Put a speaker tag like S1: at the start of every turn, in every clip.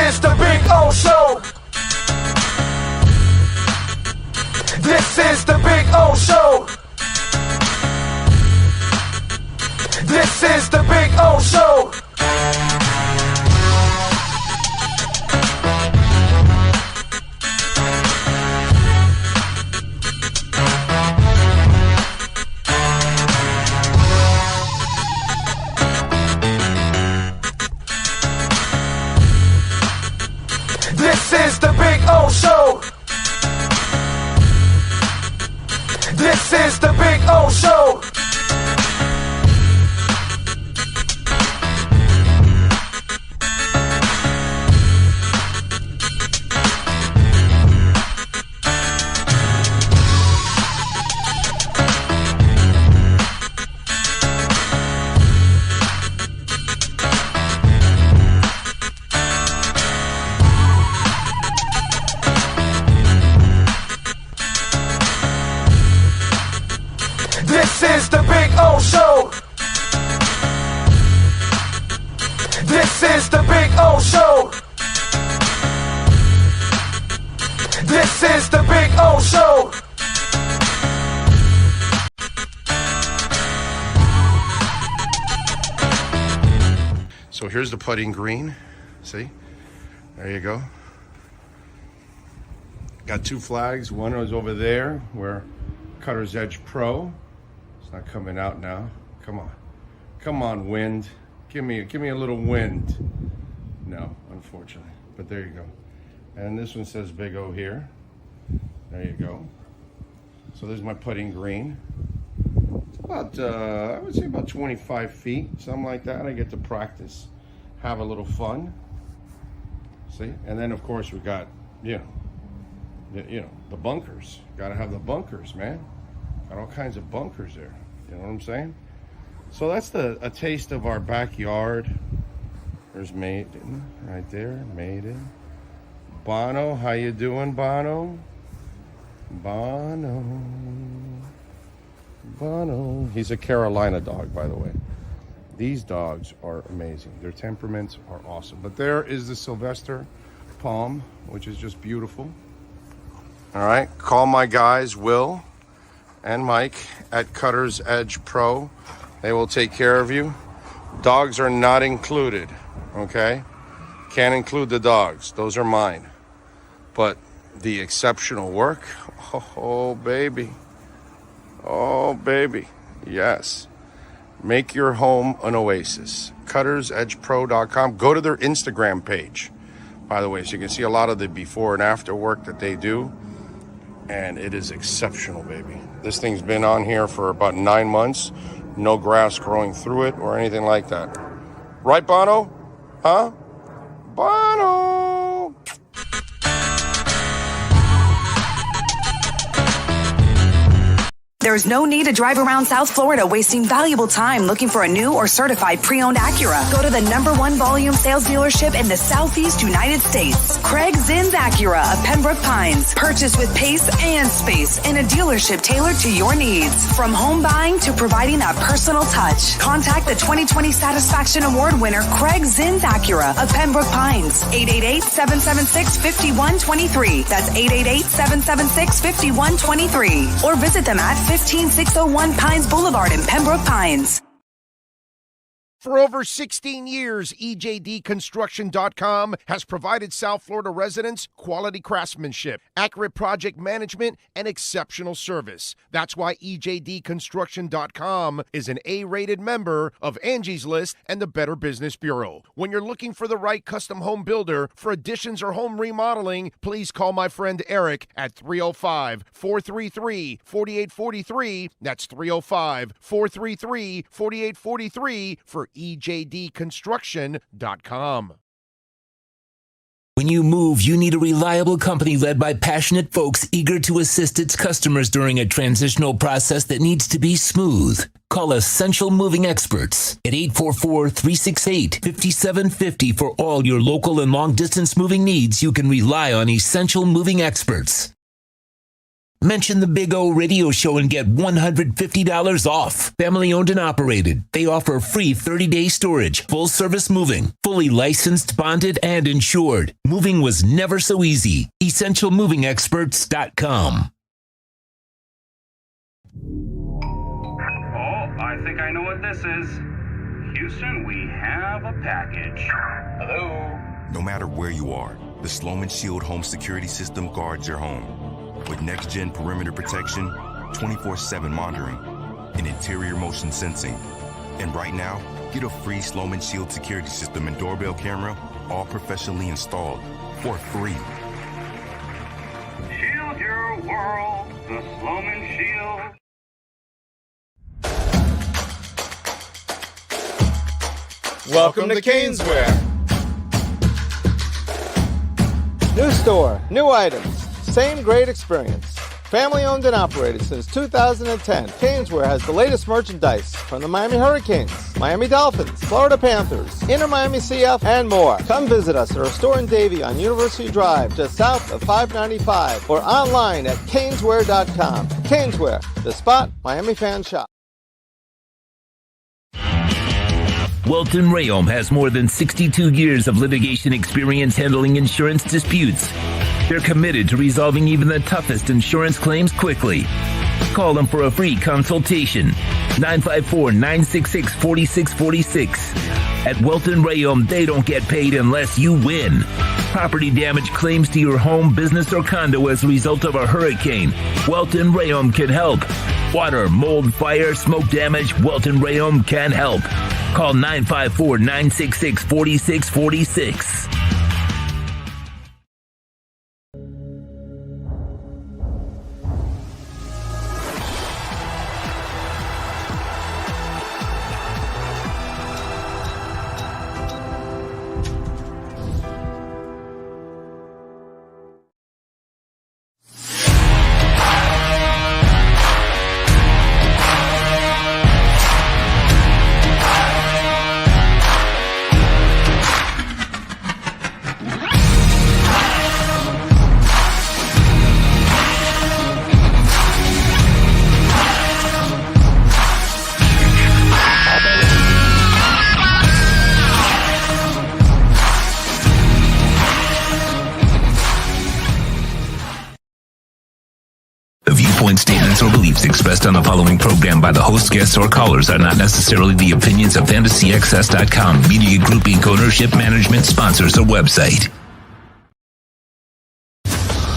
S1: is the Big O Show. This is the Big O Show. This is the Big O Show. This is the Big O Show. This is the Big O Show. This is the Big O Show. This is the Big O Show. This is the Big O Show.
S2: So here's the putting green. See? There you go. Got two flags. One is over there where Cutter's Edge Pro. It's not coming out now. Come on. Come on, wind. Give me a little wind. No, unfortunately. But there you go. And this one says Big O here. There you go. So there's my putting green. It's about, I would say about 25 feet, something like that. I get to practice, have a little fun. See? And then, of course, we got, the bunkers. Got to have the bunkers, man. Got all kinds of bunkers there. You know what I'm saying? So that's a taste of our backyard. There's Maiden right there. Maiden. Bono, how you doing, Bono? Bono. He's a Carolina dog, by the way. These dogs are amazing. Their temperaments are awesome. But there is the Sylvester Palm, which is just beautiful. All right, call my guys, Will and Mike at Cutter's Edge Pro. They will take care of you. Dogs are not included, okay? Can't include the dogs. Those are mine. But the exceptional work, oh, baby. Oh, baby. Yes. Make your home an oasis. CuttersEdgePro.com. Go to their Instagram page, by the way, so you can see a lot of the before and after work that they do. And it is exceptional, baby. This thing's been on here for about 9 months. No grass growing through it or anything like that. Right, Bono? Huh? Bono!
S3: There's no need to drive around South Florida wasting valuable time looking for a new or certified pre-owned Acura. Go to the #1 volume sales dealership in the Southeast United States. Craig Zinn's Acura of Pembroke Pines. Purchase with pace and space in a dealership tailored to your needs. From home buying to providing that personal touch. Contact the 2020 Satisfaction Award winner Craig Zinn's Acura of Pembroke Pines. 888-776-5123. That's 888-776-5123. Or visit them at 15601 Pines Boulevard in Pembroke Pines.
S4: For over 16 years, EJDConstruction.com has provided South Florida residents quality craftsmanship, accurate project management, and exceptional service. That's why EJDConstruction.com is an A-rated member of Angie's List and the Better Business Bureau. When you're looking for the right custom home builder for additions or home remodeling, please call my friend Eric at 305-433-4843. That's 305-433-4843 for EJDConstruction.com.
S5: When you move, you need a reliable company led by passionate folks eager to assist its customers during a transitional process that needs to be smooth. Call Essential Moving Experts at 844-368-5750 for all your local and long-distance moving needs. You can rely on Essential Moving Experts. Mention the Big O Radio Show and get $150 off. Family owned and operated. They offer free 30-day storage, full service moving, fully licensed, bonded, and insured. Moving was never so easy. EssentialMovingExperts.com.
S6: I think I know what this is. Houston, we have a package. Hello?
S7: No matter where you are, the Sloman Shield home security system guards your home. With next-gen perimeter protection, 24/7 monitoring, and interior motion sensing. And right now, get a free Sloman Shield security system and doorbell camera, all professionally installed, for free.
S6: Shield your world, the Sloman Shield.
S8: Welcome to Caneswear. New store, new items, same great experience. Family owned and operated since 2010, Caneswear has the latest merchandise from the Miami Hurricanes, Miami Dolphins, Florida Panthers, Inter Miami CF, and more. Come visit us at our store in Davie on University Drive, just south of 595, or online at caneswear.com. Caneswear, the spot Miami fans shop.
S5: Welton Ray has more than 62 years of litigation experience handling insurance disputes. They're committed to resolving even the toughest insurance claims quickly. Call them for a free consultation. 954-966-4646. At Welton Ray, they don't get paid unless you win. Property damage claims to your home, business, or condo as a result of a hurricane. Welton Ray can help. Water, mold, fire, smoke damage, Welton Ray can help. Call 954-966-4646. Statements or beliefs expressed on the following program by the host, guests, or callers are not necessarily the opinions of FantasyXS.com, Media Group Inc. ownership, management, sponsors, or website.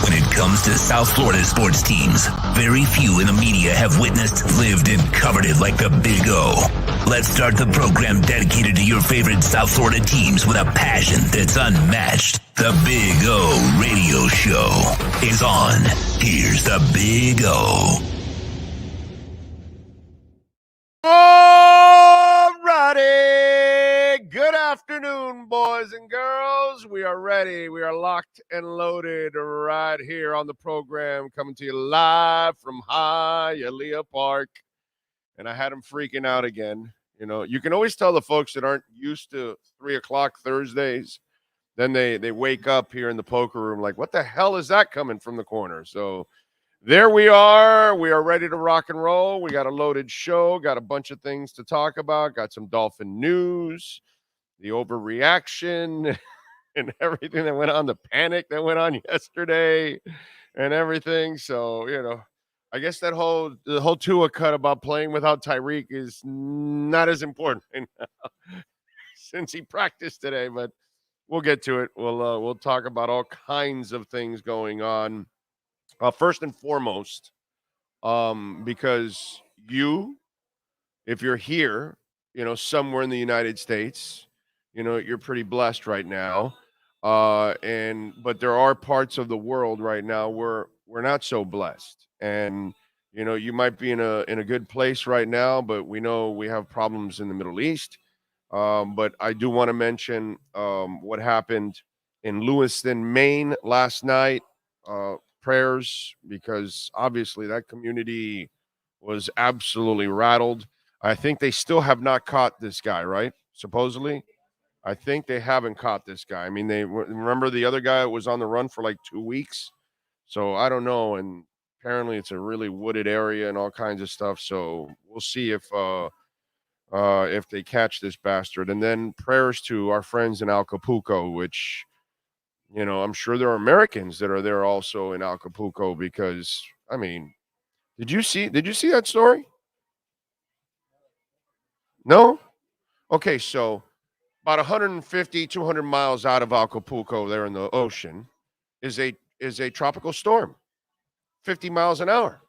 S5: When it comes to South Florida sports teams, very few in the media have witnessed, lived, and covered it like the Big O. Let's start the program dedicated to your favorite South Florida teams with a passion that's unmatched. The Big O Radio Show is on. Here's the Big O.
S4: Alrighty. Good afternoon, boys and girls. We are ready. We are locked and loaded right here on the program, coming to you live from Hialeah Park. And I had them freaking out again. You know, you can always tell the folks that aren't used to 3 o'clock Thursdays. Then they wake up here in the poker room like, what the hell is that coming from the corner? So there we are. We are ready to rock and roll. We got a loaded show, got a bunch of things to talk about, got some Dolphin news, the overreaction, and everything that went on, the panic that went on yesterday and everything. So, you know, I guess the whole Tua cut about playing without Tyreek is not as important since he practiced today, but we'll get to it. We'll talk about all kinds of things going on. First and foremost, because if you're here, you know, somewhere in the United States, you know, you're pretty blessed right now. But there are parts of the world right now where we're not so blessed. And, you know, you might be in a good place right now, but we know we have problems in the Middle East. But I do want to mention what happened in Lewiston, Maine last night. Prayers, because obviously that community was absolutely rattled. I think they still have not caught this guy, right? Supposedly. I think they haven't caught this guy. I mean, they remember the other guy was on the run for like 2 weeks. So I don't know. And
S2: apparently it's a really wooded area and all kinds of stuff. So we'll see if they catch this bastard. And then prayers to our friends in Acapulco, which, I'm sure there are Americans that are there also in Acapulco because, I mean, did you see that story? No? Okay, so about 150, 200 miles out of Acapulco there in the ocean is a tropical storm, 50 miles an hour.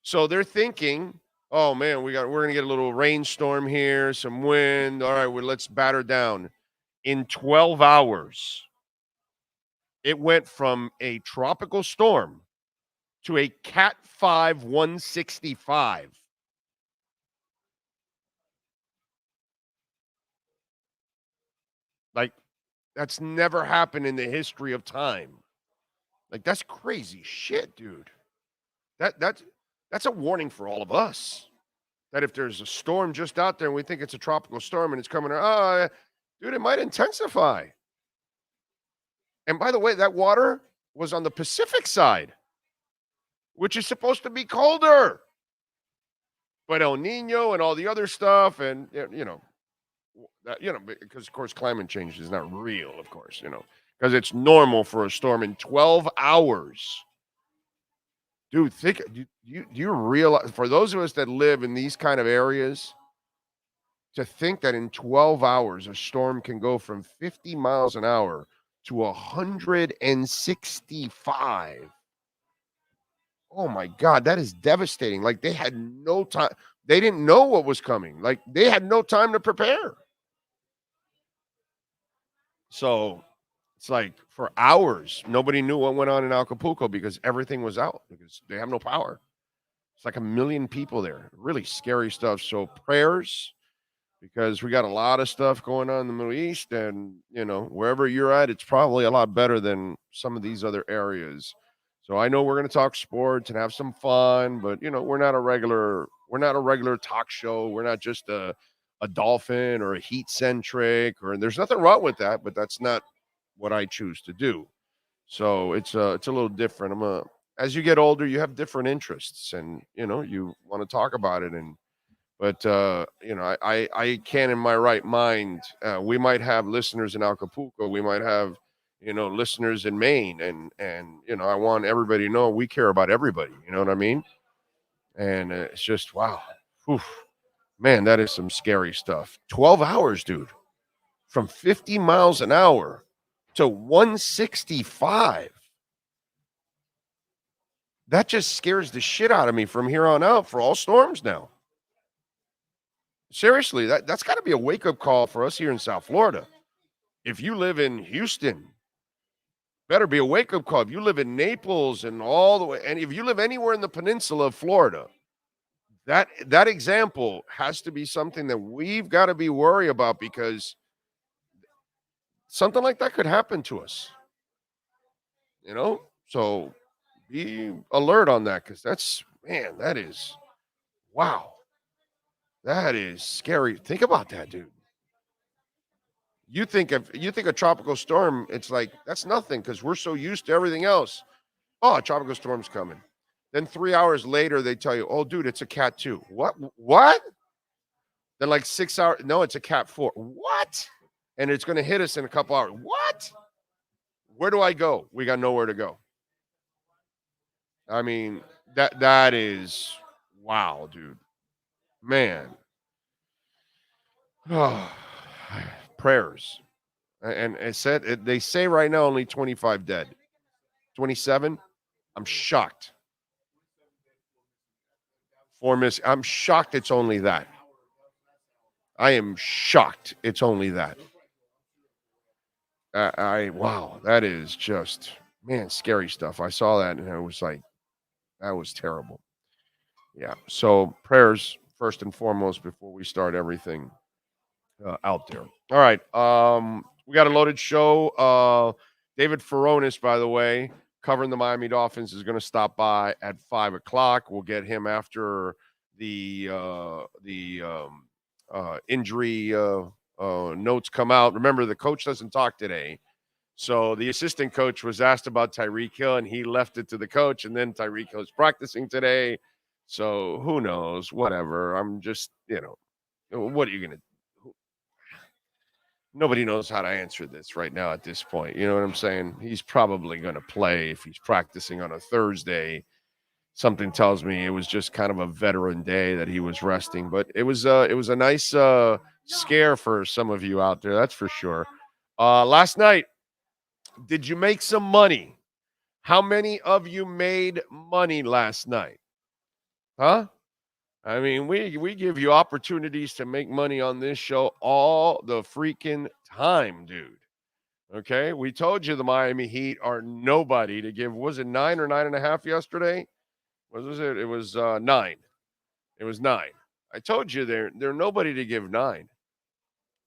S2: So they're thinking, oh man, we're gonna get a little rainstorm here, some wind. All right, well, let's batter down. In 12 hours, it went from a tropical storm to a Cat 5 165. Like, that's never happened in the history of time. Like, that's crazy shit, dude. That's a warning for all of us. That if there's a storm just out there and we think it's a tropical storm and it's coming, dude, it might intensify. And by the way, that water was on the Pacific side, which is supposed to be colder. But El Nino and all the other stuff, and because of course climate change is not real, of course, because it's normal for a storm in 12 hours. Dude, do you realize, for those of us that live in these kind of areas, to think that in 12 hours a storm can go from 50 miles an hour to 165. Oh my God, that is devastating. Like, they had no time. They didn't know what was coming. Like, they had no time to prepare. So it's like for hours, nobody knew what went on in Acapulco because everything was out because they have no power. It's like 1 million people there. Really scary stuff. So prayers, because we got a lot of stuff going on in the Middle East, and wherever you're at, it's probably a lot better than some of these other areas. So I know we're going to talk sports and have some fun, but we're not a regular talk show. We're not just a Dolphin or a Heat centric, and there's nothing wrong with that, but that's not what I choose to do. So it's a little different. As you get older, you have different interests, and you want to talk about it. But I can't in my right mind. We might have listeners in Acapulco. We might have listeners in Maine, and I want everybody to know we care about everybody. You know what I mean? And it's just wow. Whew. Man, that is some scary stuff. 12 hours, dude. From 50 miles an hour to 165. That just scares the shit out of me from here on out for all storms now. Seriously, that's got to be a wake-up call for us here in South Florida. If you live in Houston, better be a wake-up call. If you live in Naples and all the way, and if you live anywhere in the peninsula of Florida, that example has to be something that we've got to be worried about, because something like that could happen to us. So be alert on that, because that is, wow. That is scary. Think about that, dude. You think a tropical storm, it's like, that's nothing because we're so used to everything else. Oh, a tropical storm's coming. Then 3 hours later, they tell you, oh, dude, it's a Cat 2. What? Then like 6 hours, no, it's a Cat 4. What? And it's going to hit us in a couple hours. What? Where do I go? We got nowhere to go. I mean, that is, wow, dude. Man. Oh, prayers. And they say right now only 25 dead. 27? I'm shocked. 4 missing. I'm shocked it's only that. I am shocked it's only that. Wow, that is just, man, scary stuff. I saw that and I was like, that was terrible. Yeah. So prayers first and foremost before we start everything out there. All right. We got a loaded show. David Furones, by the way, covering the Miami Dolphins, is going to stop by at 5:00. We'll get him after the injury notes come out. Remember, the coach doesn't talk today, So the assistant coach was asked about Tyreek Hill, and he left it to the coach, and then Tyreek Hill is practicing today. So who knows? Whatever. I'm just, what are you going to – nobody knows how to answer this right now at this point. You know what I'm saying? He's probably going to play if he's practicing on a Thursday. Something tells me it was just kind of a veteran day that he was resting. But it was a nice scare for some of you out there, that's for sure. Last night, did you make some money? How many of you made money last night? Huh? I mean, we give you opportunities to make money on this show all the freaking time, dude. Okay? We told you the Miami Heat are nobody to give. Was it 9 or 9.5 yesterday? What was it? It was 9. It was 9. I told you they're nobody to give 9.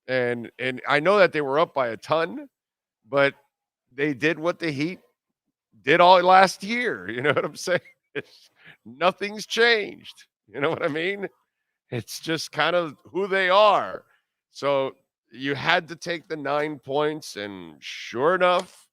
S2: And I know that they were up by a ton, but they did what the Heat did all last year. You know what I'm saying? Nothing's changed. You know what I mean? It's just kind of who they are. So you had to take the 9 points, and sure enough,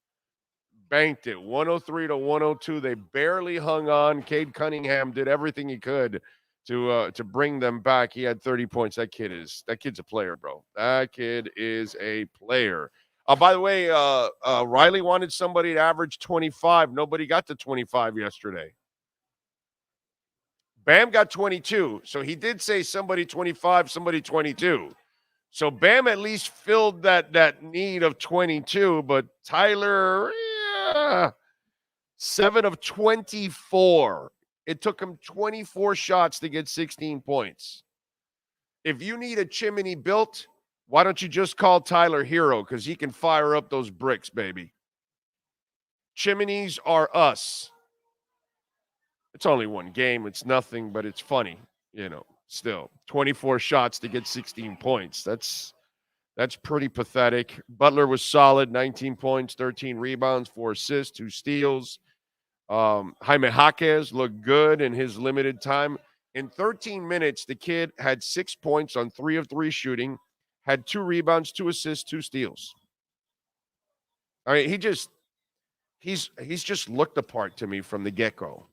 S2: banked it 103 to 102. They barely hung on. Cade Cunningham did everything he could to bring them back. He had 30 points. That kid's a player, bro. That kid is a player. By the way, Riley wanted somebody to average 25. Nobody got to 25 yesterday. Bam got 22. So he did say somebody 25, somebody 22. So Bam at least filled that need of 22, but Tyler, 7 of 24. It took him 24 shots to get 16 points. If you need a chimney built, why don't you just call Tyler Hero? Because he can fire up those bricks, baby. Chimneys are us. It's only one game. It's nothing, but it's funny, still. 24 shots to get 16 points. That's pretty pathetic. Butler was solid, 19 points, 13 rebounds, 4 assists, 2 steals. Jaime Jaquez looked good in his limited time. In 13 minutes, the kid had 6 points on 3 of 3 shooting, had 2 rebounds, 2 assists, 2 steals. I mean, he's just looked apart to me from the get-go.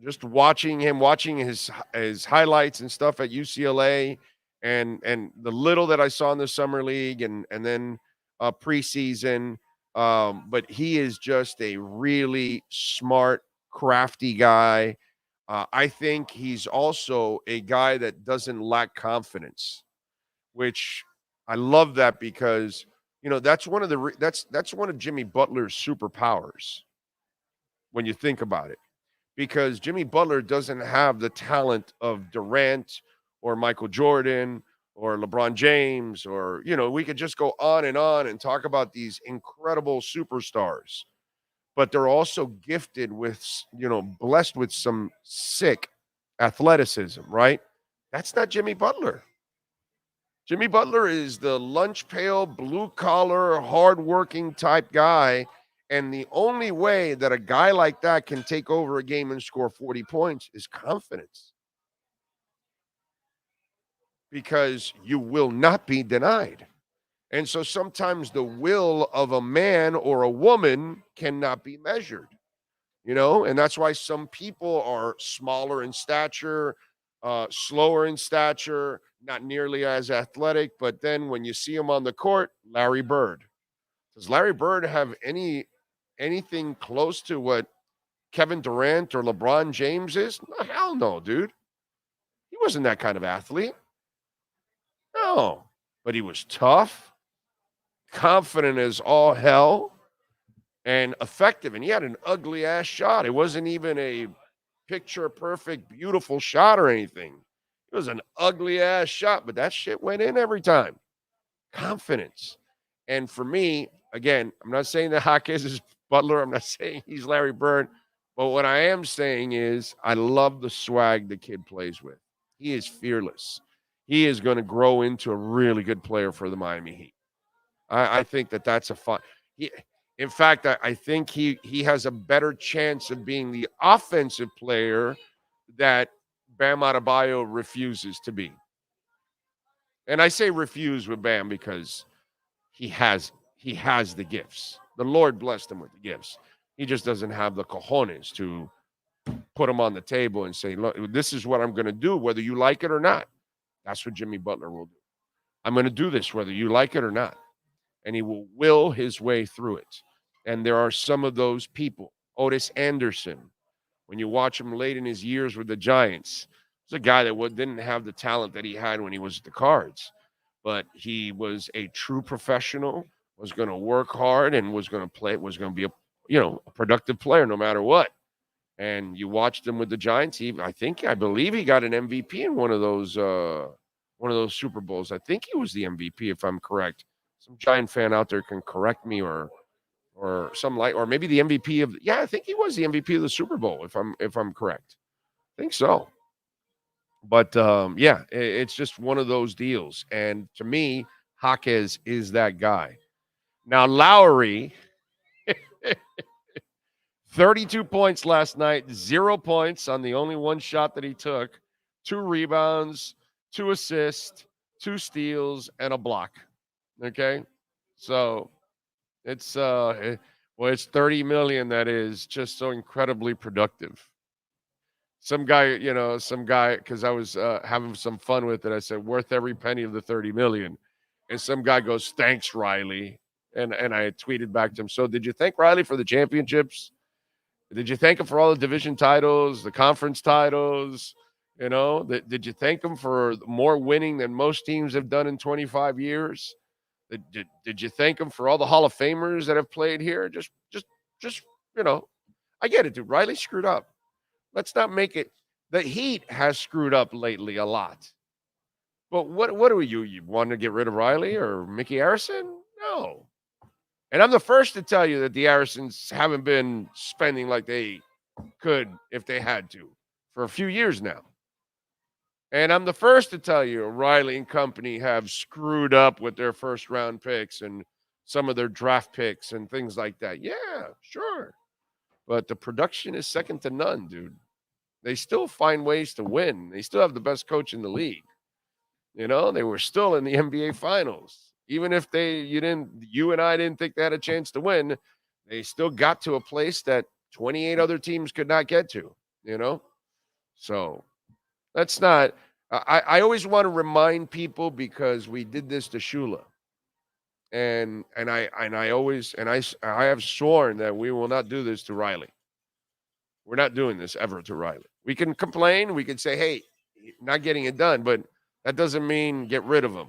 S2: Just watching his highlights and stuff at UCLA and the little that I saw in the summer league and then preseason. But he is just a really smart, crafty guy. I think he's also a guy that doesn't lack confidence, which I love that because, that's one of that's one of Jimmy Butler's superpowers when you think about it. Because Jimmy Butler doesn't have the talent of Durant or Michael Jordan or LeBron James or, we could just go on and talk about these incredible superstars. But they're also gifted with, blessed with some sick athleticism, right? That's not Jimmy Butler. Jimmy Butler is the lunch pail, blue-collar, hardworking type guy. And the only way that a guy like that can take over a game and score 40 points is confidence. Because you will not be denied. And so sometimes the will of a man or a woman cannot be measured. And that's why some people are smaller in stature, slower in stature, not nearly as athletic. But then when you see him on the court, Larry Bird. Does Larry Bird have anything close to what Kevin Durant or LeBron James is? No, hell no, dude. He wasn't that kind of athlete. No. But he was tough, confident as all hell, and effective. And he had an ugly-ass shot. It wasn't even a picture-perfect, beautiful shot or anything. It was an ugly-ass shot, but that shit went in every time. Confidence. And for me, again, I'm not saying that Jaquez is Butler. I'm not saying he's Larry Bird. But what I am saying is I love the swag the kid plays with. He is fearless. He is going to grow into a really good player for the Miami Heat. I think that's a fun. In fact, I think he has a better chance of being the offensive player that Bam Adebayo refuses to be. And I say refuse with Bam because he has he has the gifts. The Lord blessed him with the gifts. He just doesn't have the cojones to put them on the table and say, look, this is what I'm going to do, whether you like it or not. That's what Jimmy Butler will do. I'm going to do this, whether you like it or not. And he will his way through it. And there are some of those people. Otis Anderson, when you watch him late in his years with the Giants, he's a guy that didn't have the talent that he had when he was at the Cards. But he was a true professional, was going to work hard, and was going to play, was going to be a productive player no matter what. And you watched him with the Giants. I believe he got an MVP in one of those Super Bowls. I think he was the MVP, if I'm correct. Some Giant fan out there can correct me, or maybe the MVP of. Yeah, I think he was the MVP of the Super Bowl, if I'm correct. I think so. But it's just one of those deals. And to me, Jaquez is that guy. Now Lowry. 32 points last night, 0 points on the only one shot that he took, 2 rebounds, 2 assists, 2 steals, and a block. Okay? So it's it's $30 million that is just so incredibly productive. Some guy, because I was having some fun with it, I said, worth every penny of the $30 million. And some guy goes, thanks, Riley. And I tweeted back to him, so did you thank Riley for the championships? Did you thank him for all the division titles, the conference titles? Did you thank him for more winning than most teams have done in 25 years? Did you thank him for all the Hall of Famers that have played here? Just I get it, dude. Riley screwed up. Let's not make it. The Heat has screwed up lately a lot. But what do you want to get rid of Riley or Mickey Harrison? No. And I'm the first to tell you that the Harrisons haven't been spending like they could if they had to for a few years now. And I'm the first to tell you Riley and company have screwed up with their first-round picks and some of their draft picks and things like that. Yeah, sure. But the production is second to none, dude. They still find ways to win. They still have the best coach in the league. They were still in the NBA Finals. Even if you and I didn't think they had a chance to win, they still got to a place that 28 other teams could not get to, So that's not, I always want to remind people, because we did this to Shula. And I have sworn that we will not do this to Riley. We're not doing this ever to Riley. We can complain. We can say, hey, not getting it done, but that doesn't mean get rid of him.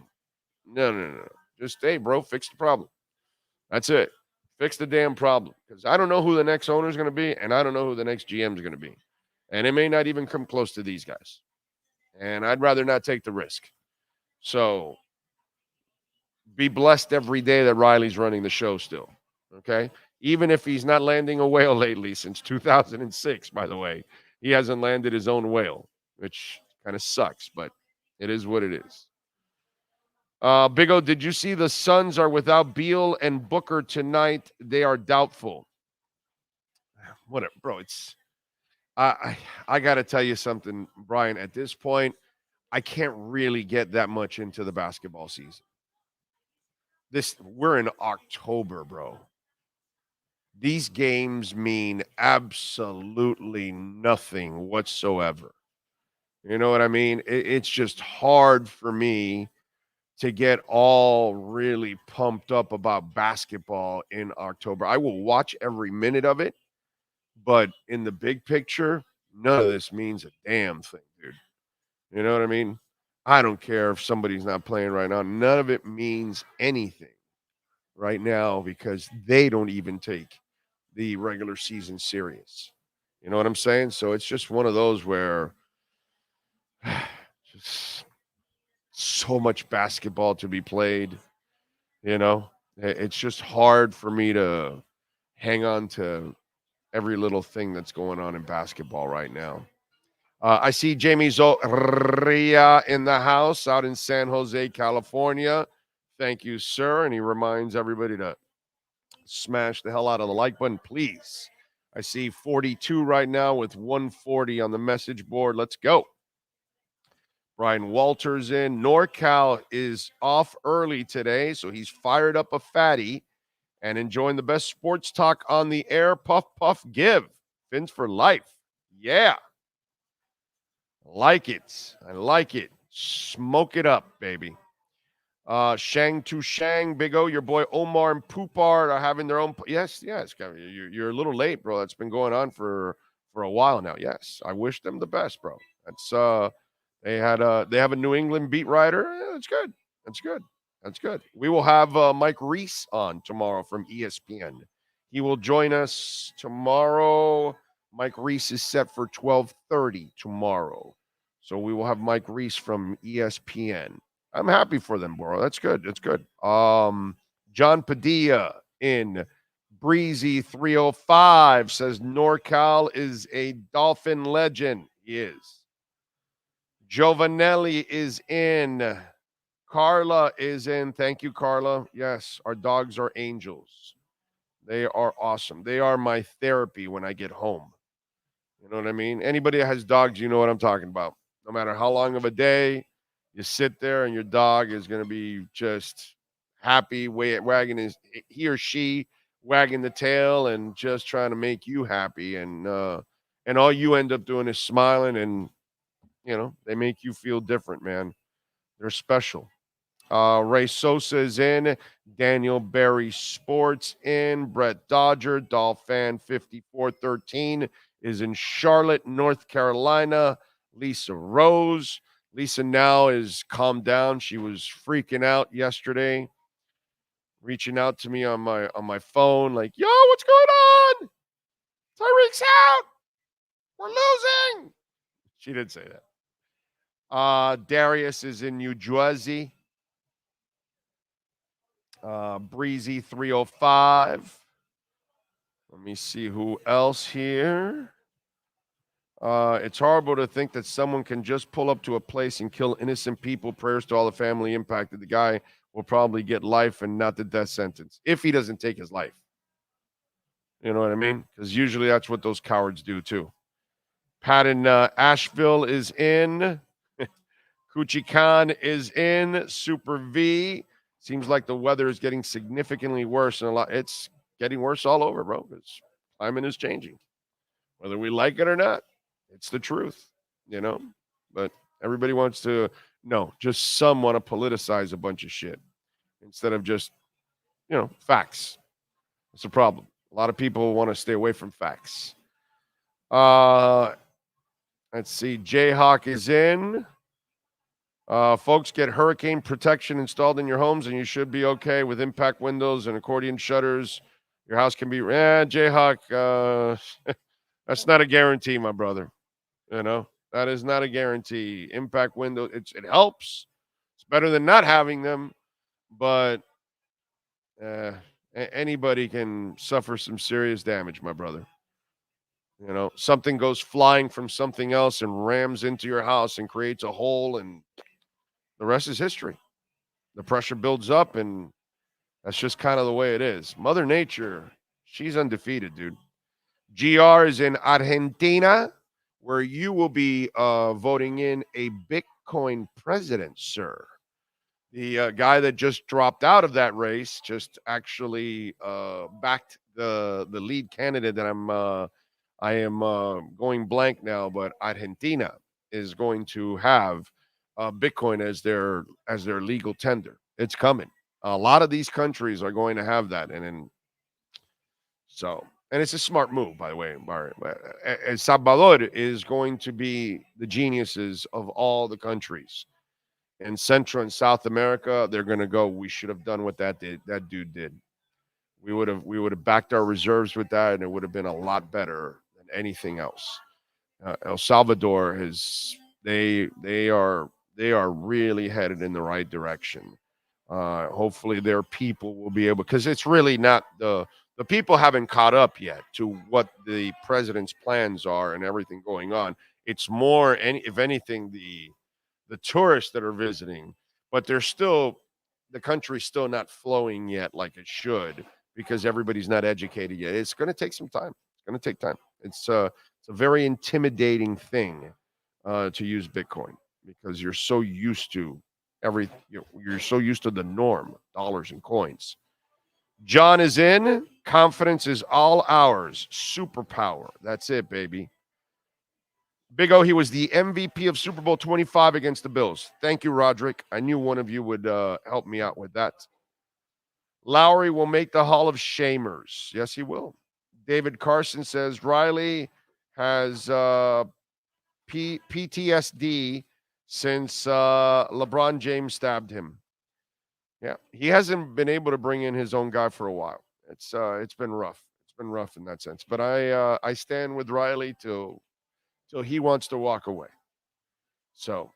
S2: No. Just, hey, bro, fix the problem. That's it. Fix the damn problem. Because I don't know who the next owner is going to be, and I don't know who the next GM is going to be. And it may not even come close to these guys. And I'd rather not take the risk. So be blessed every day that Riley's running the show still, okay? Even if he's not landing a whale lately since 2006, by the way. He hasn't landed his own whale, which kind of sucks, but it is what it is. Big O, did you see the Suns are without Beal and Booker tonight? They are doubtful. Whatever, bro. I got to tell you something, Brian. At this point, I can't really get that much into the basketball season. We're in October, bro. These games mean absolutely nothing whatsoever. You know what I mean? It's just hard for me to get all really pumped up about basketball in October. I will watch every minute of it, but in the big picture, none of this means a damn thing, dude. You know what I mean? I don't care if somebody's not playing right now. None of it means anything right now because they don't even take the regular season serious. You know what I'm saying? So it's just one of those where just so much basketball to be played, it's just hard for me to hang on to every little thing that's going on in basketball right now. I see Jamie Zoria in the house out in San Jose, California. Thank you, sir. And he reminds everybody to smash the hell out of the like button, please. I see 42 right now with 140 on the message board. Let's go. Brian Walters in. NorCal is off early today, so he's fired up a fatty.
S4: and enjoying the best sports talk on the air. Puff, puff, give. Fins for life. Yeah. Like it. I like it. Smoke it up, baby. Shang to Shang, Big O, your boy Omar and Poopard are having their own. Yes. You're a little late, bro. That's been going on for a while now. Yes, I wish them the best, bro. That's they have a New England beat writer. Yeah, that's good. We will have Mike Reese on tomorrow from ESPN. He will join us tomorrow. Mike Reese is set for 12:30 tomorrow, so we will have Mike Reese from ESPN. I'm happy for them, bro. That's good. John Padilla in Breezy 305 says NorCal is a Dolphin legend. He is. Giovanelli is in. Carla is in. Thank you, Carla. Yes, our dogs are angels. They are awesome. They are my therapy when I get home. You know what I mean? Anybody that has dogs, you know what I'm talking about. No matter how long of a day, you sit there and your dog is going to be just happy, wagging he or she wagging the tail and just trying to make you happy. And all you end up doing is smiling, and, you know, they make you feel different, man. They're special. Ray Sosa is in. Daniel Berry Sports in. Brett Dodger, Dolphin 5413 is in Charlotte, North Carolina. Lisa Rose. Lisa now is calmed down. She was freaking out yesterday, reaching out to me on my phone, like, yo, what's going on? Tyreek's out. We're losing. She did say that. Darius is in New Jersey. Breezy 305. Let me see who else here. It's horrible to think that someone can just pull up to a place and kill innocent people. Prayers to all the family impacted. The guy will probably get life and not the death sentence if he doesn't take his life. You know what I mean? Because usually that's what those cowards do too. Pat in Asheville is in. Coochie Khan is in. Super V. Seems like the weather is getting significantly worse, and it's getting worse all over, bro. Because climate is changing, whether we like it or not. It's the truth, you know. But everybody wants to just some want to politicize a bunch of shit instead of just, facts. It's a problem. A lot of people want to stay away from facts. Let's see. Jayhawk is in. Folks, get hurricane protection installed in your homes, and you should be okay with impact windows and accordion shutters. Your house can be, Jayhawk, that's not a guarantee, my brother. You know, that is not a guarantee. Impact window, it helps. It's better than not having them, but anybody can suffer some serious damage, my brother. You know, something goes flying from something else and rams into your house and creates a hole, and the rest is history. The pressure builds up, and that's just kind of the way it is. Mother Nature, she's undefeated, dude. GR is in Argentina, where you will be voting in a Bitcoin president, sir. The guy that just dropped out of that race just actually backed the lead candidate that I am going blank now, but Argentina is going to have Bitcoin as their legal tender. It's coming. A lot of these countries are going to have that, and it's a smart move, by the way. El Salvador is going to be the geniuses of all the countries. In Central and South America, they're going to go, we should have done what that dude did. We would have backed our reserves with that, and it would have been a lot better than anything else. El Salvador they are really headed in the right direction. Hopefully their people will be able, because it's really not the people haven't caught up yet to what the president's plans are and everything going on. It's more, if anything, the tourists that are visiting, but the country's still not flowing yet like it should, because everybody's not educated yet. It's going to take some time. It's going to take time. It's a very intimidating thing to use Bitcoin, because you're so used to you're so used to the norm, dollars and coins.
S2: John is in. Confidence is all ours. Superpower. That's it, baby. Big O, he was the MVP of Super Bowl 25 against the Bills. Thank you, Roderick. I knew one of you would help me out with that. Lowry will make the Hall of Shamers. Yes, he will. David Carson says Riley has PTSD since LeBron James stabbed him. Yeah, he hasn't been able to bring in his own guy for a while. It's been rough. It's been rough in that sense. But I stand with Riley till he wants to walk away. So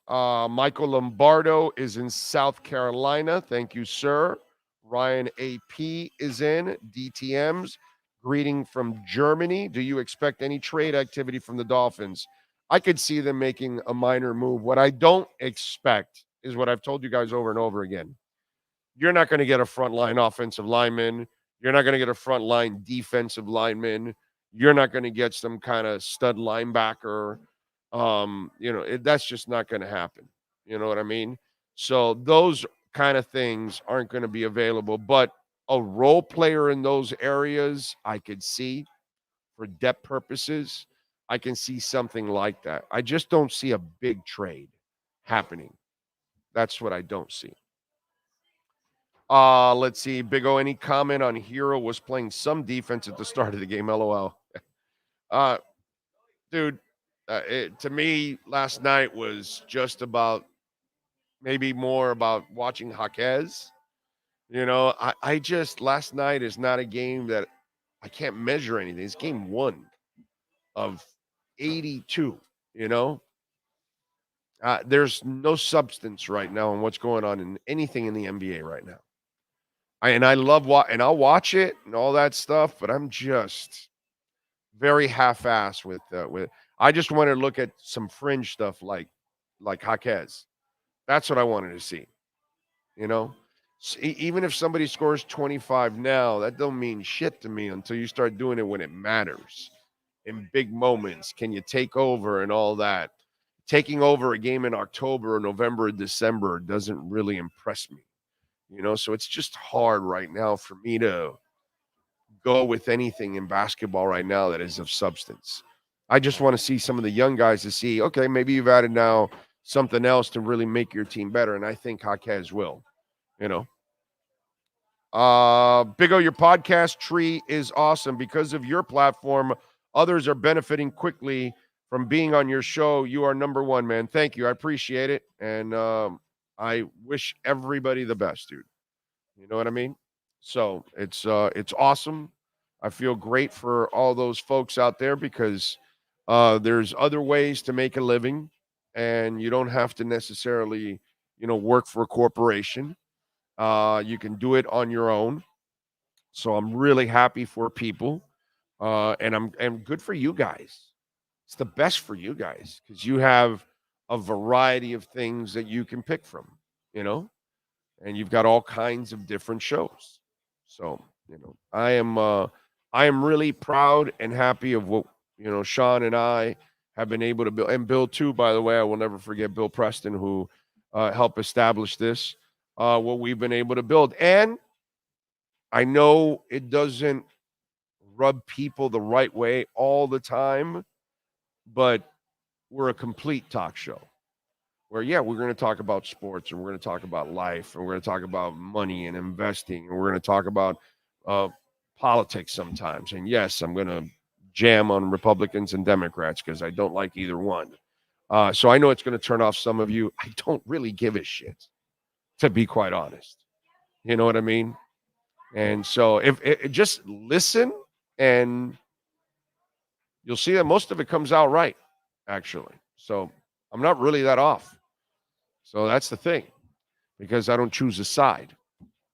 S2: Michael Lombardo is in South Carolina. Thank you, sir. Ryan AP is in. DTMs. Greeting from Germany. Do you expect any trade activity from the Dolphins? I could see them making a minor move. What I don't expect is what I've told you guys over and over again. You're not going to get a frontline offensive lineman. You're not going to get a frontline defensive lineman. You're not going to get some kind of stud linebacker. That's just not going to happen. You know what I mean? So those kind of things aren't going to be available. But a role player in those areas, I could see for depth purposes. I can see something like that. I just don't see a big trade happening. That's what I don't see. Let's see. Big O, any comment on Hero was playing some defense at the start of the game? LOL. Dude, to me, last night was just about maybe more about watching Jaquez. I just, last night is not a game that I can't measure anything. It's game 1 of 82, There's no substance right now in what's going on in anything in the NBA right now. I love and I'll watch it and all that stuff, but I'm just very half-assed with. I just want to look at some fringe stuff like Jaquez. That's what I wanted to see. Even if somebody scores 25 now, that don't mean shit to me until you start doing it when it matters. In big moments, can you take over and all that? Taking over a game in October or November or December doesn't really impress me. So it's just hard right now for me to go with anything in basketball right now that is of substance. I just want to see some of the young guys to see, okay, maybe you've added now something else to really make your team better, and I think Jaquez will, Big O, your podcast tree is awesome. Because of your platform, others are benefiting quickly from being on your show. You are number one, man. Thank you. I appreciate it. And I wish everybody the best, dude. You know what I mean? So it's awesome. I feel great for all those folks out there because there's other ways to make a living, and you don't have to necessarily, work for a corporation. You can do it on your own. So I'm really happy for people, and I'm good for you guys. It's the best for you guys because you have a variety of things that you can pick from, and you've got all kinds of different shows. So, I am really proud and happy of what, Sean and I have been able to build, and Bill too, by the way. I will never forget Bill Preston, who helped establish this, what we've been able to build. And I know it doesn't rub people the right way all the time, but we're a complete talk show where, we're going to talk about sports, and we're going to talk about life, and we're going to talk about money and investing, and we're going to talk about politics sometimes. And yes, I'm going to jam on Republicans and Democrats because I don't like either one. So I know it's going to turn off some of you. I don't really give a shit, to be quite honest. You know what I mean? And so if just listen, and you'll see that most of it comes out right, actually. So I'm not really that off. So that's the thing, because I don't choose a side.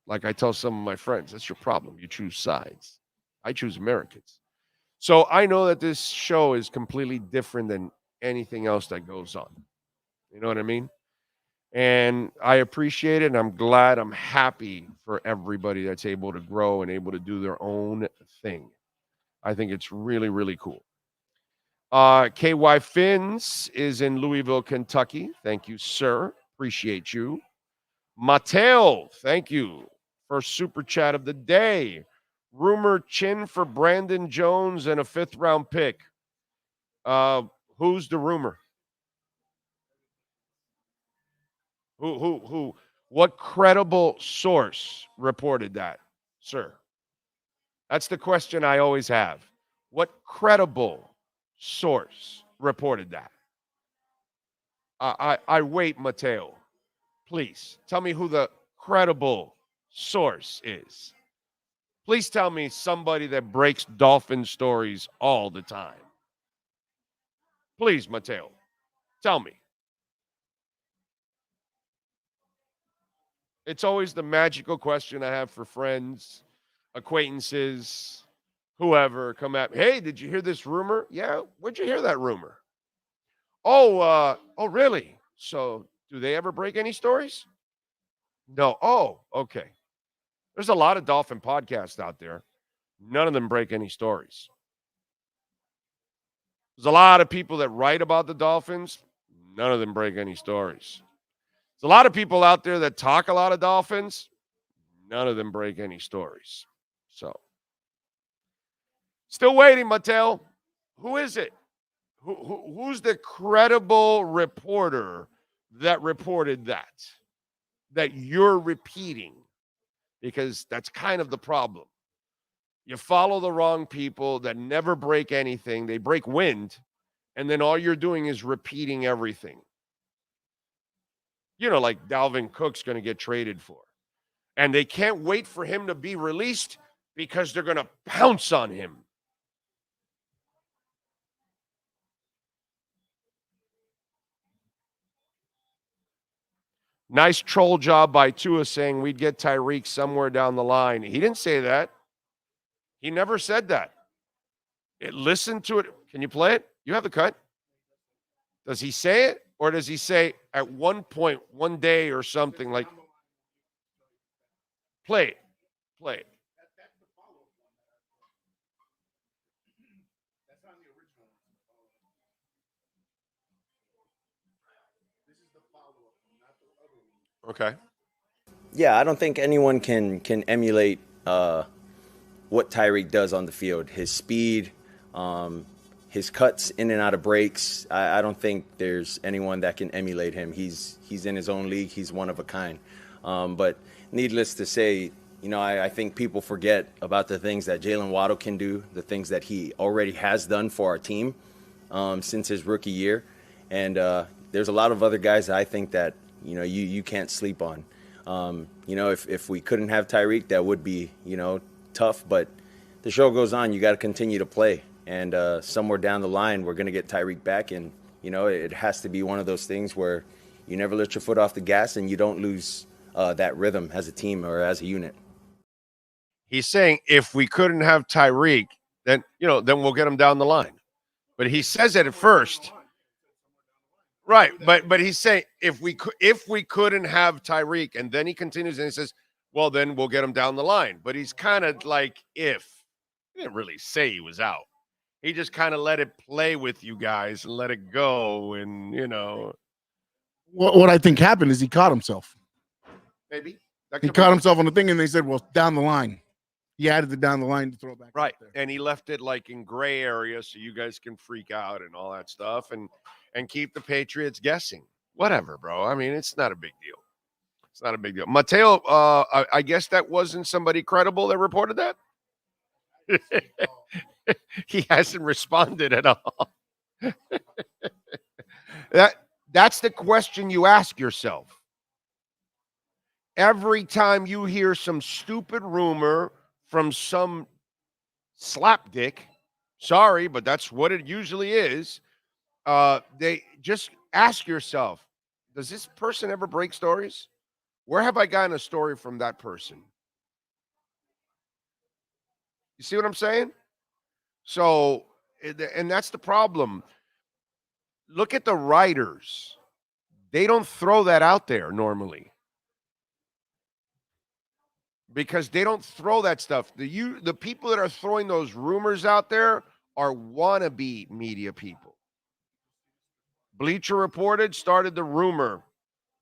S2: Like I tell some of my friends, that's your problem. You choose sides. I choose Americans. So I know that this show is completely different than anything else that goes on. You know what I mean? And I appreciate it, and I'm glad, I'm happy for everybody that's able to grow and able to do their own thing. I think it's really, really cool. KY Fins is in Louisville, Kentucky. Thank you, sir. Appreciate you. Mateo, thank you
S4: First super chat of the day. Rumor chin for Brandon Jones and a 5th-round pick. Who's the rumor? Who? What credible source reported that, sir? That's the question I always have. What credible source reported that? I wait, Mateo. Please tell me who the credible source is. Please tell me somebody that breaks Dolphin stories all the time. Please, Mateo, tell me. It's always the magical question I have for friends, acquaintances, whoever come at me. Hey, did you hear this rumor? Yeah, where'd you hear that rumor? Oh, really? So do they ever break any stories? No. Oh, okay. There's a lot of Dolphin podcasts out there. None of them break any stories. There's a lot of people that write about the Dolphins. None of them break any stories. There's a lot of people out there that talk a lot of Dolphins. None of them break any stories. So, still waiting, Mattel. Who is it? Who's the credible reporter that reported that you're repeating? Because that's kind of the problem. You follow the wrong people that never break anything. They break wind, and then all you're doing is repeating everything. You know, like Dalvin Cook's going to get traded for. And they can't wait for him to be released because they're going to pounce on him. Nice troll job by Tua saying we'd get Tyreek somewhere down the line. He didn't say that. He never said that. Listen to it. Can you play it? You have the cut. Does he say it? Or does he say at one point, one day or something like, play it. Play it. Okay.
S9: Yeah, I don't think anyone can emulate what Tyreek does on the field. His speed, his cuts in and out of breaks. I don't think there's anyone that can emulate him. He's in his own league. He's one of a kind. But needless to say, you know, I think people forget about the things that Jalen Waddle can do, the things that he already has done for our team since his rookie year. And there's a lot of other guys that I think that, you know, you can't sleep on. You know, if we couldn't have Tyreek, that would be, you know, tough. But the show goes on. You got to continue to play. And somewhere down the line, we're going to get Tyreek back. And, you know, it has to be one of those things where you never let your foot off the gas and you don't lose that rhythm as a team or as a unit.
S4: He's saying if we couldn't have Tyreek, then we'll get him down the line. But he says it at first. Right, but he's saying if we couldn't have Tyreek, and then he continues and he says, well, then we'll get him down the line. But he's kind of like if. He didn't really say he was out. He just kind of let it play with you guys and let it go, and, you know.
S10: What I think happened is he caught himself.
S4: Maybe.
S10: He caught himself on the thing, and they said, well, down the line. He added the down the line to throw it back.
S4: Right, and he left it like in gray area so you guys can freak out and all that stuff and keep the Patriots guessing. Whatever, bro. I mean, it's not a big deal. It's not a big deal. Mateo, I guess that wasn't somebody credible that reported that? He hasn't responded at all. That's the question you ask yourself. Every time you hear some stupid rumor from some slapdick, sorry, but that's what it usually is, they just ask yourself, does this person ever break stories? Where have I gotten a story from that person? You see what I'm saying? So, and that's the problem. Look at the writers. They don't throw that out there normally because they don't throw that stuff. The people that are throwing those rumors out there are wannabe media people. Bleacher Reported started the rumor.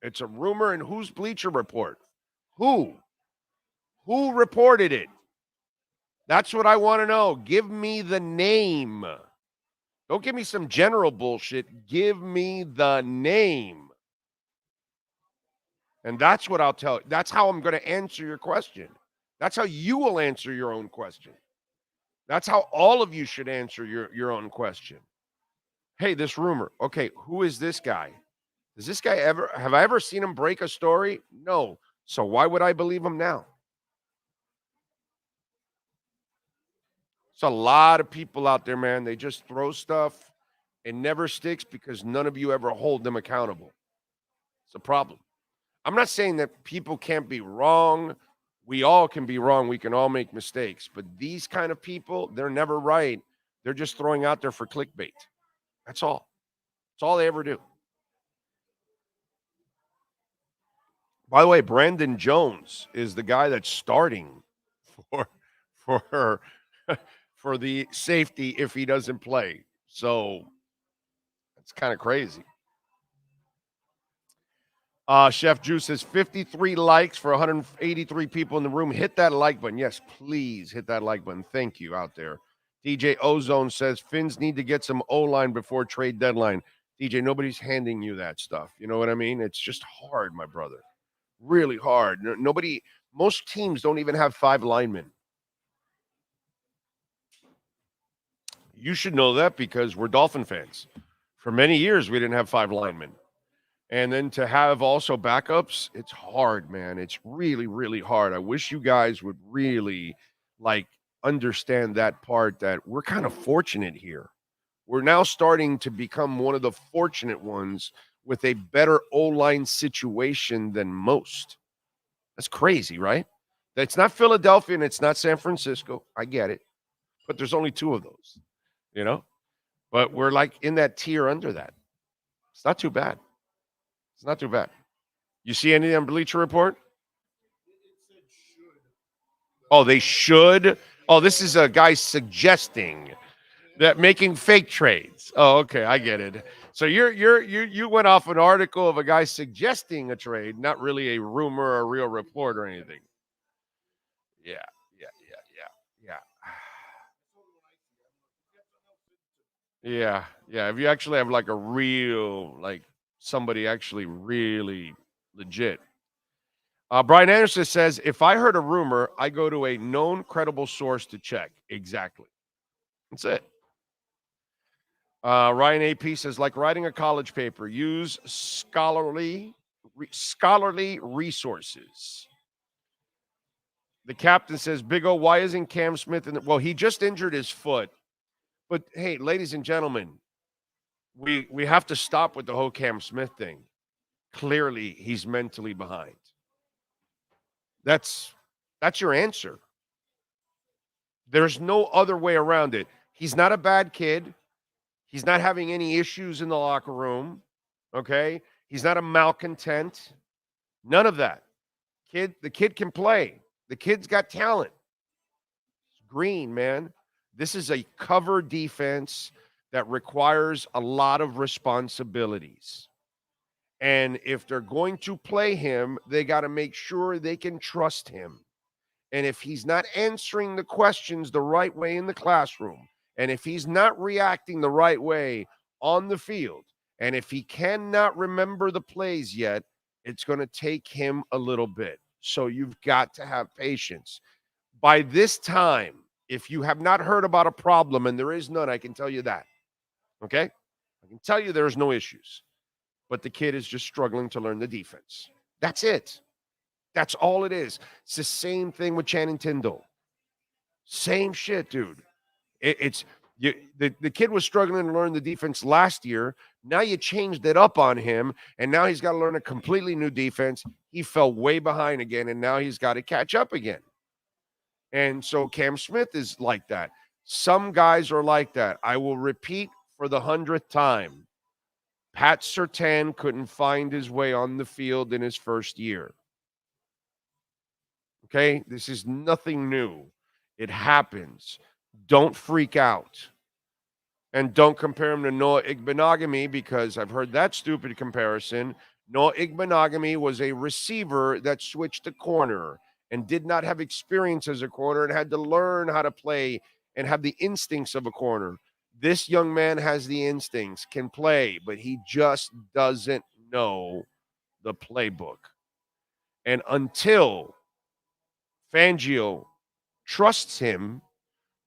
S4: It's a rumor, and who's Bleacher Report? Who Who reported it? That's what I want to know. Give me the name. Don't give me some general bullshit. Give me the name. And that's what I'll tell you. That's how I'm going to answer your question. That's how you will answer your own question. That's how all of you should answer your own question. Hey, this rumor. Okay, who is this guy? Does this guy have I ever seen him break a story? No. So why would I believe him now? It's a lot of people out there, man. They just throw stuff. It never sticks because none of you ever hold them accountable. It's a problem. I'm not saying that people can't be wrong. We all can be wrong. We can all make mistakes. But these kind of people, they're never right. They're just throwing out there for clickbait. That's all. That's all they ever do. By the way, Brandon Jones is the guy that's starting for the safety if he doesn't play. So it's kind of crazy. Chef Juice says 53 likes for 183 people in the room. Hit that like button. Yes, please hit that like button. Thank you out there. DJ Ozone says Finns need to get some O-line before trade deadline. DJ, nobody's handing you that stuff. You know what I mean? It's just hard, my brother. Really hard. Most teams don't even have 5 linemen. You should know that because we're Dolphin fans. For many years, we didn't have 5 linemen. And then to have also backups, it's hard, man. It's really, really hard. I wish you guys would really, understand that part that we're kind of fortunate here. We're now starting to become one of the fortunate ones with a better O-line situation than most. That's crazy, right? It's not Philadelphia and it's not San Francisco. I get it. But there's only 2 of those, you know? But we're in that tier under that. It's not too bad. It's not too bad. You see anything on Bleacher Report? Oh, they should? Oh, this is a guy suggesting that making fake trades. Oh, okay, I get it. So you went off an article of a guy suggesting a trade, not really a rumor or a real report or anything. Yeah. Yeah. If you actually have a real, somebody actually really legit. Brian Anderson says, if I heard a rumor, I go to a known credible source to check. Exactly. That's it. Ryan AP says, like writing a college paper, use scholarly resources. The captain says, Big O, why isn't Cam Smith in well, he just injured his foot. But hey, ladies and gentlemen, we have to stop with the whole Cam Smith thing. Clearly, he's mentally behind. That's your answer. There's no other way around it. He's not a bad kid. He's not having any issues in the locker room. Okay? He's not a malcontent. None of that. The kid can play. The kid's got talent. It's green, man. This is a cover defense that requires a lot of responsibilities. And if they're going to play him, they got to make sure they can trust him. And if he's not answering the questions the right way in the classroom, and if he's not reacting the right way on the field, and if he cannot remember the plays yet, it's going to take him a little bit. So you've got to have patience. By this time, if you have not heard about a problem, and there is none, I can tell you that. Okay? I can tell you there's no issues. But the kid is just struggling to learn the defense. That's it. That's all it is. It's the same thing with Channing Tindle. Same shit, dude. The kid was struggling to learn the defense last year. Now you changed it up on him, and now he's got to learn a completely new defense. He fell way behind again, and now he's got to catch up again. And so Cam Smith is like that. Some guys are like that. I will repeat for the 100th time. Pat Surtain couldn't find his way on the field in his first year. Okay? This is nothing new. It happens. Don't freak out. And don't compare him to Noah Igbenogany because I've heard that stupid comparison. Noah Igbenogany was a receiver that switched to corner. and did not have experience as a corner and had to learn how to play and have the instincts of a corner. This young man has the instincts, can play, but he just doesn't know the playbook. And until Fangio trusts him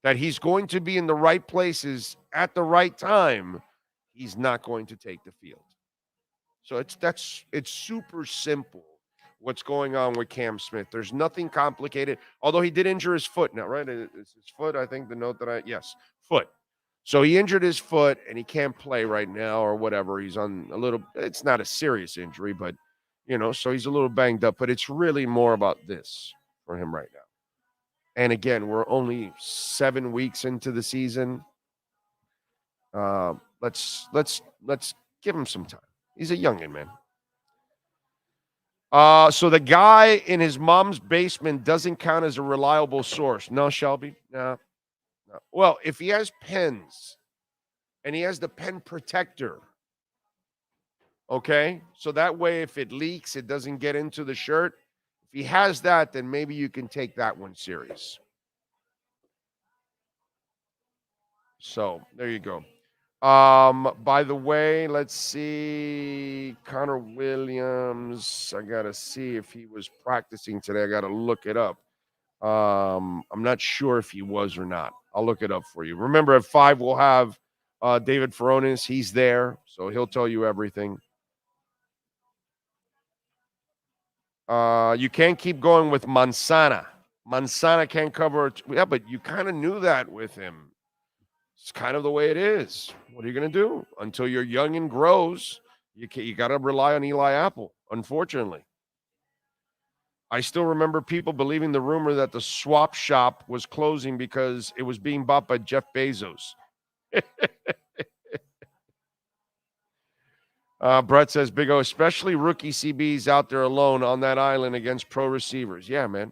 S4: that he's going to be in the right places at the right time, he's not going to take the field. So it's super simple what's going on with Cam Smith. There's nothing complicated, although he did injure his foot now, right? It's his foot, I think the note that yes, foot. So he injured his foot and he can't play right now or whatever. He's on it's not a serious injury, but, so he's a little banged up. But it's really more about this for him right now. And again, we're only 7 weeks into the season. Let's give him some time. He's a youngin', man. So the guy in his mom's basement doesn't count as a reliable source. No, Shelby? No. Well, if he has pens and he has the pen protector, okay? So that way, if it leaks, it doesn't get into the shirt. If he has that, then maybe you can take that one serious. So there you go. By the way, let's see. Connor Williams. I got to see if he was practicing today. I got to look it up. I'm not sure if he was or not. I'll look it up for you. Remember, at 5, we'll have David Furones. He's there, so he'll tell you everything. You can't keep going with Mansana. Mansana can't cover it. Yeah, but you kind of knew that with him. It's kind of the way it is. What are you going to do? Until your youngin' grows, you got to rely on Eli Apple, unfortunately. I still remember people believing the rumor that the swap shop was closing because it was being bought by Jeff Bezos. Brett says, Big O, especially rookie CBs out there alone on that island against pro receivers. Yeah, man.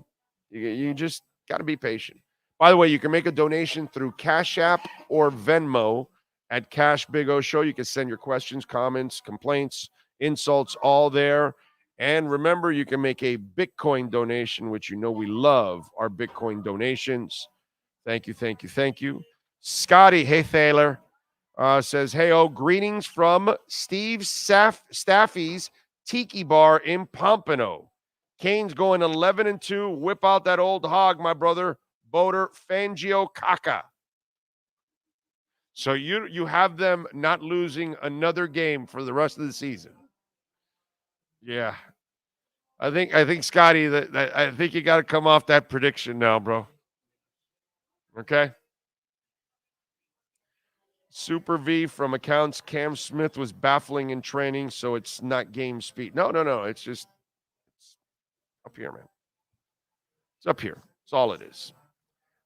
S4: You just got to be patient. By the way, you can make a donation through Cash App or Venmo at Cash Big O Show. You can send your questions, comments, complaints, insults, all there. And remember, you can make a Bitcoin donation, which we love our Bitcoin donations. Thank you, thank you, thank you. Scotty, hey, Thaler, says, hey, greetings from Steve Staffy's Tiki Bar in Pompano. Canes going 11-2. Whip out that old hog, my brother. Boater Fangio Kaka. So you have them not losing another game for the rest of the season. Yeah. I think Scotty, that I think you got to come off that prediction now, bro. Okay? Super V from accounts. Cam Smith was baffling in training, so it's not game speed. No. It's just up here, man. It's up here. That's all it is.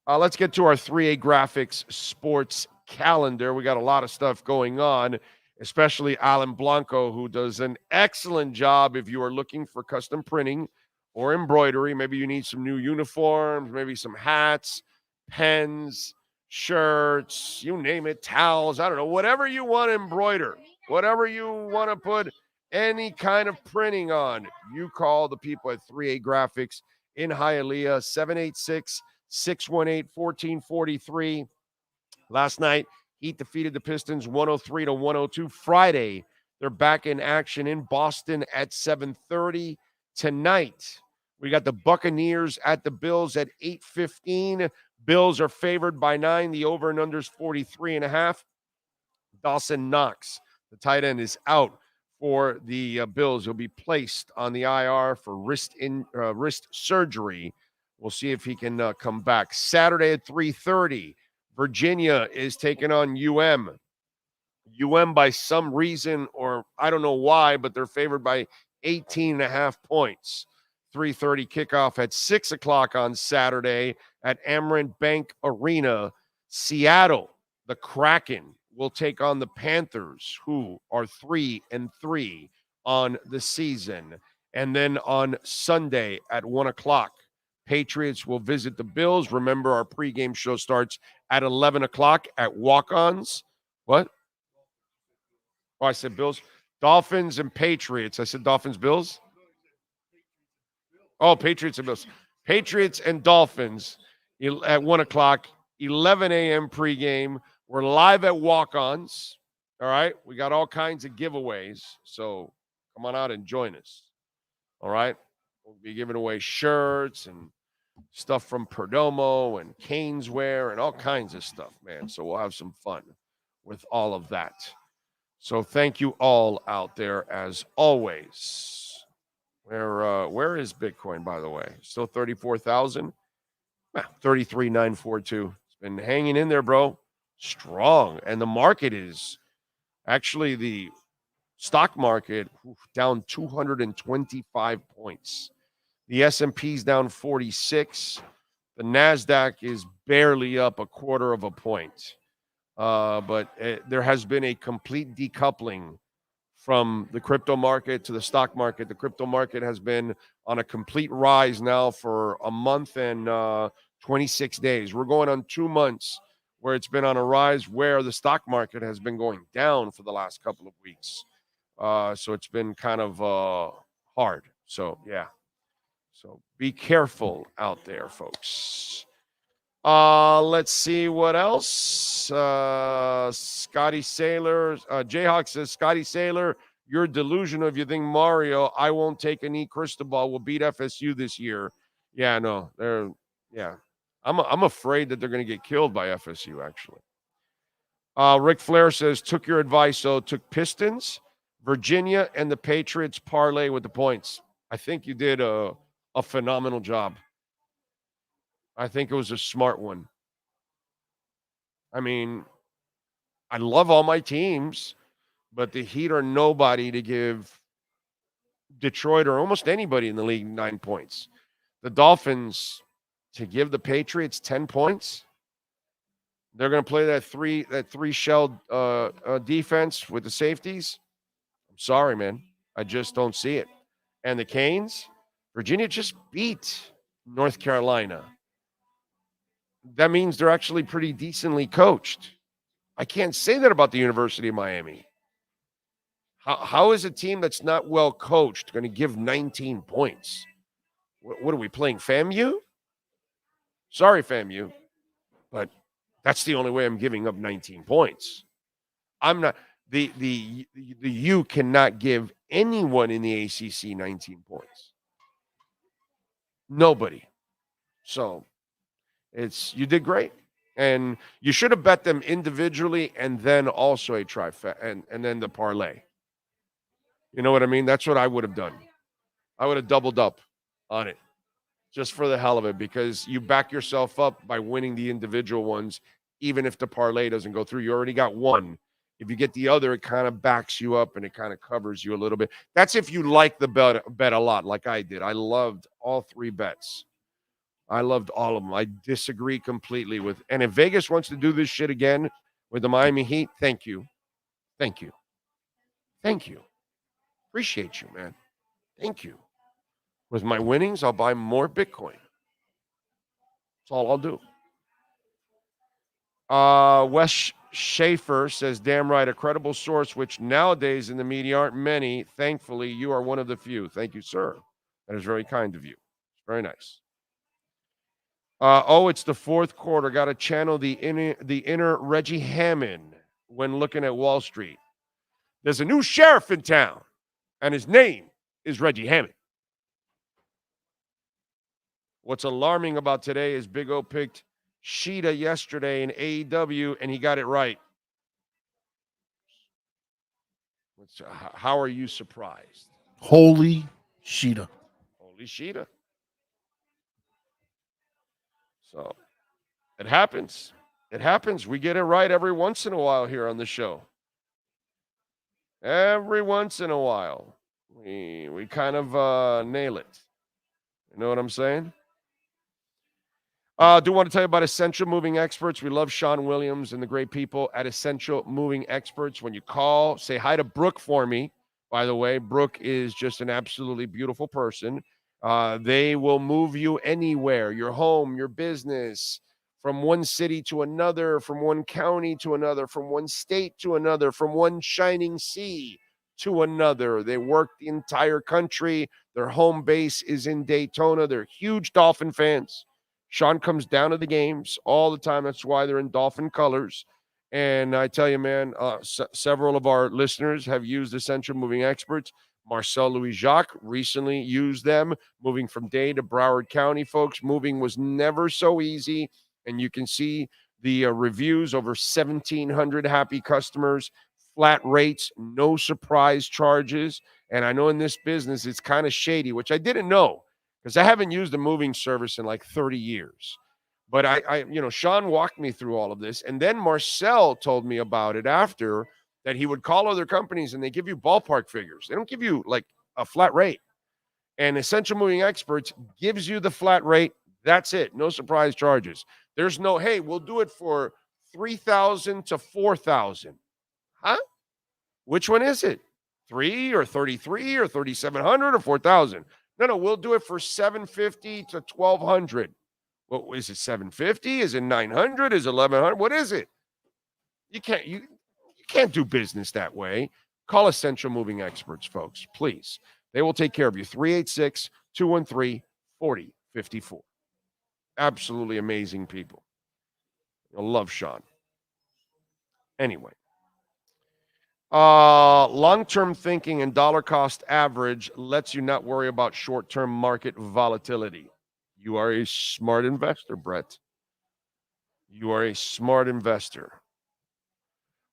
S4: Let's get to our 3A Graphics sports calendar. We got a lot of stuff going on, especially Alan Blanco, who does an excellent job if you are looking for custom printing or embroidery. Maybe you need some new uniforms, maybe some hats, pens, shirts, you name it, towels, I don't know, whatever you want to embroider, whatever you want to put any kind of printing on, you call the people at 3A Graphics in Hialeah, 786-618-1443. Last night, Heat defeated the Pistons 103-102. Friday, they're back in action in Boston at 7:30. Tonight, we got the Buccaneers at the Bills at 8:15. Bills are favored by 9. The over and under is 43.5. Dawson Knox, the tight end, is out for the Bills. He'll be placed on the IR for wrist surgery. We'll see if he can come back. Saturday at 3:30, Virginia is taking on UM. UM, by some reason, or I don't know why, but they're favored by 18.5 points. 3:30 kickoff at 6 o'clock on Saturday at Amerant Bank Arena. Seattle, the Kraken, will take on the Panthers, who are 3-3 on the season. And then on Sunday at 1 o'clock, Patriots will visit the Bills. Remember, our pregame show starts at 11 o'clock at Walk-Ons. What? Oh, I said Bills. Dolphins and Patriots. I said Dolphins, Bills. Oh, Patriots and Bills.
S11: Patriots and Dolphins at 1 o'clock, 11 a.m. pregame. We're live at Walk-Ons. All right? We got all kinds of giveaways. So come on out and join us. All right? We'll be giving away shirts and stuff from Perdomo and Caneswear and all kinds of stuff, man. So we'll have some fun with all of that. So thank you all out there as always. Where is Bitcoin, by the way? Still 34,000? 33,942. It's been hanging in there, bro. Strong. And the market is actually the stock market down 225 points. The S&P's down 46. The NASDAQ is barely up a quarter of a point. But there has been a complete decoupling from the crypto market to the stock market. The crypto market has been on a complete rise now for a month and 26 days. We're going on 2 months where it's been on a rise, where the stock market has been going down for the last couple of weeks. So it's been kind of hard. So, yeah. So be careful out there, folks. Let's see what else. Scotty Sailor, Jayhawk says, Scotty Sailor, you're delusional if you think Mario, I won't take a knee. Cristobal will beat FSU this year. Yeah, no, I'm afraid that they're going to get killed by FSU, actually. Ric Flair says, took your advice, so took Pistons, Virginia, and the Patriots parlay with the points. I think you did a phenomenal job. I think it was a smart one. I mean, I love all my teams, but the Heat are nobody to give Detroit or almost anybody in the league 9 points. The Dolphins, to give the Patriots 10 points, they're going to play that three shell defense with the safeties. I'm sorry, man. I just don't see it. And the Canes, Virginia just beat North Carolina. That means they're actually pretty decently coached. I can't say that about the University of Miami. How is a team that's not well coached going to give 19 points? What are we playing, FAMU? Sorry, FAMU, but that's the only way I'm giving up 19 points. I'm not the U cannot give anyone in the ACC 19 points. Nobody. So you did great. And you should have bet them individually and then also a trifecta and then the parlay. You know what I mean? That's what I would have done. I would have doubled up on it just for the hell of it, because you back yourself up by winning the individual ones, even if the parlay doesn't go through. You already got one. If you get the other, it kind of backs you up and it kind of covers you a little bit. That's if you like the bet a lot, like I did. I loved all three bets. I loved all of them. I disagree completely with. And if Vegas wants to do this shit again with the Miami Heat, thank you. Thank you. Thank you. Appreciate you, man. Thank you. With my winnings, I'll buy more Bitcoin. That's all I'll do. Wes Schaefer says, damn right, a credible source, which nowadays in the media aren't many. Thankfully, you are one of the few. Thank you, sir. That is very kind of you. Very nice. It's the fourth quarter. Got to channel the inner Reggie Hammond when looking at Wall Street. There's a new sheriff in town, and his name is Reggie Hammond. What's alarming about today is Big O picked Sheeta yesterday in AEW, and he got it right. How are you surprised?
S10: Holy Sheeta.
S11: Holy Sheeta. So it happens. It happens. We get it right every once in a while here on the show. Every once in a while, we kind of nail it. You know what I'm saying? I do want to tell you about Essential Moving Experts. We love Sean Williams and the great people at Essential Moving Experts. When you call, say hi to Brooke for me. By the way, Brooke is just an absolutely beautiful person. They will move you anywhere, your home, your business, from one city to another, from one county to another, from one state to another, from one shining sea to another. They work the entire country. Their home base is in Daytona. They're huge Dolphin fans. Sean comes down to the games all the time. That's why they're in Dolphin colors. And I tell you, man, several of our listeners have used Essential Moving Experts. Marcel Louis Jacques recently used them, moving from Dade to Broward County, folks. Moving was never so easy. And you can see the reviews, over 1,700 happy customers, flat rates, no surprise charges. And I know in this business, it's kind of shady, which I didn't know because I haven't used a moving service in like 30 years. But Sean walked me through all of this. And then Marcel told me about it after, that he would call other companies and they give you ballpark figures. They don't give you like a flat rate. And Essential Moving Experts gives you the flat rate. That's it. No surprise charges. There's no, hey, we'll do it for $3,000 to $4,000. Huh? Which one is it? 3 or 33 or 3,700 or 4,000? No, we'll do it for $750 to $1,200. Well, is it $750? Is it $900? Is it $1,100? What is it? You can't do business that way. Call Essential Moving Experts, folks, please. They will take care of you. 386-213-4054. Absolutely amazing people. You'll love Sean. Anyway. Long-term thinking and dollar cost average lets you not worry about short-term market volatility. You are a smart investor, Brett. You are a smart investor.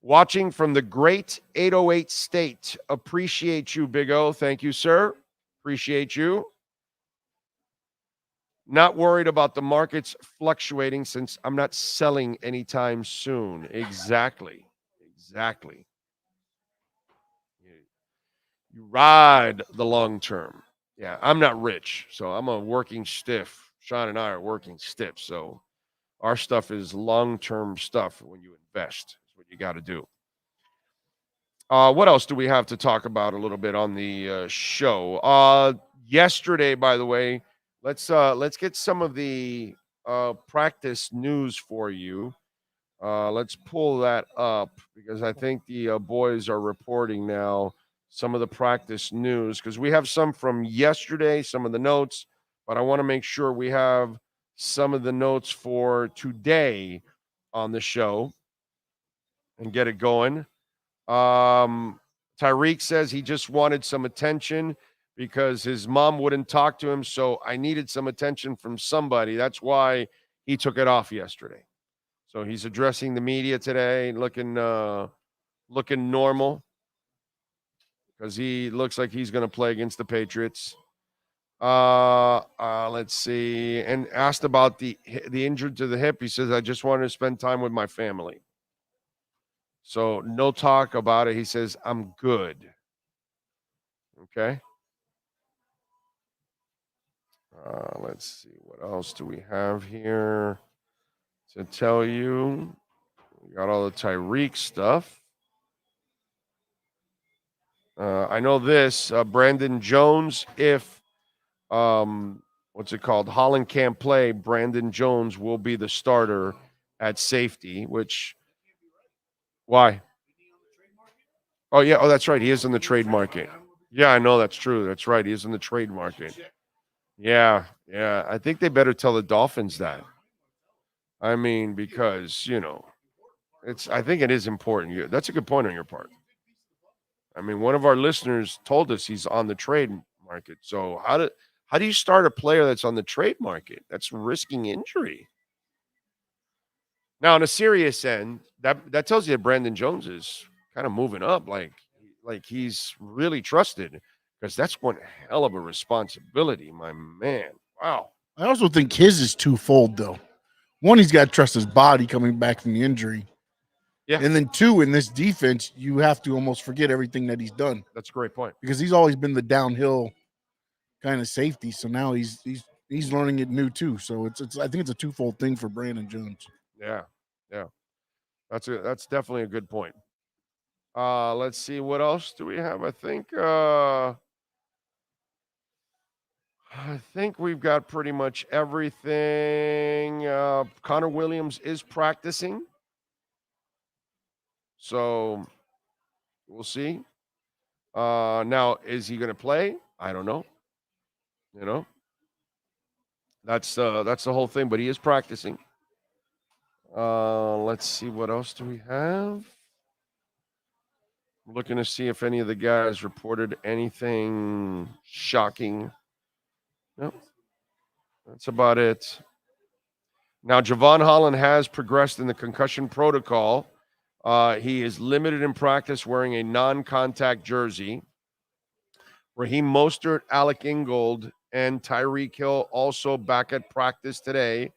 S11: Watching from the great 808 state. Appreciate you, Big O. Thank you, sir. Appreciate you. Not worried about the markets fluctuating since I'm not selling anytime soon. Exactly. You ride the long term. Yeah, I'm not rich, so I'm a working stiff. Sean and I are working stiff, so our stuff is long-term stuff when you invest. That's what you got to do. What else do we have to talk about a little bit on the show? Yesterday, by the way, let's get some of the practice news for you. Let's pull that up because I think the boys are reporting now some of the practice news because we have some from yesterday, some of the notes, but I want to make sure we have some of the notes for today on the show and get it going. Tyreek says he just wanted some attention because his mom wouldn't talk to him, so I needed some attention from somebody. That's why he took it off yesterday. So he's addressing the media today, looking normal because he looks like he's going to play against the Patriots. Let's see. And asked about the injury to the hip. He says, I just wanted to spend time with my family. So no talk about it. He says, I'm good. Okay. Let's see. What else do we have here to tell you? We got all the Tyreek stuff. I know this. Brandon Jones, if what's it called? Holland can't play, Brandon Jones will be the starter at safety, which why? Oh, yeah. Oh, that's right. He is in the trade market. Yeah, I know that's true. That's right. He is in the trade market. Yeah. I think they better tell the Dolphins that. I mean, because, I think it is important. That's a good point on your part. I mean, one of our listeners told us he's on the trade market. So how do you start a player that's on the trade market? That's risking injury. Now, on a serious end, that tells you that Brandon Jones is kind of moving up, like he's really trusted, because that's one hell of a responsibility, my man. Wow.
S10: I also think his is twofold, though. One, he's got to trust his body coming back from the injury.
S11: Yeah.
S10: And then two, in this defense, you have to almost forget everything that he's done.
S11: That's a great point.
S10: Because he's always been the downhill kind of safety. So now he's learning it new too. So it's I think it's a twofold thing for Brandon Jones.
S11: Yeah. That's definitely a good point. Let's see, what else do we have? I think we've got pretty much everything. Connor Williams is practicing. So we'll see. Now, is he going to play? I don't know. That's the whole thing. But he is practicing. Let's see, what else do we have? I'm looking to see if any of the guys reported anything shocking. Nope. That's about it. Now, Javon Holland has progressed in the concussion protocol. He is limited in practice wearing a non-contact jersey. Raheem Mostert, Alec Ingold, and Tyreek Hill also back at practice today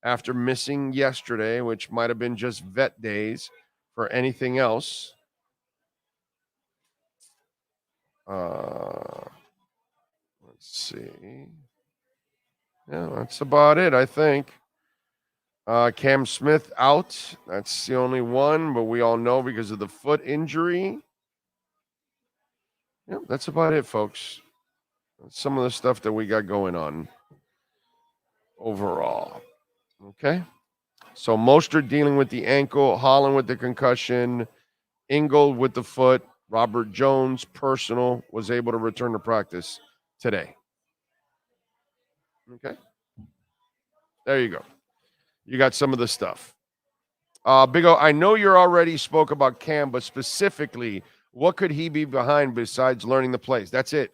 S11: after missing yesterday, which might have been just vet days for anything else. Let's see. Yeah, that's about it, I think. Cam Smith out. That's the only one, but we all know because of the foot injury. Yep, that's about it, folks. That's some of the stuff that we got going on overall. Okay. So Mostert dealing with the ankle, Holland with the concussion, Ingold with the foot, Robert Jones, personal, was able to return to practice today. Okay. There you go. You got some of the stuff. Big O, I know you already spoke about Cam, but specifically, what could he be behind besides learning the plays? That's it.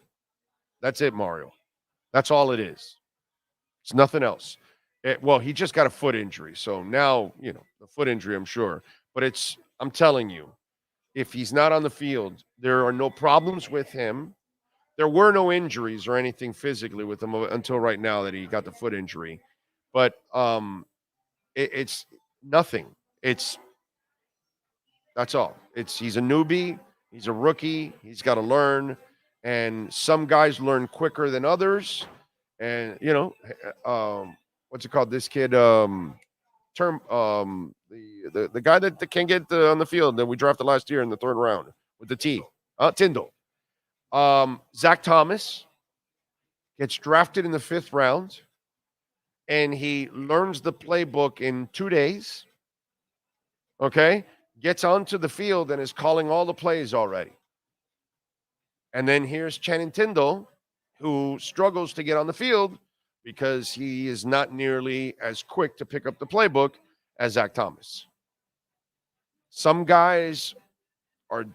S11: That's it, Mario. That's all it is. It's nothing else. Well, he just got a foot injury. So now, the foot injury, I'm sure. But I'm telling you, if he's not on the field, there are no problems with him. There were no injuries or anything physically with him until right now that he got the foot injury. But it's nothing. That's all. He's a newbie. He's a rookie. He's got to learn. And some guys learn quicker than others. And, what's it called? This kid, the guy that can get on the field that we drafted last year in the third round with the T, Tindle. Zach Thomas gets drafted in the 5th round, and he learns the playbook in 2 days. Okay, gets onto the field and is calling all the plays already. And then here's Channing Tindle, who struggles to get on the field because he is not nearly as quick to pick up the playbook as Zach Thomas. Some guys are,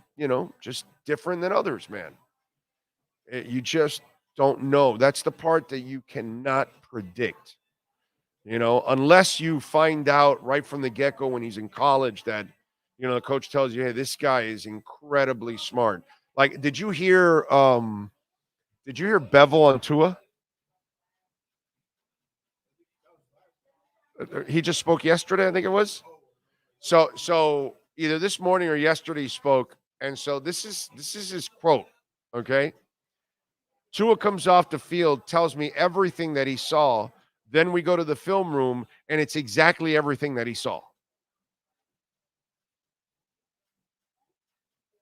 S11: just different than others, man. You just don't know. That's the part that you cannot predict. Unless you find out right from the get-go when he's in college that, the coach tells you, hey, this guy is incredibly smart. Like, did you hear Bevel on Tua? He just spoke yesterday, I think it was. So either this morning or yesterday he spoke, and so this is his quote, okay? Tua comes off the field, tells me everything that he saw. Then we go to the film room, and it's exactly everything that he saw.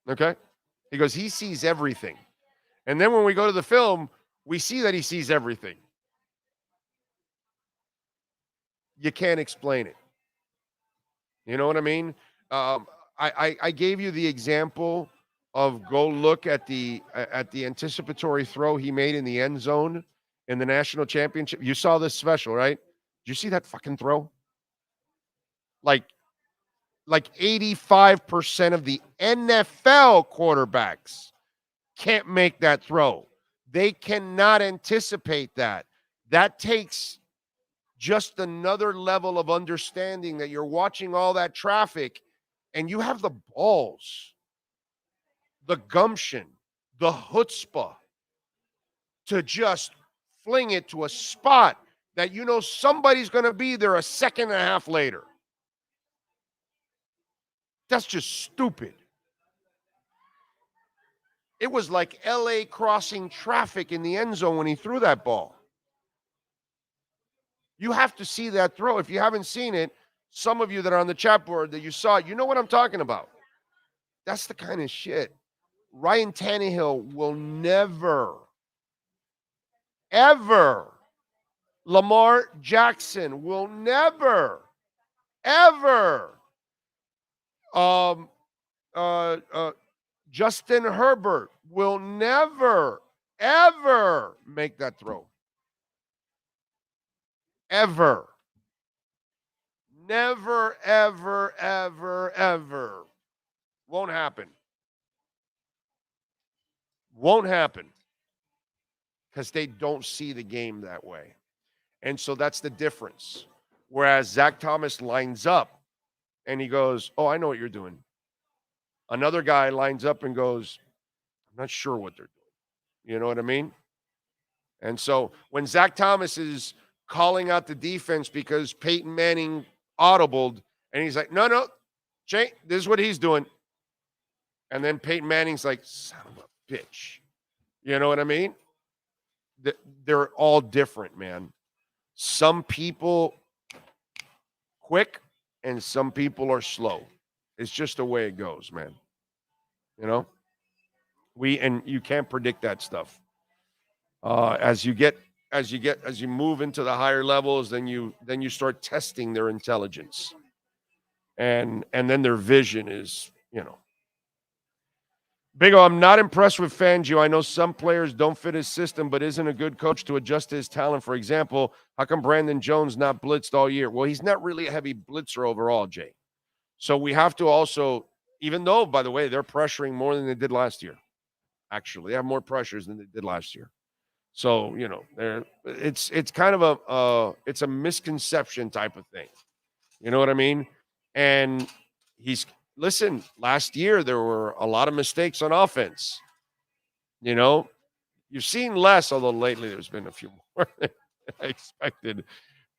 S11: Okay? He goes, he sees everything. And then when we go to the film, we see that he sees everything. You can't explain it. You know what I mean? I gave you the example of go look at the anticipatory throw he made in the end zone in the national championship. You saw this special, right? Did you see that fucking throw? Like 85% of the NFL quarterbacks can't make that throw. They cannot anticipate that. That takes just another level of understanding that you're watching all that traffic and you have the balls, the gumption, the chutzpah to just fling it to a spot that somebody's going to be there a second and a half later. That's just stupid. It was like LA crossing traffic in the end zone when he threw that ball. You have to see that throw. If you haven't seen it, some of you that are on the chat board that you saw it, you know what I'm talking about. That's the kind of shit. Ryan Tannehill will never, ever. Lamar Jackson will never, ever. Justin Herbert will never, ever make that throw. Ever. Never, ever, ever, ever. Won't happen. Won't happen. Because they don't see the game that way. And so that's the difference. Whereas Zach Thomas lines up and he goes, oh, I know what you're doing. Another guy lines up and goes, I'm not sure what they're doing. You know what I mean? And so when Zach Thomas is calling out the defense because Peyton Manning audibled, and he's like, no, Jay, this is what he's doing. And then Peyton Manning's like, son of a bitch. You know what I mean? They're all different, man. Some people quick and some people are slow. It's just the way it goes, man. You know? And you can't predict that stuff. As you move into the higher levels, then you start testing their intelligence. And then their vision is, Big O, I'm not impressed with Fangio. I know some players don't fit his system, but isn't a good coach to adjust to his talent. For example, how come Brandon Jones not blitzed all year? Well, he's not really a heavy blitzer overall, Jay. So we have to also, even though, by the way, they're pressuring more than they did last year. Actually, they have more pressures than they did last year. So, it's kind of it's a misconception type of thing. You know what I mean? And listen, last year there were a lot of mistakes on offense. You've seen less, although lately there's been a few more than I expected.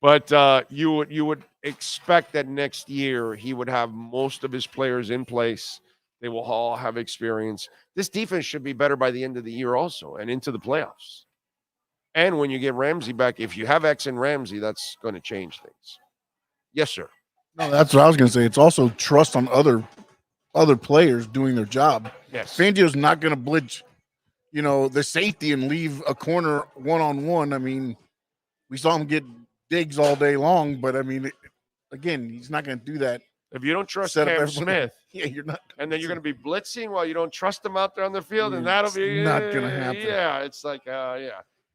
S11: But you would expect that next year he would have most of his players in place. They will all have experience. This defense should be better by the end of the year also and into the playoffs. And when you get Ramsey back, if you have X and Ramsey, that's going to change things. Yes, sir.
S10: No, that's what I was going to say. It's also trust on other players doing their job.
S11: Yes.
S10: Fangio's not going to blitz, the safety and leave a corner one-on-one. I mean, we saw him get digs all day long, but I mean, again, he's not going to do that.
S11: If you don't trust Cam Smith,
S10: you're not.
S11: And then you're going to be blitzing while you don't trust him out there on the field, and that'll be
S10: not going to happen.
S11: Yeah, it's like,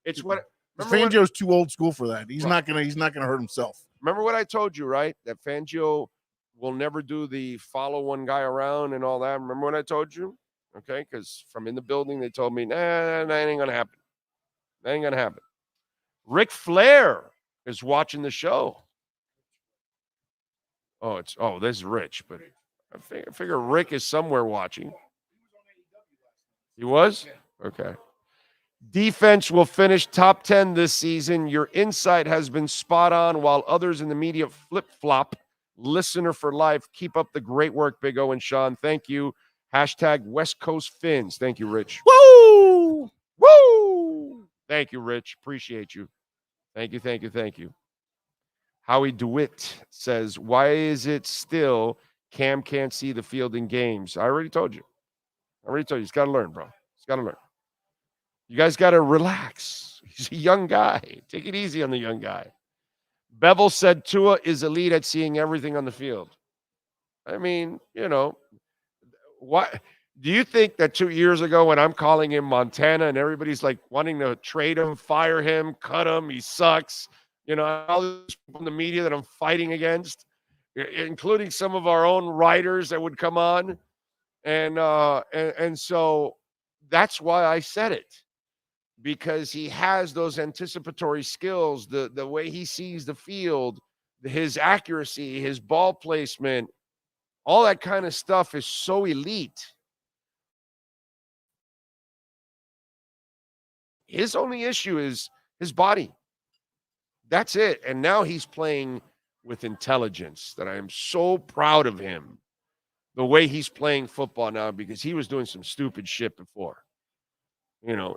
S11: it's what
S10: Fangio's too old school for that. He's not going to hurt himself.
S11: Remember what I told you, right? That Fangio will never do the follow one guy around and all that. Remember what I told you? Okay, because from in the building they told me, that ain't going to happen. That ain't going to happen. Ric Flair is watching the show. This is Rich, but I figure Rick is somewhere watching. He was? Okay. Defense will finish top 10 this season. Your insight has been spot on while others in the media flip-flop. Listener for life. Keep up the great work, Big O and Sean. Thank you. Hashtag West Coast Fins. Thank you, Rich.
S10: Woo!
S11: Woo! Thank you, Rich. Appreciate you. Thank you. Howie DeWitt says, why is it still Cam can't see the field in games? I already told you. He's got to learn, bro. He's got to learn. You guys got to relax. He's a young guy. Take it easy on the young guy. Bevel said Tua is elite at seeing everything on the field. I mean, what do you think that 2 years ago when I'm calling him Montana and everybody's like wanting to trade him, fire him, cut him, he sucks, all these people in the media that I'm fighting against, including some of our own writers that would come on. And so that's why I said it, because he has those anticipatory skills, the way he sees the field, his accuracy, his ball placement, all that kind of stuff is so elite. His only issue is his body. That's it. And now he's playing with intelligence that I am so proud of him, the way he's playing football now, because he was doing some stupid shit before.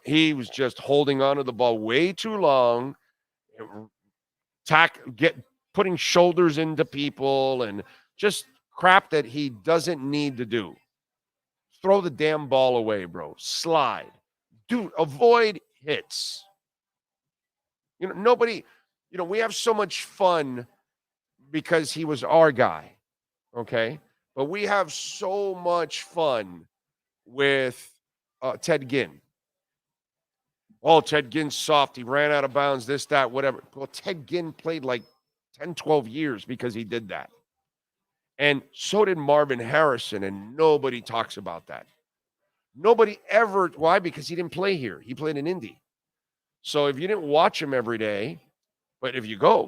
S11: He was just holding on to the ball way too long, putting shoulders into people and just crap that he doesn't need to do. Throw the damn ball away, bro. Slide. Dude, avoid hits. Nobody, we have so much fun because he was our guy, okay? But we have so much fun with Ted Ginn. Oh, Ted Ginn's soft. He ran out of bounds, this, that, whatever. Well, Ted Ginn played like 10, 12 years because he did that. And so did Marvin Harrison, and nobody talks about that. Nobody ever. Why? Because he didn't play here. He played in Indy. So if you didn't watch him every day, but if you go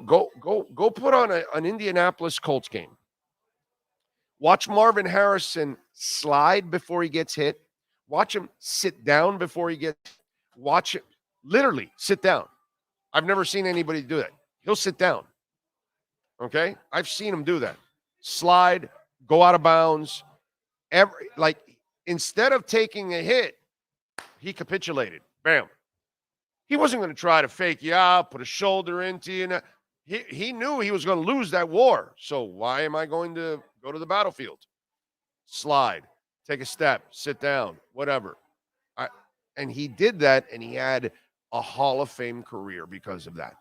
S11: put on an Indianapolis Colts game. Watch Marvin Harrison slide before he gets hit. Watch him sit down before he gets hit. Watch him literally sit down. I've never seen anybody do that. He'll sit down. Okay? I've seen him do that. Slide, go out of bounds. Instead of taking a hit, he capitulated. Bam. He wasn't going to try to fake you out, put a shoulder into you. He knew he was going to lose that war. So why am I going to go to the battlefield? Slide, take a step, sit down, whatever. And he did that, and he had a Hall of Fame career because of that.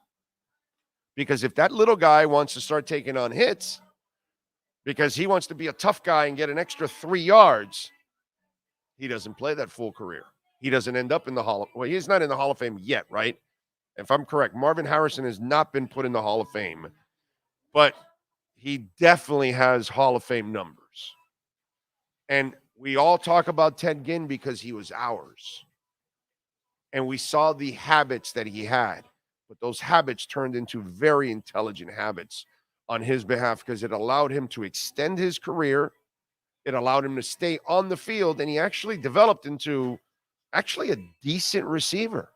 S11: Because if that little guy wants to start taking on hits because he wants to be a tough guy and get an extra 3 yards, he doesn't play that full career. He doesn't end up in the Hall of Fame. Well, he's not in the Hall of Fame yet, right? If I'm correct, Marvin Harrison has not been put in the Hall of Fame, but he definitely has Hall of Fame numbers. And we all talk about Ted Ginn because he was ours. And we saw the habits that he had, but those habits turned into very intelligent habits on his behalf because it allowed him to extend his career. It allowed him to stay on the field, and he actually developed into actually a decent receiver.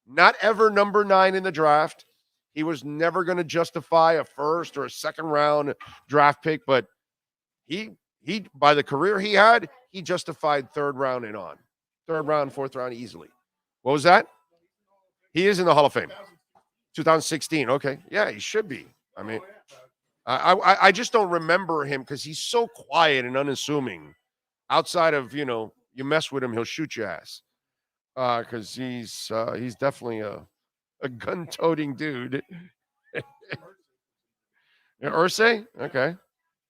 S11: Not ever number 9 in the draft. He was never going to justify a first or a second round draft pick, but he by the career he had, he justified third round and on. Third round, fourth round easily. What was that? He is in the Hall of Fame. 2016. Okay. Yeah, he should be. I mean, I just don't remember him because he's so quiet and unassuming. Outside of, you mess with him, he'll shoot your ass. Because he's definitely a gun-toting dude. Irsay? Okay.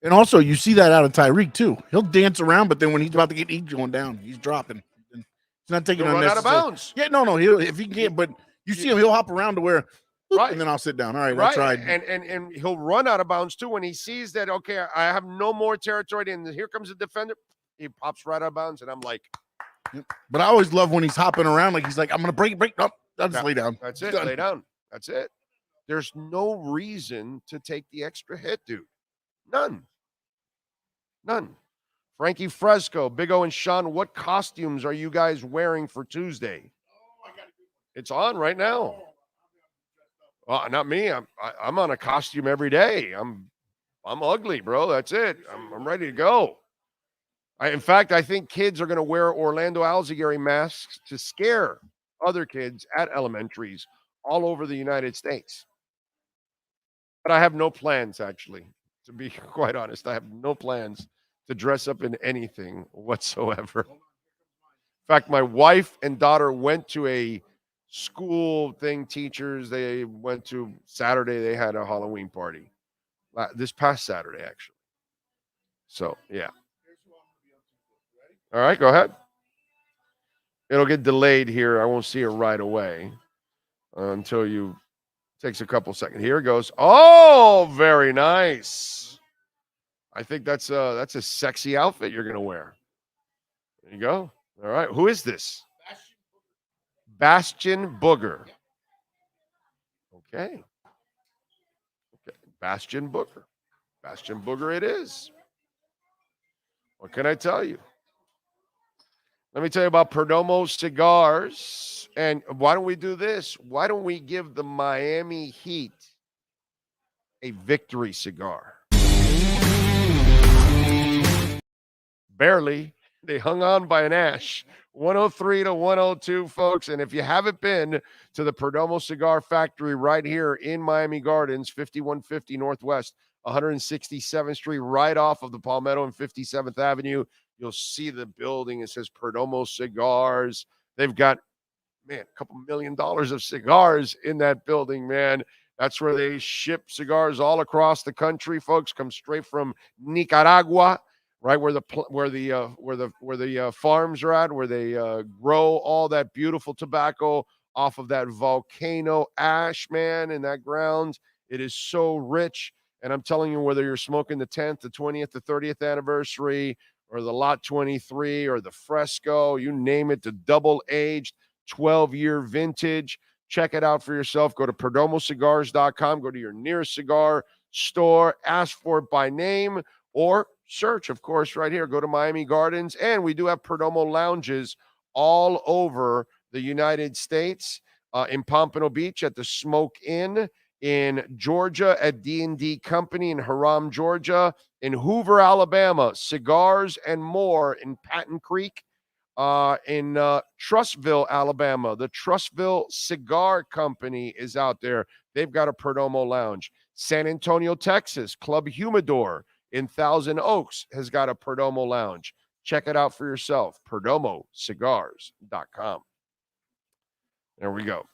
S10: And also, you see that out of Tyreek, too. He'll dance around, but then when he's about to get eat going down, he's dropping. He's not taking
S11: He'll run out of bounds.
S10: Yeah, no. If he can't, but you see him, he'll hop around to where, right, and then I'll sit down. All right, I tried.
S11: And he'll run out of bounds too when he sees that. Okay, I have no more territory, and here comes a defender. He pops right out of bounds, and I'm like.
S10: But I always love when he's hopping around like he's like, I'm gonna break. No, I'll just lay down.
S11: That's it.
S10: Done.
S11: Lay down. That's it. There's no reason to take the extra hit, dude. None. Frankie Fresco, Big O, and Sean, what costumes are you guys wearing for Tuesday? It's on right now. Well, not me. I'm on a costume every day. I'm ugly, bro. That's it. I'm ready to go. In fact, I think kids are going to wear Orlando Alzigari masks to scare other kids at elementaries all over the United States. But I have no plans, actually, to be quite honest. I have no plans to dress up in anything whatsoever. In fact, my wife and daughter went to a school thing, teachers. They went to Saturday. They had a Halloween party. This past Saturday, actually. So, yeah. All right, go ahead. It'll get delayed here. I won't see it right away until you takes a couple seconds. Here it goes. Oh, very nice. I think that's a sexy outfit you're going to wear. There you go. All right. Who is this? Bastion Booger. Okay. Bastion Booger. Bastion Booger it is. What can I tell you? Let me tell you about Perdomo cigars. And why don't we do this? Why don't we give the Miami Heat a victory cigar? Barely. They hung on by an ash. 103 to 102, folks. And if you haven't been to the Perdomo Cigar Factory right here in Miami Gardens, 5150 Northwest, 167th Street, right off of the Palmetto and 57th Avenue, you'll see the building. It says Perdomo Cigars. They've got, man, a couple $1 million of cigars in that building, man. That's where they ship cigars all across the country. Folks come straight from Nicaragua. right where the farms are at, where they grow all that beautiful tobacco off of that volcano ash, man, in that ground. It is so rich. And I'm telling you, whether you're smoking the 10th, the 20th, the 30th anniversary, or the Lot 23, or the Fresco, you name it, the double-aged 12-year vintage, check it out for yourself. Go to perdomocigars.com. Go to your nearest cigar store. Ask for it by name or search, of course, right here. Go to Miami Gardens. And we do have Perdomo lounges all over the United States, in Pompano Beach at the Smoke Inn, in Georgia at D&D Company in Haram, Georgia, in Hoover, Alabama, Cigars and More in Patton Creek, in Trustville, Alabama. The Trustville Cigar Company is out there. They've got a Perdomo lounge. San Antonio, Texas, Club Humidor in Thousand Oaks has got a Perdomo lounge. Check it out for yourself, perdomocigars.com. There we go.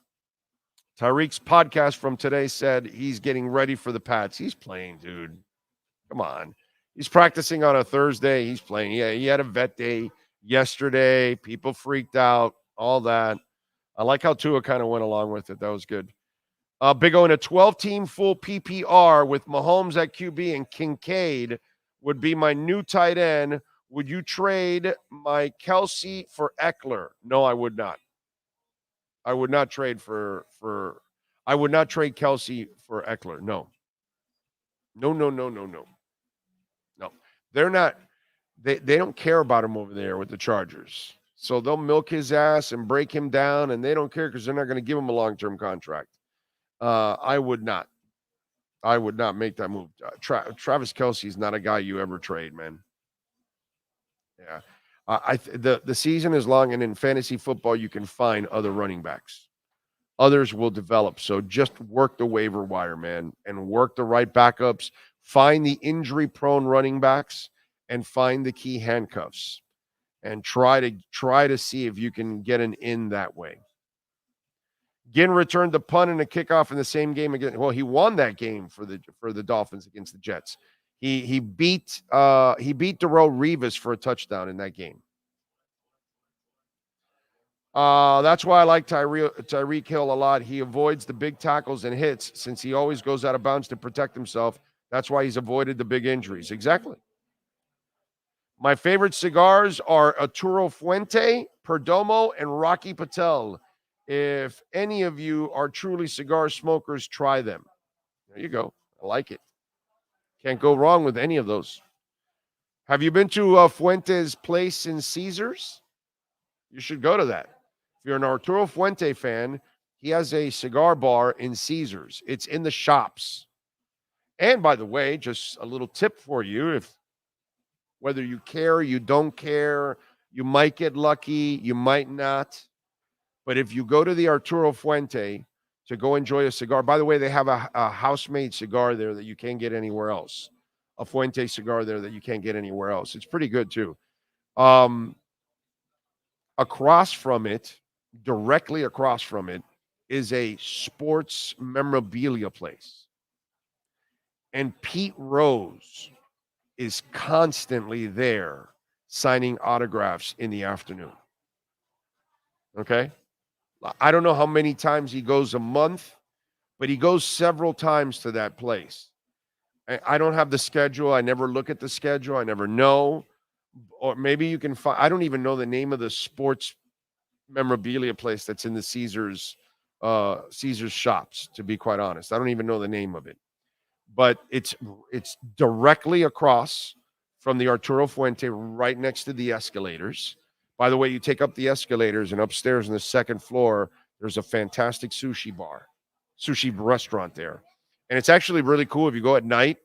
S11: Tyreek's podcast from today said he's getting ready for the Pats. He's playing, dude. Come on. He's practicing on a Thursday. He's playing. Yeah, he had a vet day yesterday. People freaked out, all that. I like how Tua kind of went along with it. That was good. Big O in a 12-team full PPR with Mahomes at QB and Kincaid would be my new tight end. Would you trade my Kelsey for Eckler? No, I would not. I would not trade I would not trade Kelsey for Eckler. No. No. They're not, they don't care about him over there with the Chargers. So they'll milk his ass and break him down, and they don't care because they're not going to give him a long-term contract. I would not make that move. Travis Kelsey is not a guy you ever trade, man. Yeah. The season is long, and in fantasy football, you can find other running backs. Others will develop. So just work the waiver wire, man, and work the right backups. Find the injury-prone running backs and find the key handcuffs, and try to see if you can get an in that way. Ginn returned the punt and a kickoff in the same game again. Well, he won that game for the Dolphins against the Jets. He beat Darrelle Revis for a touchdown in that game. That's why I like Tyreek Hill a lot. He avoids the big tackles and hits since he always goes out of bounds to protect himself. That's why he's avoided the big injuries. Exactly. My favorite cigars are Arturo Fuente, Perdomo, and Rocky Patel. If any of you are truly cigar smokers, try them. There you go. I like it. Can't go wrong with any of those. Have you been to Fuente's place in Caesars? You should go to that. If you're an Arturo Fuente fan, he has a cigar bar in Caesars. It's in the shops. And by the way, just a little tip for you, whether you care or you don't care, you might get lucky, you might not. But if you go to the Arturo Fuente to go enjoy a cigar, by the way, they have a house-made cigar there that you can't get anywhere else. A Fuente cigar there that you can't get anywhere else. It's pretty good too. Across from it, directly across from it, is a sports memorabilia place. And Pete Rose is constantly there signing autographs in the afternoon. Okay? I don't know how many times he goes a month, but he goes several times to that place. I don't have the schedule. I never look at the schedule. I never know. Or maybe you can find, I don't even know the name of the sports memorabilia place that's in the Caesars shops, to be quite honest. I don't even know the name of it. But it's directly across from the Arturo Fuente, right next to the escalators. By the way, you take up the escalators, and upstairs on the second floor, there's a fantastic sushi restaurant there. And it's actually really cool. If you go at night,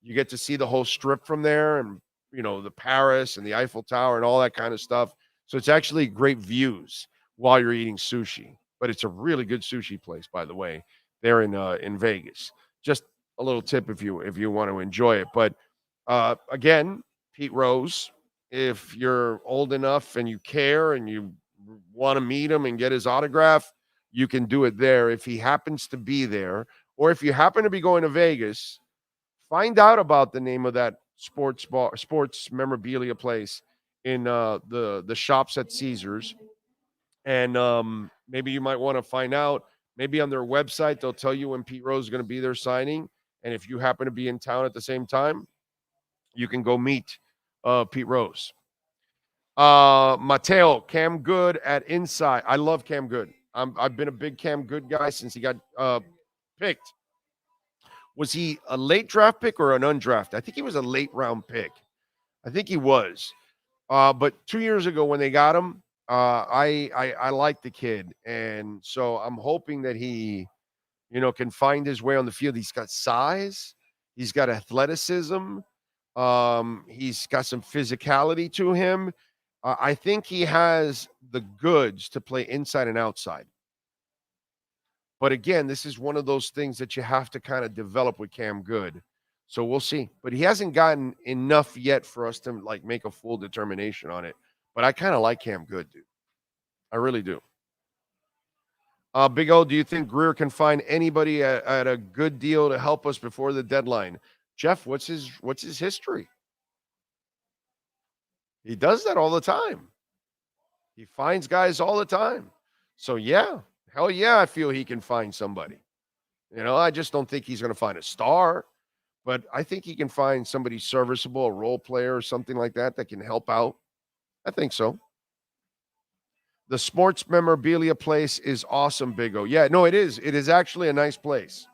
S11: you get to see the whole strip from there, and the Paris and the Eiffel Tower and all that kind of stuff. So it's actually great views while you're eating sushi. But it's a really good sushi place, by the way, there in Vegas. Just a little tip if you want to enjoy it. But again, Pete Rose, if you're old enough and you care and you want to meet him and get his autograph, you can do it there if he happens to be there. Or if you happen to be going to Vegas, find out about the name of that sports memorabilia place in the shops at Caesars. And maybe you might want to find out. Maybe on their website, they'll tell you when Pete Rose is going to be there signing. And if you happen to be in town at the same time, you can go meet Pete Rose. Mateo, Cam Good at Inside. I love Cam Good. I've been a big Cam Good guy since he got picked. Was he a late draft pick or an undrafted? I think he was a late round pick. I think he was. But 2 years ago when they got him, I like the kid. And so I'm hoping that he, can find his way on the field. He's got size. He's got athleticism. He's got some physicality to him. I think he has the goods to play inside and outside. But again, this is one of those things that you have to kind of develop with Cam Good. So we'll see. But he hasn't gotten enough yet for us to make a full determination on it. But I kind of like Cam Good, dude. I really do. Big O, do you think Greer can find anybody at a good deal to help us before the deadline? Jeff, what's his history? He does that all the time. He finds guys all the time. So yeah, hell yeah, I feel he can find somebody. I just don't think he's going to find a star, but I think he can find somebody serviceable, a role player or something like that can help out. I think so. The sports memorabilia place is awesome, Big O. Yeah, no, it is. It is actually a nice place.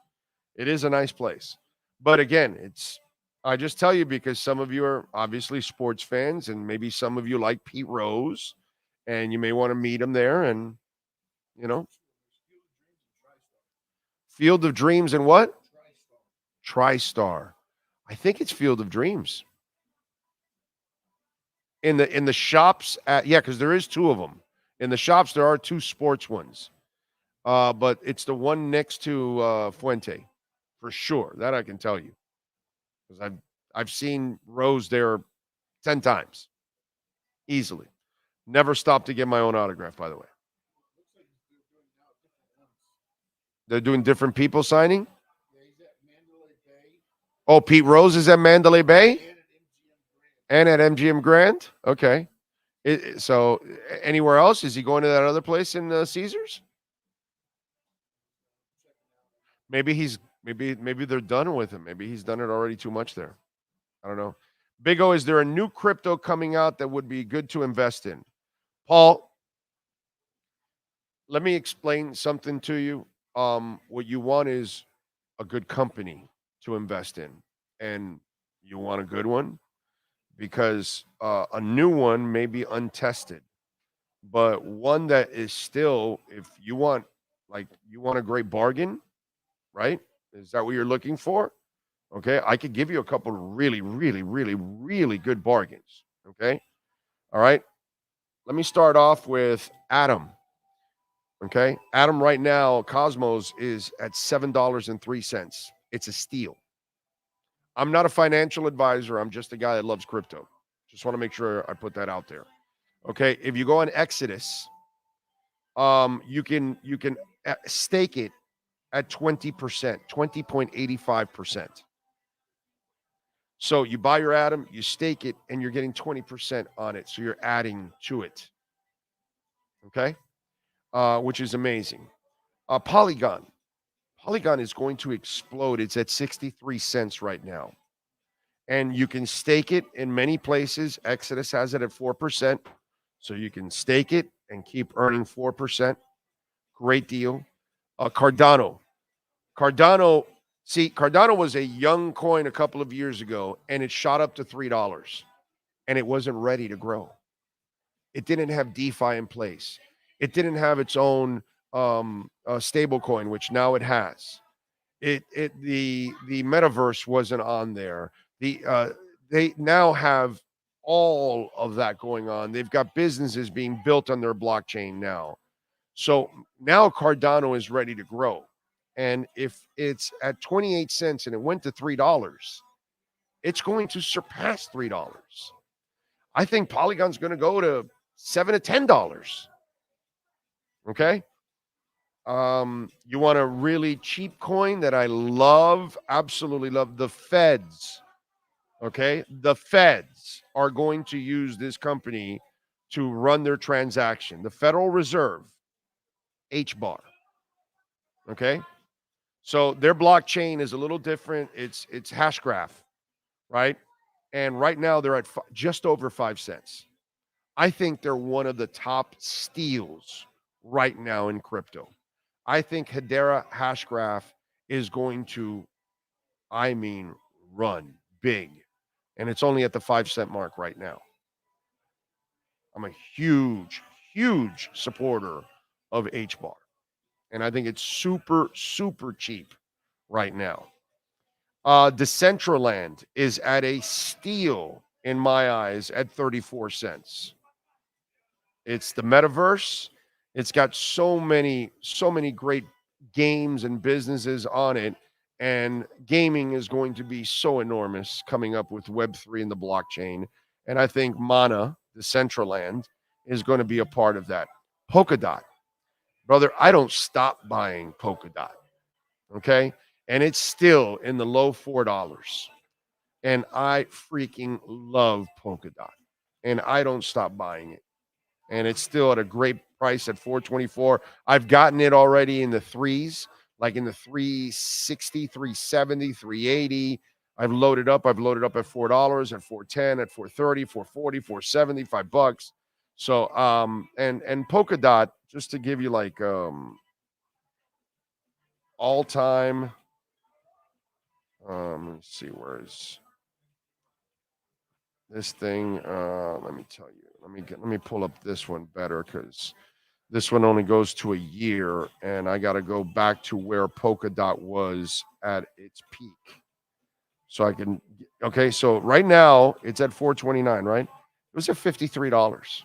S11: It is a nice place. But again, I just tell you because some of you are obviously sports fans and maybe some of you like Pete Rose and you may want to meet him there and, Field of Dreams and what? TriStar. I think it's Field of Dreams. In the shops because there is two of them. In the shops, there are two sports ones. But it's the one next to Fuente, for sure. That I can tell you. Because I've seen Rose there 10 times. Easily. Never stopped to get my own autograph, by the way. They're doing different people signing? Oh, Pete Rose is at Mandalay Bay? And at MGM Grand? Okay. So anywhere else? Is he going to that other place in Caesars? Maybe they're done with him. Maybe he's done it already too much there. I don't know. Big O, is there a new crypto coming out that would be good to invest in? Paul, let me explain something to you. What you want is a good company to invest in, and you want a good one because a new one may be untested, but one that is still, if you want a great bargain, right? Is that what you're looking for? Okay, I could give you a couple of really, really, really, really good bargains. Okay, all right. Let me start off with Atom. Okay, Atom right now, Cosmos is at $7.03. It's a steal. I'm not a financial advisor. I'm just a guy that loves crypto. Just want to make sure I put that out there. Okay, if you go on Exodus, you can stake it at 20%, 20.85%. So you buy your Atom, you stake it, and you're getting 20% on it. So you're adding to it. Okay, which is amazing. Polygon is going to explode. It's at 63 cents right now. And you can stake it in many places. Exodus has it at 4%. So you can stake it and keep earning 4%. Great deal. Cardano was a young coin a couple of years ago, and it shot up to $3, and it wasn't ready to grow. It didn't have DeFi in place. It didn't have its own stable coin, which now it has. The metaverse wasn't on there. They now have all of that going on. They've got businesses being built on their blockchain now. So now Cardano is ready to grow. And if it's at 28 cents and it went to $3, it's going to surpass $3. I think Polygon's going to go to $7 to $10. Okay. You want a really cheap coin that I love, absolutely love? The Feds Okay. The feds are going to use this company to run their transaction. The Federal Reserve, HBAR. Okay. So their blockchain is a little different. It's Hashgraph, right? And right now they're at just over 5 cents. I think they're one of the top steals right now in crypto. I think Hedera Hashgraph is going to, run big. And it's only at the 5 cent mark right now. I'm a huge, huge supporter of HBAR. And I think it's super, super cheap right now. Decentraland is at a steal in my eyes at 34 cents. It's the metaverse. It's got so many great games and businesses on it. And gaming is going to be so enormous coming up with Web3 and the blockchain. And I think Mana, Decentraland, is going to be a part of that. Polkadot. Brother, I don't stop buying Polkadot. Okay? And it's still in the low $4. And I freaking love Polkadot. And I don't stop buying it. And it's still at a great price at $4.24. I've gotten it already in the threes, like in the $3.60, $3.70, $3.80. I've loaded up at $4, at $4.10, at $4.30, $4.40, $4.70, $5. So and Polkadot, just to give you like all-time, let's see, where is this thing? Let me tell you. Let me pull up this one better, because this one only goes to a year, and I got to go back to where Polkadot was at its peak. So I can, okay, so right now it's at $4.29, right? It was at $53.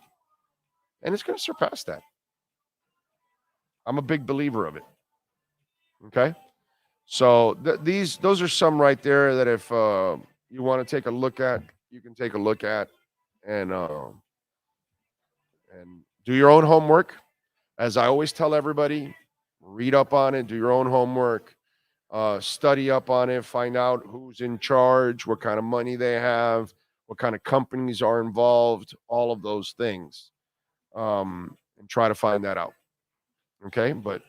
S11: And it's going to surpass that. I'm a big believer of it. Okay? So those are some right there that if you want to take a look at, you can take a look at and do your own homework. As I always tell everybody, read up on it, do your own homework, study up on it, find out who's in charge, what kind of money they have, what kind of companies are involved, all of those things, and try to find that out. Okay? But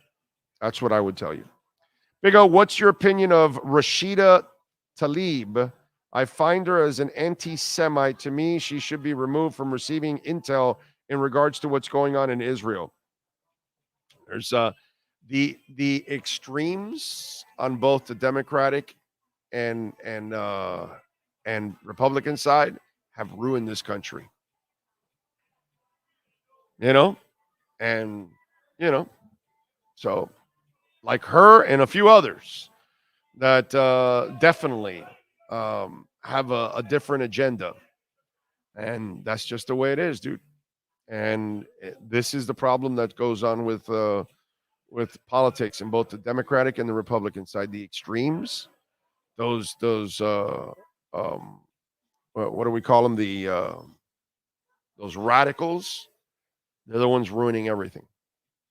S11: that's what I would tell you. Big O, what's your opinion of Rashida Tlaib? I find her as an anti-Semite. To me, she should be removed from receiving intel in regards to what's going on in Israel. There's the extremes on both the Democratic and Republican side have ruined this country. So like her and a few others that definitely have a different agenda. And that's just the way it is, dude. And this is the problem that goes on with politics in both the Democratic and the Republican side. The extremes, those what do we call them? Those radicals, they're the ones ruining everything.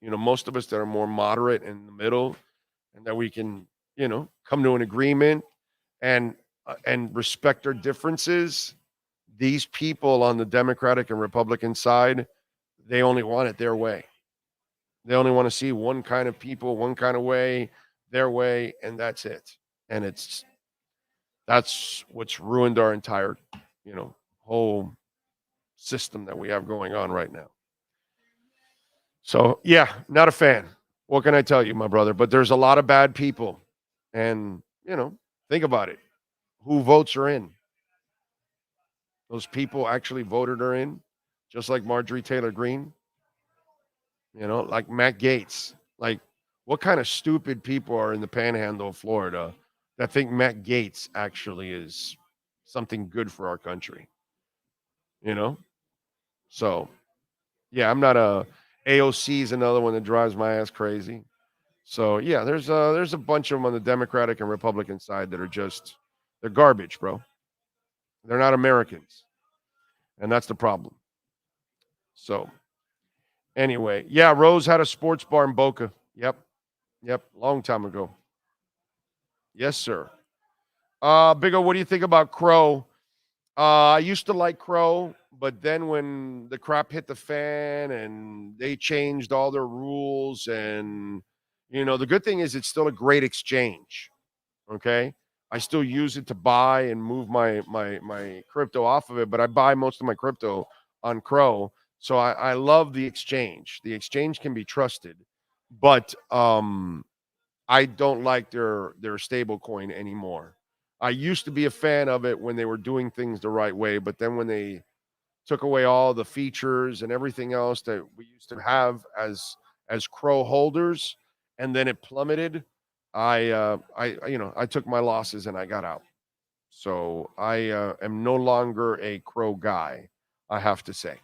S11: Most of us that are more moderate in the middle, and that we can, come to an agreement and respect our differences. These people on the Democratic and Republican side, they only want it their way. They only want to see one kind of people, one kind of way, their way, and that's it. And that's what's ruined our entire, whole system that we have going on right now. So, yeah, not a fan. What can I tell you, my brother? But there's a lot of bad people. And, think about it. Who votes her in? Those people actually voted her in, just like Marjorie Taylor Greene. Like Matt Gaetz. Like, what kind of stupid people are in the panhandle of Florida that think Matt Gaetz actually is something good for our country? So, yeah, I'm not AOC is another one that drives my ass crazy. So, yeah, there's a bunch of them on the Democratic and Republican side that are they're garbage, bro. They're not Americans. And that's the problem. So, anyway, yeah, Rose had a sports bar in Boca. Yep, long time ago. Yes, sir. Big O, what do you think about Crow I used to like Crow, but then when the crap hit the fan and they changed all their rules, and the good thing is it's still a great exchange. Okay, I still use it to buy and move my crypto off of it, but I buy most of my crypto on Crow, so I love the exchange. The exchange can be trusted, but I don't like their stable coin anymore. I used to be a fan of it when they were doing things the right way, but then when they took away all the features and everything else that we used to have as Crow holders, and then it plummeted, I took my losses and I got out. So I am no longer a Crow guy, I have to say.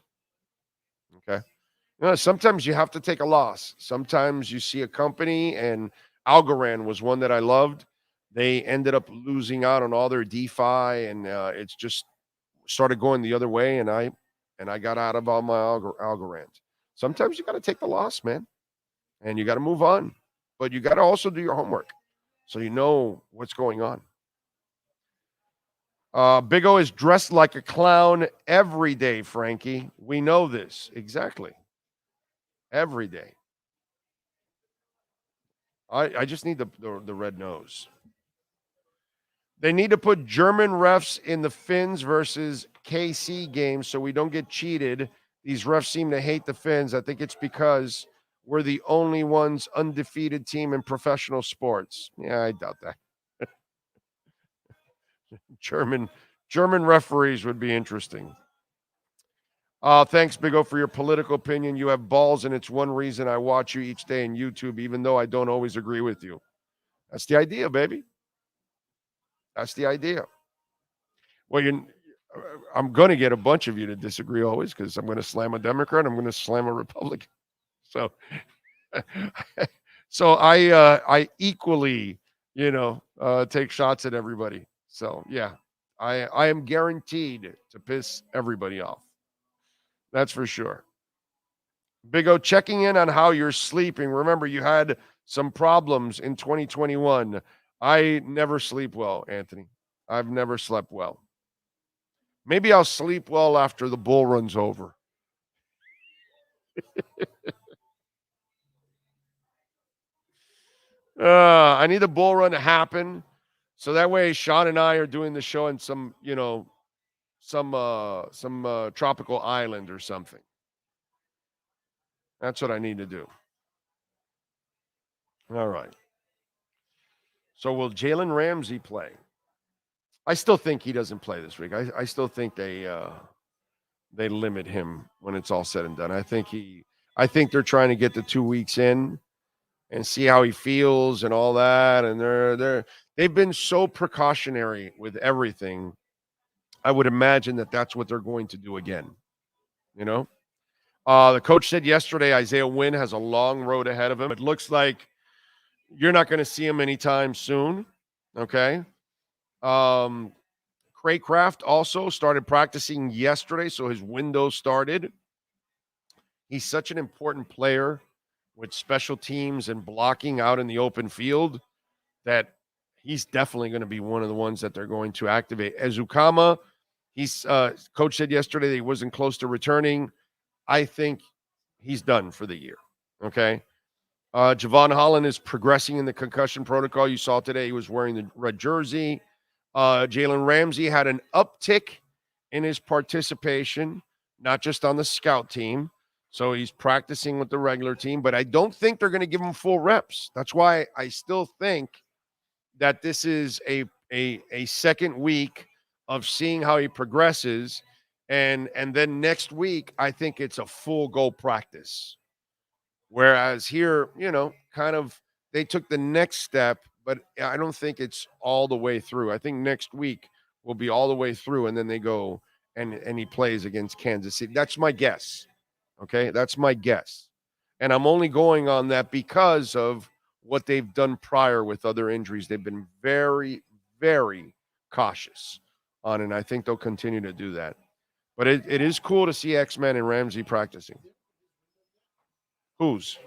S11: Okay. Sometimes you have to take a loss. Sometimes you see a company, and Algorand was one that I loved. They ended up losing out on all their DeFi, and it's just started going the other way. And I got out of all my Algorand. Sometimes you got to take the loss, man, and you got to move on. But you got to also do your homework so you know what's going on. Big O is dressed like a clown every day, Frankie. We know this exactly. Every day. I just need the red nose. They need to put German refs in the Finns versus KC game so we don't get cheated. These refs seem to hate the Finns. I think it's because we're the only ones undefeated team in professional sports. Yeah, I doubt that. German referees would be interesting. Thanks, Big O, for your political opinion. You have balls, and it's one reason I watch you each day on YouTube, even though I don't always agree with you. That's the idea, baby. That's the idea. Well, I'm going to get a bunch of you to disagree always because I'm going to slam a Democrat. I'm going to slam a Republican. So, I equally, take shots at everybody. So, yeah, I am guaranteed to piss everybody off. That's for sure. Big O, checking in on how you're sleeping. Remember, you had some problems in 2021. I never sleep well, Anthony. I've never slept well. Maybe I'll sleep well after the bull runs over. I need the bull run to happen. So that way Sean and I are doing the show in some tropical island or something. That's what I need to do. All right. So will Jalen Ramsey play? I still think he doesn't play this week. I still think they limit him when it's all said and done. I think they're trying to get the 2 weeks in and see how he feels and all that. And they've been so precautionary with everything. I would imagine that's what they're going to do again. The coach said yesterday Isaiah Wynn has a long road ahead of him. It looks like you're not going to see him anytime soon. Okay. Craycraft also started practicing yesterday, so his window started. He's such an important player with special teams and blocking out in the open field that he's definitely going to be one of the ones that they're going to activate. Ezukama, coach said yesterday that he wasn't close to returning. I think he's done for the year. Okay. Javon Holland is progressing in the concussion protocol. You saw today he was wearing the red jersey. Jalen Ramsey had an uptick in his participation, not just on the scout team. So he's practicing with the regular team, but I don't think they're going to give him full reps. That's why I still think that this is a second week of seeing how he progresses. And then next week, I think it's a full go practice. Whereas here, kind of they took the next step, but I don't think it's all the way through. I think next week will be all the way through, and then they go and he plays against Kansas City. That's my guess. Okay, that's my guess. And I'm only going on that because of what they've done prior with other injuries. They've been very, very cautious on it, and I think they'll continue to do that. But it is cool to see X-Men and Ramsey practicing. Whose?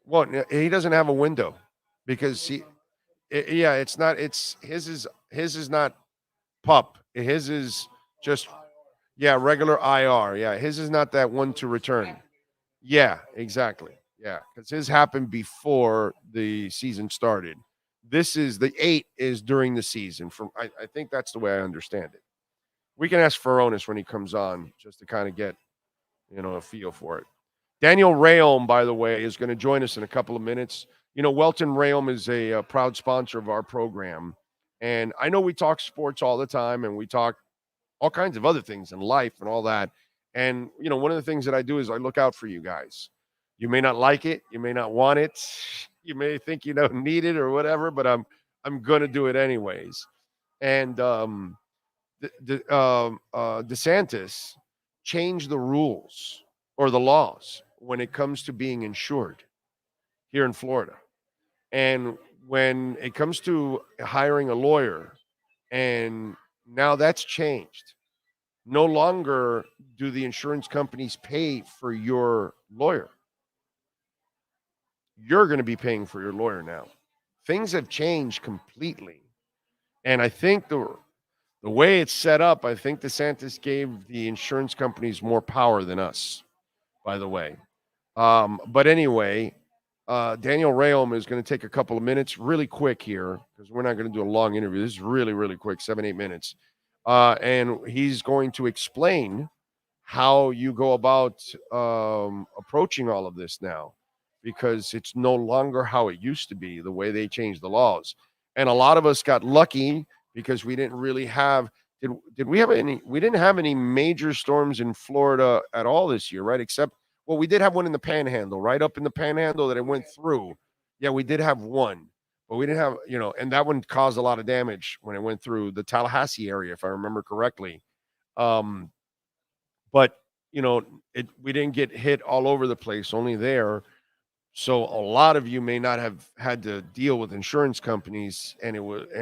S11: Well, he doesn't have a window because his is not pup. His is just, yeah, regular IR. Yeah, his is not that one to return. Yeah, exactly. Yeah, because his happened before the season started. This is the 8 is during the season. From I think that's the way I understand it. We can ask Furones when he comes on just to kind of get, a feel for it. Daniel Rayom, by the way, is going to join us in a couple of minutes. Welton Rayom is a proud sponsor of our program. And I know we talk sports all the time and we talk all kinds of other things in life and all that. And, one of the things that I do is I look out for you guys. You may not like it. You may not want it. You may think you don't need it or whatever, but I'm going to do it anyways. And DeSantis changed the rules or the laws when it comes to being insured here in Florida. And when it comes to hiring a lawyer, and now that's changed. No longer do the insurance companies pay for your lawyer. You're going to be paying for your lawyer now. Things have changed completely. And I think the way it's set up, I think DeSantis gave the insurance companies more power than us, by the way. But anyway, Daniel Rayom is going to take a couple of minutes really quick here because we're not going to do a long interview. This is really, really quick, 7-8 minutes. And he's going to explain how you go about approaching all of this now, because it's no longer how it used to be, the way they changed the laws. And a lot of us got lucky because we didn't really have did we have any we didn't have any major storms in Florida at all this year, right? Except, well, we did have one in the Panhandle, right up in the Panhandle that it went through. Yeah, we did have one, but we didn't have, and that one caused a lot of damage when it went through the Tallahassee area, if I remember correctly. But we didn't get hit all over the place, only there. So a lot of you may not have had to deal with insurance companies, and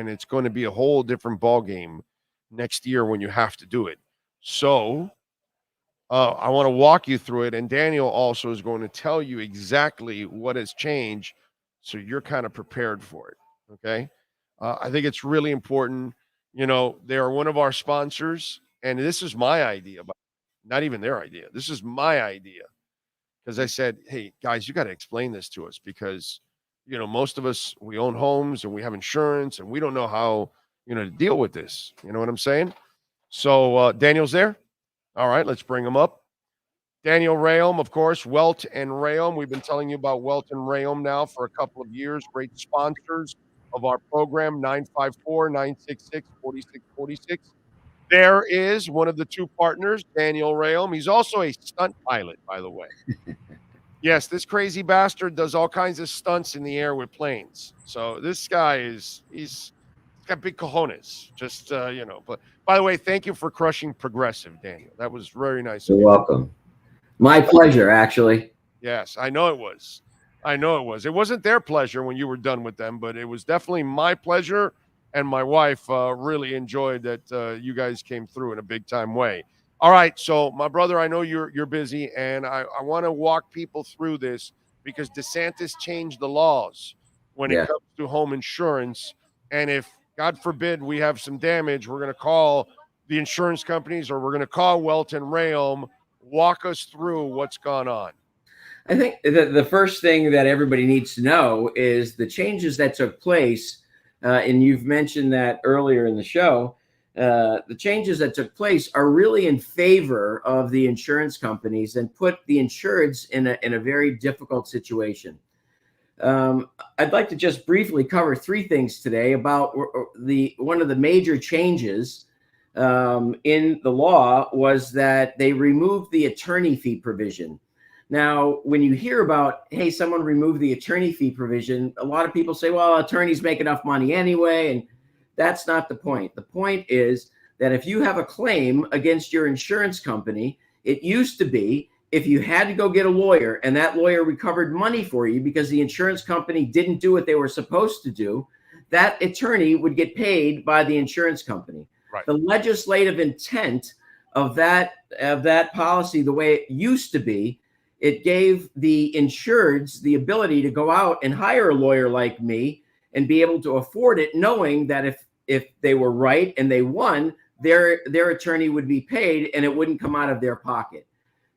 S11: it's going to be a whole different ball game next year when you have to do it. So I want to walk you through it, and Daniel also is going to tell you exactly what has changed, so you're kind of prepared for it. Okay, I think it's really important. They are one of our sponsors, and this is my idea, but not even their idea. This is my idea. Because I said, hey, guys, you got to explain this to us because, most of us, we own homes and we have insurance and we don't know how, to deal with this. You know what I'm saying? So Daniel's there. All right, let's bring him up. Daniel Rayom, of course, Welton Rayom. We've been telling you about Welton Rayom now for a couple of years. Great sponsors of our program, 954-966-4646. There is one of the two partners, Daniel Rayom. He's also a stunt pilot, by the way. Yes, this crazy bastard does all kinds of stunts in the air with planes. So this guy he's got big cojones. Just, But by the way, thank you for crushing Progressive, Daniel. That was very nice.
S12: You're welcome. My pleasure, actually.
S11: Yes, I know it was. It wasn't their pleasure when you were done with them, but it was definitely my pleasure. And my wife really enjoyed that you guys came through in a big time way. All right. So my brother, I know you're busy, and I want to walk people through this because DeSantis changed the laws when it comes to home insurance. And if, God forbid, we have some damage, we're going to call the insurance companies or we're going to call Welton Rayom. Walk us through what's gone on.
S12: I think the first thing that everybody needs to know is the changes that took place. And you've mentioned that earlier in the show. The changes that took place are really in favor of the insurance companies and put the insureds in a very difficult situation. I'd like to just briefly cover three things today about one of the major changes in the law was that they removed the attorney fee provision. Now, when you hear about, hey, someone removed the attorney fee provision, a lot of people say, well, attorneys make enough money anyway. And that's not the point. The point is that if you have a claim against your insurance company, it used to be if you had to go get a lawyer and that lawyer recovered money for you because the insurance company didn't do what they were supposed to do, that attorney would get paid by the insurance company.
S11: Right.
S12: The legislative intent of that policy, the way it used to be, it gave the insureds the ability to go out and hire a lawyer like me and be able to afford it, knowing that if they were right and they won, their attorney would be paid and it wouldn't come out of their pocket.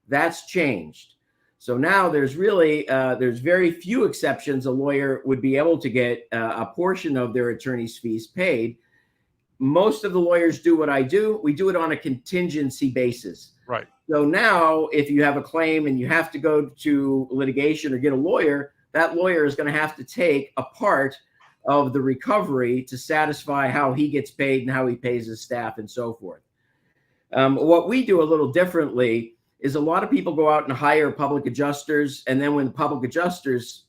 S12: That's changed. So now there's really there's very few exceptions a lawyer would be able to get a portion of their attorney's fees paid. Most of the lawyers do what I do. We do it on a contingency basis.
S11: Right.
S12: So now if you have a claim and you have to go to litigation or get a lawyer, that lawyer is going to have to take a part of the recovery to satisfy how he gets paid and how he pays his staff and so forth. What we do a little differently is a lot of people go out and hire public adjusters. And then when the public adjusters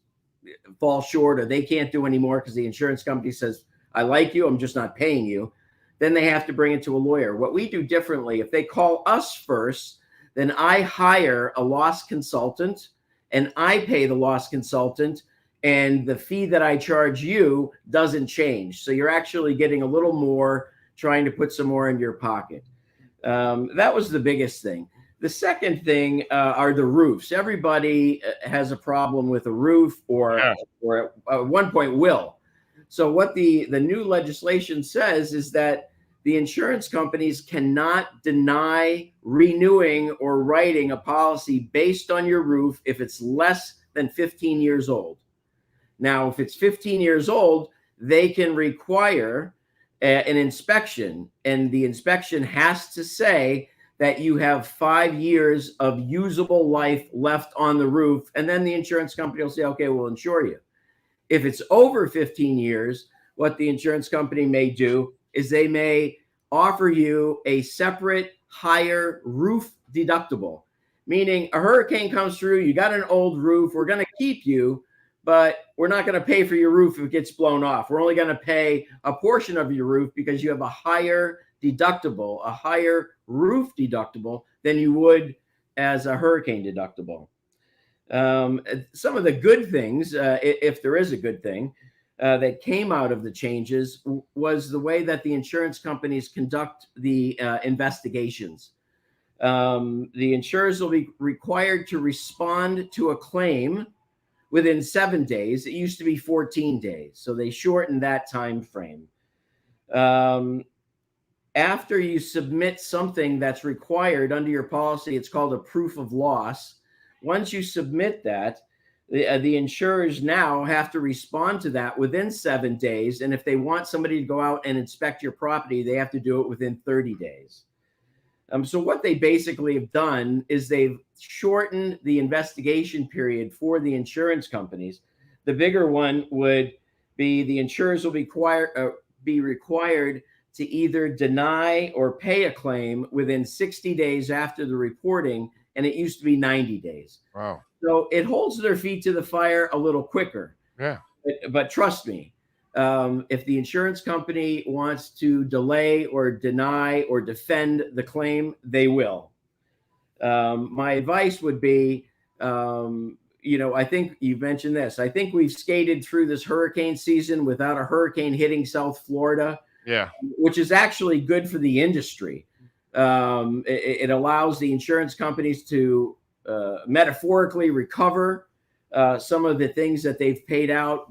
S12: fall short or they can't do anymore because the insurance company says, I like you, I'm just not paying you, then they have to bring it to a lawyer. What we do differently, if they call us first, then I hire a loss consultant and I pay the loss consultant, and the fee that I charge you doesn't change. So you're actually getting a little more, trying to put some more in your pocket. That was the biggest thing. The second thing are the roofs. Everybody has a problem with a roof or at one point will. So what the new legislation says is that the insurance companies cannot deny renewing or writing a policy based on your roof if it's less than 15 years old. Now, if it's 15 years old, they can require an inspection, and the inspection has to say that you have 5 years of usable life left on the roof, and then the insurance company will say, okay, we'll insure you. If it's over 15 years, what the insurance company may do is they may offer you a separate higher roof deductible, meaning a hurricane comes through, you got an old roof, we're going to keep you, but we're not going to pay for your roof if it gets blown off. We're only going to pay a portion of your roof because you have a higher deductible, a higher roof deductible than you would as a hurricane deductible. Some of the good things, if there is a good thing, that came out of the changes was the way that the insurance companies conduct the investigations. The insurers will be required to respond to a claim within 7 days. It used to be 14 days, so they shortened that time frame. After you submit something that's required under your policy, it's called a proof of loss. Once you submit that, the insurers now have to respond to that within 7 days. And if they want somebody to go out and inspect your property, they have to do it within 30 days. So what they basically have done is they've shortened the investigation period for the insurance companies. The bigger one would be the insurers will be required to either deny or pay a claim within 60 days after the reporting, and it used to be 90 days.
S11: Wow.
S12: So it holds their feet to the fire a little quicker.
S11: Yeah.
S12: But trust me, if the insurance company wants to delay or deny or defend the claim, they will. My advice would be, I think you've mentioned this. I think we've skated through this hurricane season without a hurricane hitting South Florida.
S11: Yeah.
S12: Which is actually good for the industry. It allows the insurance companies to metaphorically recover some of the things that they've paid out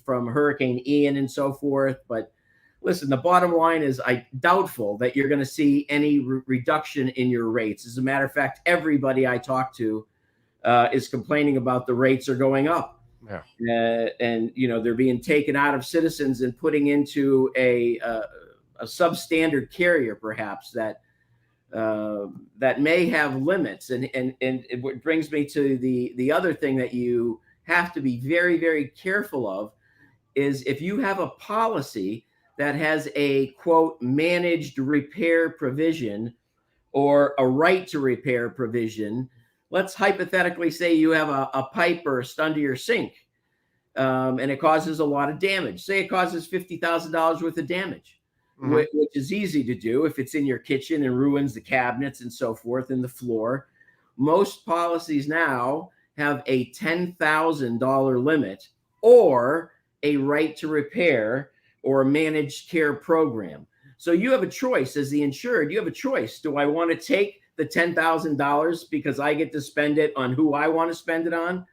S12: from Hurricane Ian and so forth. But listen, the bottom line is I doubtful that you're going to see any reduction in your rates. As a matter of fact, everybody I talk to is complaining about the rates are going up. Yeah. And they're being taken out of Citizens and putting into a substandard carrier, perhaps that may have limits. And it brings me to the other thing that you have to be very, very careful of is if you have a policy that has a quote managed repair provision or a right to repair provision. Let's hypothetically say you have a pipe burst under your sink and it causes a lot of damage. Say it causes $50,000 worth of damage, which is easy to do if it's in your kitchen and ruins the cabinets and so forth and the floor. Most policies now have a $10,000 limit or a right to repair or a managed care program. So you have a choice as the insured. You have a choice. Do I want to take the $10,000 because I get to spend it on who I want to spend it on?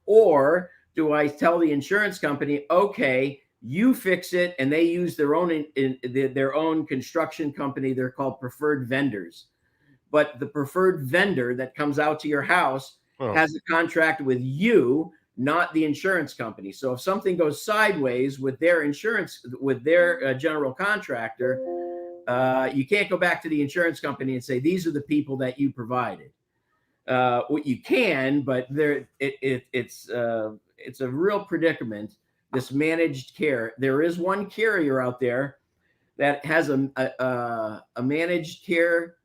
S12: Or do I tell the insurance company, okay, You fix it, and they use their own their own construction company. They're called preferred vendors. But the preferred vendor that comes out to your house has a contract with you, not the insurance company. So if something goes sideways with their insurance, with their general contractor, you can't go back to the insurance company and say, these are the people that you provided. What you can, but it's a real predicament, this managed care. There is one carrier out there that has a managed care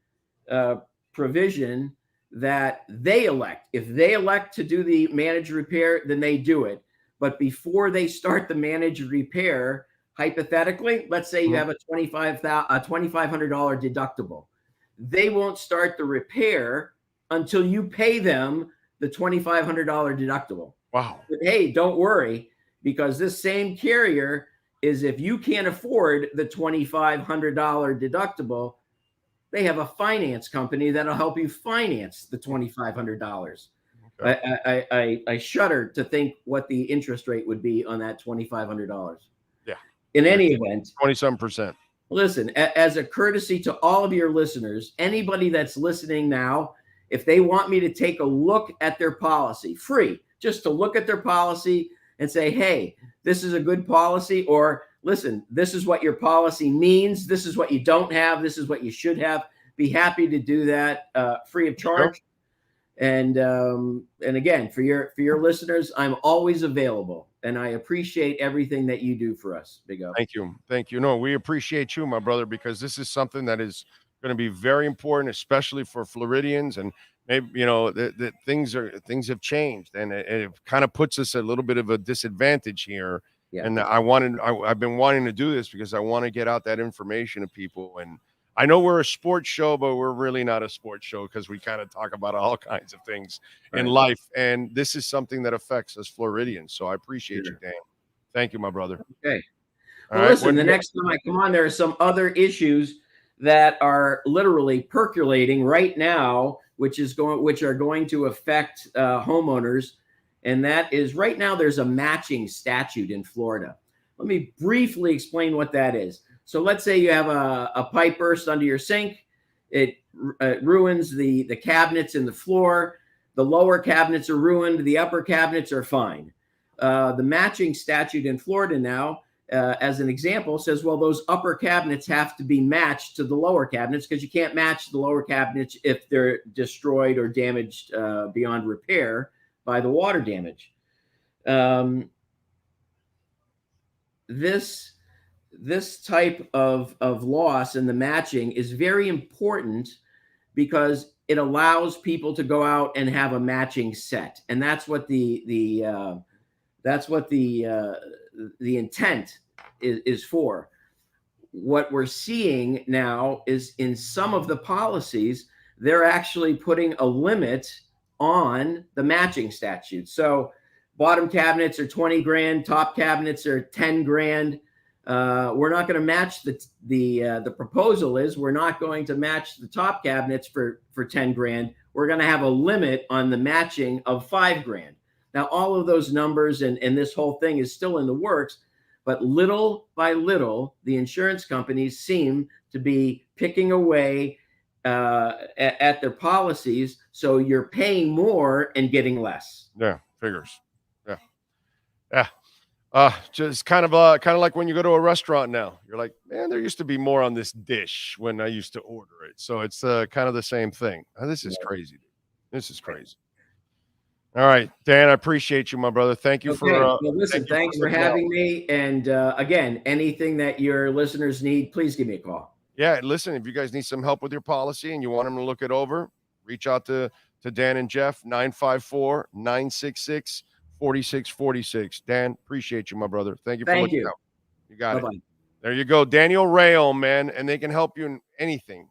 S12: provision that they elect. If they elect to do the managed repair, then they do it. But before they start the managed repair, hypothetically, let's say you have a $2,500 deductible. They won't start the repair until you pay them the $2,500 deductible.
S11: Wow.
S12: But hey, don't worry, because this same carrier is, if you can't afford the $2,500 deductible, they have a finance company that'll help you finance the $2,500. Okay. I shudder to think what the interest rate would be on that $2,500.
S11: Yeah.
S12: In any event,
S11: 27%.
S12: Listen, as a courtesy to all of your listeners, anybody that's listening now, if they want me to take a look at their policy, free, just to look at their policy and say, hey, this is a good policy, or listen, this is what your policy means. This is what you don't have. This is what you should have. Be happy to do that free of charge. And again, for your listeners, I'm always available, and I appreciate everything that you do for us, Big O.
S11: Thank you. No, we appreciate you, my brother, because this is something that is going to be very important, especially for Floridians. And maybe, the things have changed, and it kind of puts us a little bit of a disadvantage here. Yeah. And I've been wanting to do this because I want to get out that information to people. And I know we're a sports show, but we're really not a sports show, because we kind of talk about all kinds of things in life. And this is something that affects us Floridians. So I appreciate you, Dan. Thank you, my brother.
S12: Okay. Well, listen, the next time I come on, there are some other issues that are literally percolating right now, which are going to affect homeowners. And that is, right now, there's a matching statute in Florida. Let me briefly explain what that is. So let's say you have a pipe burst under your sink. It ruins the cabinets in the floor. The lower cabinets are ruined. The upper cabinets are fine. The matching statute in Florida now, as an example, says, well, those upper cabinets have to be matched to the lower cabinets, because you can't match the lower cabinets if they're destroyed or damaged beyond repair by the water damage. This type of loss in the matching is very important, because it allows people to go out and have a matching set, and that's what the intent is for. What we're seeing now is, in some of the policies, they're actually putting a limit on the matching statute. So bottom cabinets are 20 grand, top cabinets are 10 grand. We're not going to match the proposal is we're not going to match the top cabinets for 10 grand. We're going to have a limit on the matching of 5 grand. Now, all of those numbers and this whole thing is still in the works, but little by little, the insurance companies seem to be picking away at their policies. So you're paying more and getting less.
S11: Yeah, figures. Yeah. Just kind of like when you go to a restaurant now, you're like, man, there used to be more on this dish when I used to order it. So it's kind of the same thing. This is crazy. This is crazy. All right, Dan, I appreciate you, my brother. Thank you for.
S12: Well, listen, thanks for having me. And again, anything that your listeners need, please give me a call.
S11: Yeah, listen, if you guys need some help with your policy and you want them to look it over, reach out to Dan and Jeff, 954-966-4646. Dan, appreciate you, my brother. Thank you for looking out. You got it. There you go. Daniel Rayo, man, and they can help you in anything.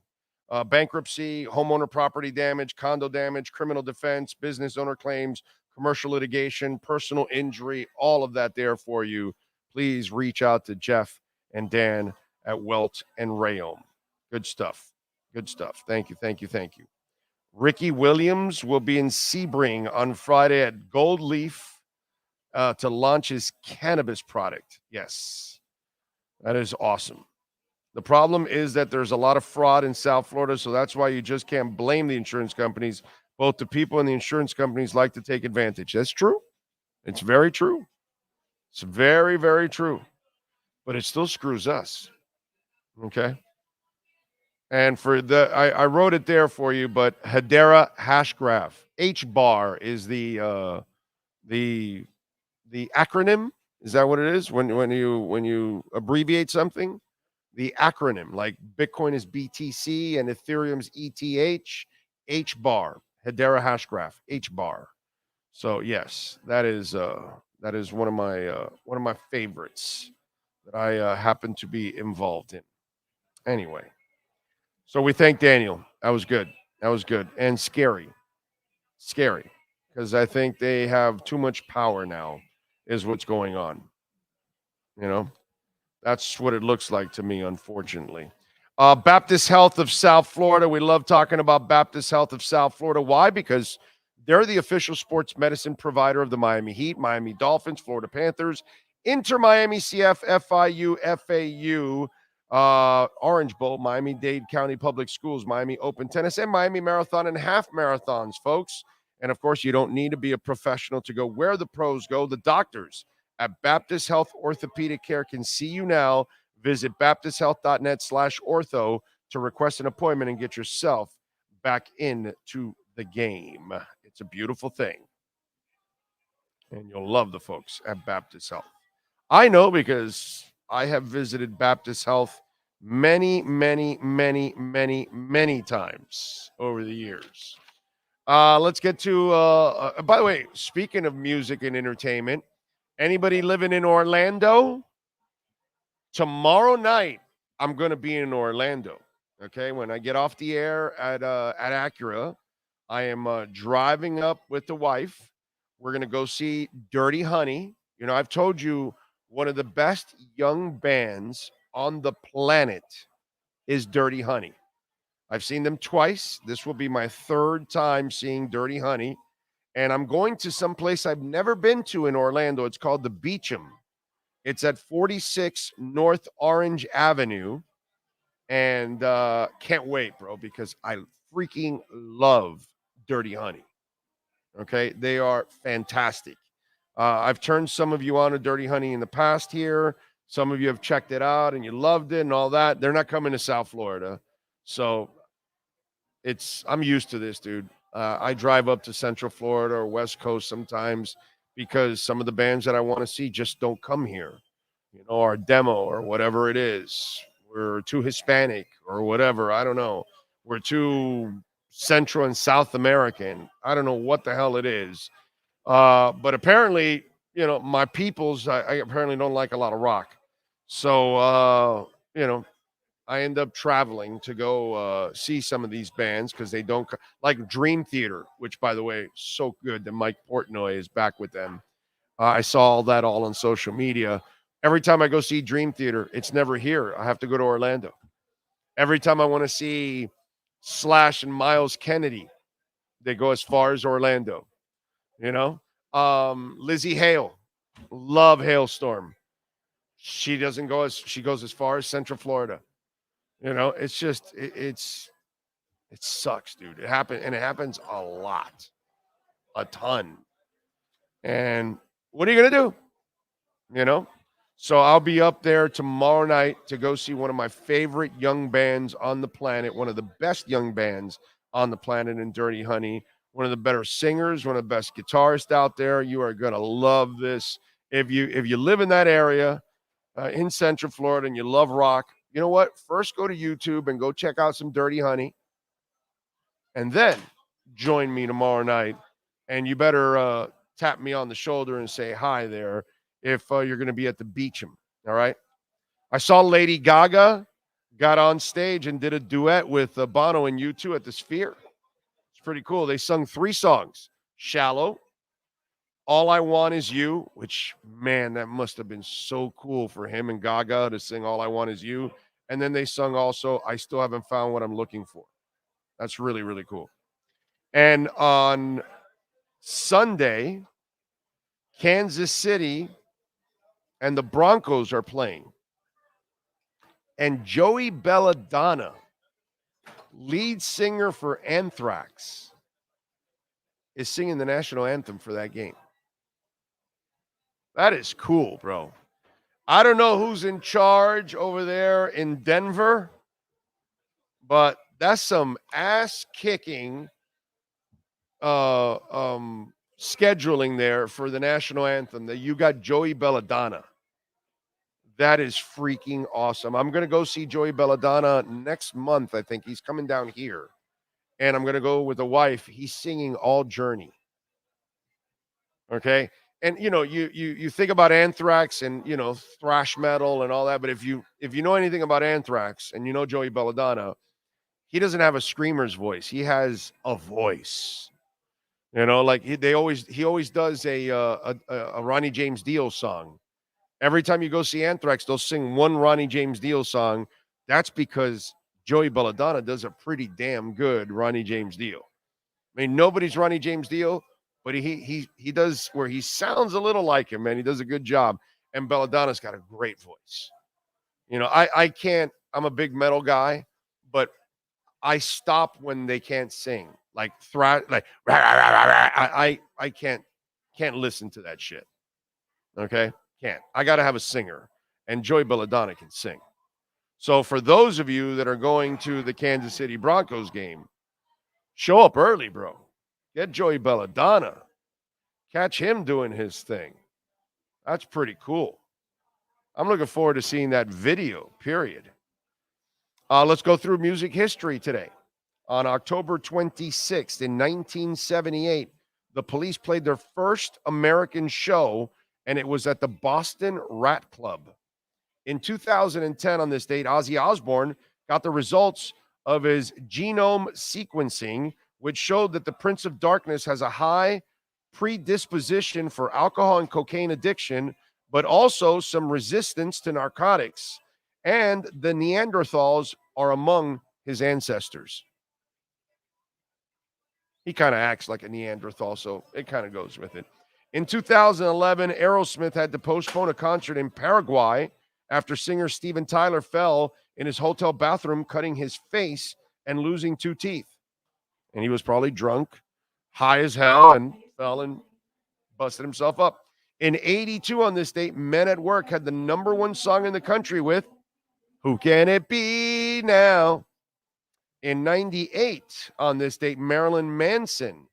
S11: Bankruptcy, homeowner property damage, condo damage, criminal defense, business owner claims, commercial litigation, personal injury, all of that there for you. Please reach out to Jeff and Dan at Welton and Rayo. Good stuff. Good stuff. Thank you. Ricky Williams will be in Sebring on Friday at Gold Leaf to launch his cannabis product. Yes, that is awesome. The problem is that there's a lot of fraud in South Florida, so that's why you just can't blame the insurance companies. Both the people and the insurance companies like to take advantage. That's true. It's very true. It's very, very true. But it still screws us. Okay? And for I wrote it there for you, but Hedera Hashgraph. H-bar is the acronym. Is that what it is? When you abbreviate something? The acronym, like Bitcoin is BTC and Ethereum's ETH, H-bar, Hedera Hashgraph, H-bar. So yes, that is one of my favorites that I happen to be involved in. Anyway, so we thank Daniel. That was good. That was good and scary, because I think they have too much power now. Is what's going on. You know. That's what it looks like to me, unfortunately. Baptist Health of South Florida. We love talking about Baptist Health of South Florida. Why? Because they're the official sports medicine provider of the Miami Heat, Miami Dolphins, Florida Panthers, Inter Miami CF, FIU, FAU, Orange Bowl, Miami-Dade County Public Schools, Miami Open Tennis, and Miami Marathon and half marathons, folks. And, of course, you don't need to be a professional to go where the pros go. The doctors at Baptist Health Orthopedic Care can see you now. Visit baptisthealth.net/ortho to request an appointment and get yourself back into the game. It's a beautiful thing. And you'll love the folks at Baptist Health. I know because I have visited Baptist Health many, many, many, many, many times over the years. Let's get to, by the way, speaking of music and entertainment, anybody living in Orlando? Tomorrow night, I'm going to be in Orlando. Okay, when I get off the air at Acura, I am driving up with the wife. We're going to go see Dirty Honey. You know, I've told you one of the best young bands on the planet is Dirty Honey. I've seen them twice. This will be my third time seeing Dirty Honey. And I'm going to some place I've never been to in Orlando. It's called the Beecham. It's at 46 North Orange Avenue. And can't wait, bro, because I freaking love Dirty Honey. Okay? They are fantastic. I've turned some of you on to Dirty Honey in the past here. Some of you have checked it out and you loved it and all that. They're not coming to South Florida. So I'm used to this, dude. I drive up to Central Florida or West Coast sometimes because some of the bands that I want to see just don't come here, you know, or demo or whatever it is. We're too Hispanic or whatever. I don't know. We're too Central and South American. I don't know what the hell it is. But apparently, you know, my peoples, I apparently don't like a lot of rock. So, you know, I end up traveling to go see some of these bands because they don't like Dream Theater, which, by the way, so good that Mike Portnoy is back with them. I saw all that all on social media. Every time I go see Dream Theater, it's never here. I have to go to Orlando. Every time I want to see Slash and Miles Kennedy, they go as far as Orlando. You know, Lizzie Hale, love Hailstorm. She doesn't go she goes as far as Central Florida. You know, it's just, it sucks, dude. It happens a lot, a ton. And what are you going to do? You know? So I'll be up there tomorrow night to go see one of my favorite young bands on the planet, one of the best young bands on the planet in Dirty Honey, one of the better singers, one of the best guitarists out there. You are going to love this. If you live in that area in Central Florida and you love rock, you know what? First, go to YouTube and go check out some Dirty Honey. And then join me tomorrow night. And you better tap me on the shoulder and say hi there if you're going to be at the Beecham. All right? I saw Lady Gaga got on stage and did a duet with Bono and U2 at the Sphere. It's pretty cool. They sung 3 songs. Shallow, All I Want Is You, which, man, that must have been so cool for him and Gaga to sing All I Want Is You. And then they sung also, I Still Haven't Found What I'm Looking For. That's really, really cool. And on Sunday, Kansas City and the Broncos are playing. And Joey Belladonna, lead singer for Anthrax, is singing the national anthem for that game. That is cool, bro. I don't know who's in charge over there in Denver, but that's some ass-kicking scheduling there for the national anthem that you got Joey Belladonna. That is freaking awesome. I'm going to go see Joey Belladonna next month. I think he's coming down here, and I'm going to go with the wife. He's singing all Journey. Okay. And you think about Anthrax and thrash metal and all that, but if you know anything about Anthrax and you know Joey Belladonna, he doesn't have a screamer's voice. He has a voice. Like he always does a Ronnie James Dio song. Every time you go see Anthrax, they'll sing one Ronnie James Dio song. That's because Joey Belladonna does a pretty damn good Ronnie James Dio. I mean, nobody's Ronnie James Dio, but he does where he sounds a little like him, man. He does a good job. And Belladonna's got a great voice. I can't, I'm a big metal guy, but I stop when they can't sing. I can't listen to that shit. Okay? Can't. I got to have a singer. And Joey Belladonna can sing. So for those of you that are going to the Kansas City Broncos game, show up early, bro. Get Joey Belladonna. Catch him doing his thing. That's pretty cool. I'm looking forward to seeing that video, period. Let's go through music history today. On October 26th in 1978, the Police played their first American show, and it was at the Boston Rat Club. In 2010, on this date, Ozzy Osbourne got the results of his genome sequencing, which showed that the Prince of Darkness has a high predisposition for alcohol and cocaine addiction, but also some resistance to narcotics. And the Neanderthals are among his ancestors. He kind of acts like a Neanderthal, so it kind of goes with it. In 2011, Aerosmith had to postpone a concert in Paraguay after singer Steven Tyler fell in his hotel bathroom, cutting his face and losing 2 teeth. And he was probably drunk, high as hell, and fell and busted himself up. In 82 on this date, Men at Work had the #1 song in the country with Who Can It Be Now? In 98 on this date, Marilyn Manson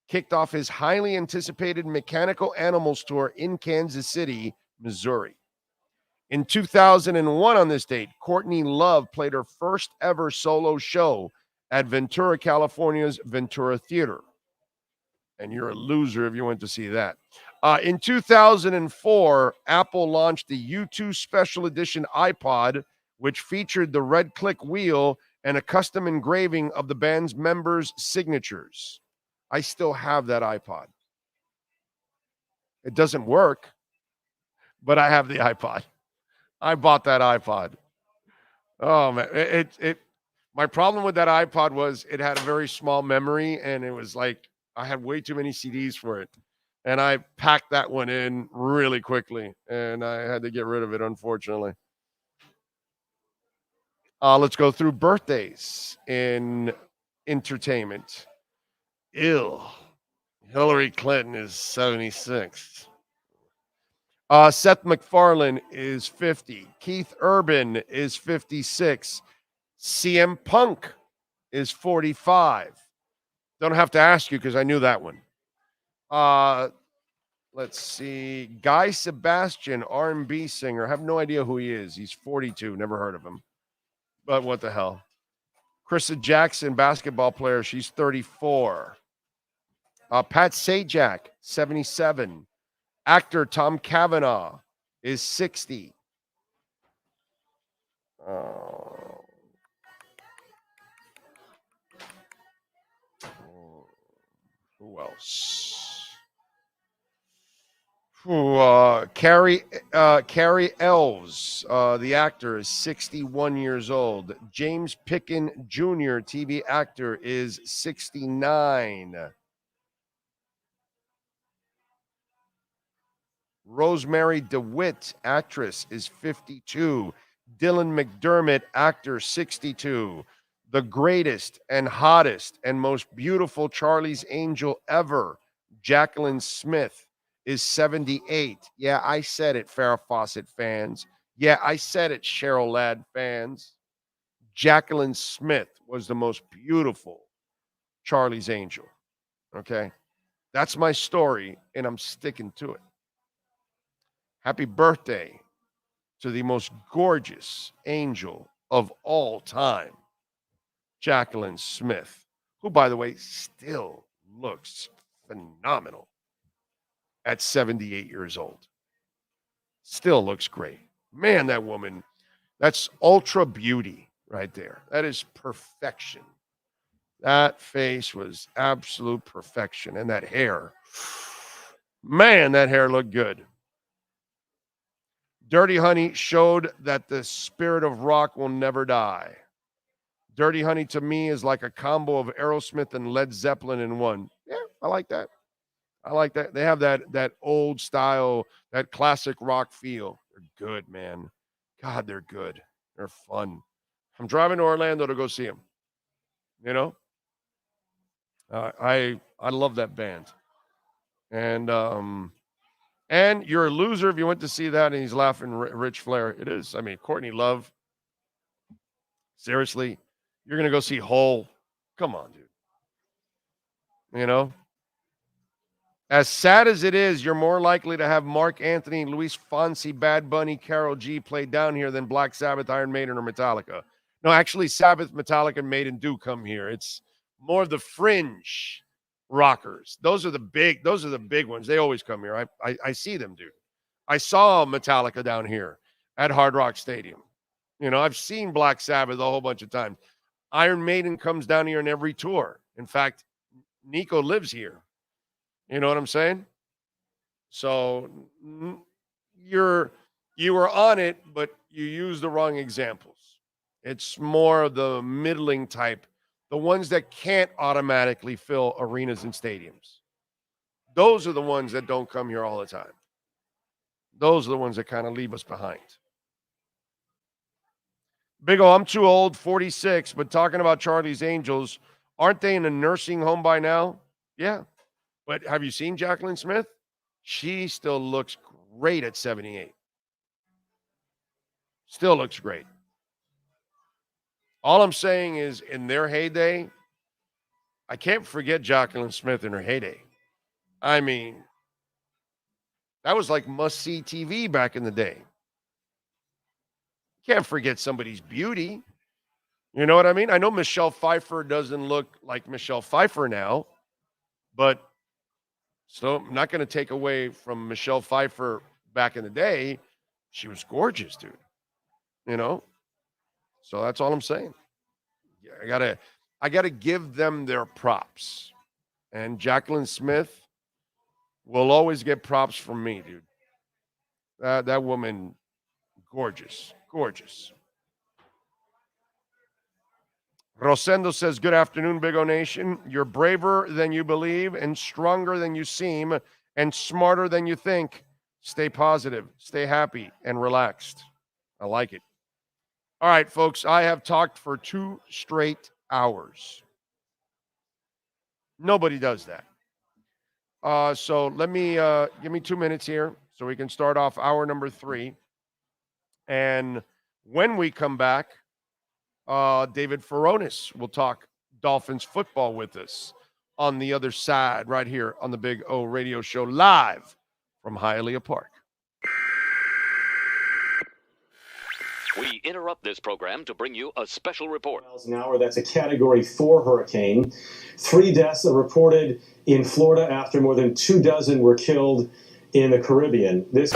S11: kicked off his highly anticipated Mechanical Animals tour in Kansas City, Missouri. In 2001 on this date, Courtney Love played her first ever solo show at Ventura, California's Ventura Theater. And you're a loser if you went to see that. In 2004, Apple launched the U2 Special Edition iPod, which featured the red click wheel and a custom engraving of the band's members' signatures. I still have that iPod. It doesn't work, but I have the iPod. I bought that iPod. Oh man, my problem with that iPod was it had a very small memory, and it was like I had way too many CDs for it. And I packed that one in really quickly, and I had to get rid of it, unfortunately. Let's go through birthdays in entertainment. Hillary Clinton is 76. Seth MacFarlane is 50. Keith Urban is 56. CM Punk is 45. Don't have to ask you because I knew that one. Let's see. Guy Sebastian, R&B singer. I have no idea who he is. He's 42. Never heard of him. But what the hell? Krista Jackson, basketball player. She's 34. Pat Sajak, 77. Actor Tom Cavanaugh is 60. Who else? Carrie Elves, the actor, is 61 years old. James Picken Jr., TV actor, is 69. Rosemary DeWitt, actress, is 52. Dylan McDermott, actor, 62. The greatest and hottest and most beautiful Charlie's Angel ever, Jacqueline Smith, is 78. Yeah, I said it, Farrah Fawcett fans. Yeah, I said it, Cheryl Ladd fans. Jacqueline Smith was the most beautiful Charlie's Angel. Okay? That's my story, and I'm sticking to it. Happy birthday to the most gorgeous angel of all time, Jacqueline Smith, who, by the way, still looks phenomenal at 78 years old. Still looks great. Man, that woman, that's ultra beauty right there. That is perfection. That face was absolute perfection. And that hair, man, that hair looked good. Dirty Honey showed that the spirit of rock will never die. Dirty Honey to me is like a combo of Aerosmith and Led Zeppelin in one. Yeah, I like that. I like that. They have that old style, that classic rock feel. They're good, man. God, they're good. They're fun. I'm driving to Orlando to go see them. You know? I love that band. And you're a loser if you went to see that and he's laughing, Rich Flair. It is. I mean, Courtney Love. Seriously, you're going to go see Hole? Come on, dude. You know? As sad as it is, you're more likely to have Mark Anthony, Luis Fonsi, Bad Bunny, Karol G played down here than Black Sabbath, Iron Maiden, or Metallica. No, actually, Sabbath, Metallica, and Maiden do come here. It's more of the fringe rockers. Those are the big ones. They always come here. I see them, dude. I saw Metallica down here at Hard Rock Stadium. You know, I've seen Black Sabbath a whole bunch of times. Iron Maiden comes down here in every tour. In fact, Nico lives here. You know what I'm saying? So you were on it, but you used the wrong examples. It's more of the middling type, the ones that can't automatically fill arenas and stadiums. Those are the ones that don't come here all the time. Those are the ones that kind of leave us behind. Big O, I'm too old, 46, but talking about Charlie's Angels, aren't they in a nursing home by now? Yeah. But have you seen Jacqueline Smith? She still looks great at 78. Still looks great. All I'm saying is, in their heyday, I can't forget Jacqueline Smith in her heyday. I mean, that was like must-see TV back in the day. Can't forget somebody's beauty. You know what I mean? I know Michelle Pfeiffer doesn't look like Michelle Pfeiffer now, but so I'm not going to take away from Michelle Pfeiffer back in the day. She was gorgeous, dude. You know? So that's all I'm saying. Yeah, I gotta give them their props. And Jacqueline Smith will always get props from me, dude. That woman, gorgeous. Gorgeous. Rosendo says, good afternoon, Big O Nation. You're braver than you believe and stronger than you seem and smarter than you think. Stay positive, stay happy, and relaxed. I like it. All right, folks, I have talked for 2 straight hours. Nobody does that. So let me, give me 2 minutes here so we can start off hour number 3. And when we come back, David Furones will talk Dolphins football with us on the other side right here on the Big O Radio Show live from Hialeah Park.
S13: We interrupt this program to bring you a special report.
S14: Miles an hour, that's a Category 4 hurricane. 3 deaths are reported in Florida after more than 24 were killed in the Caribbean. This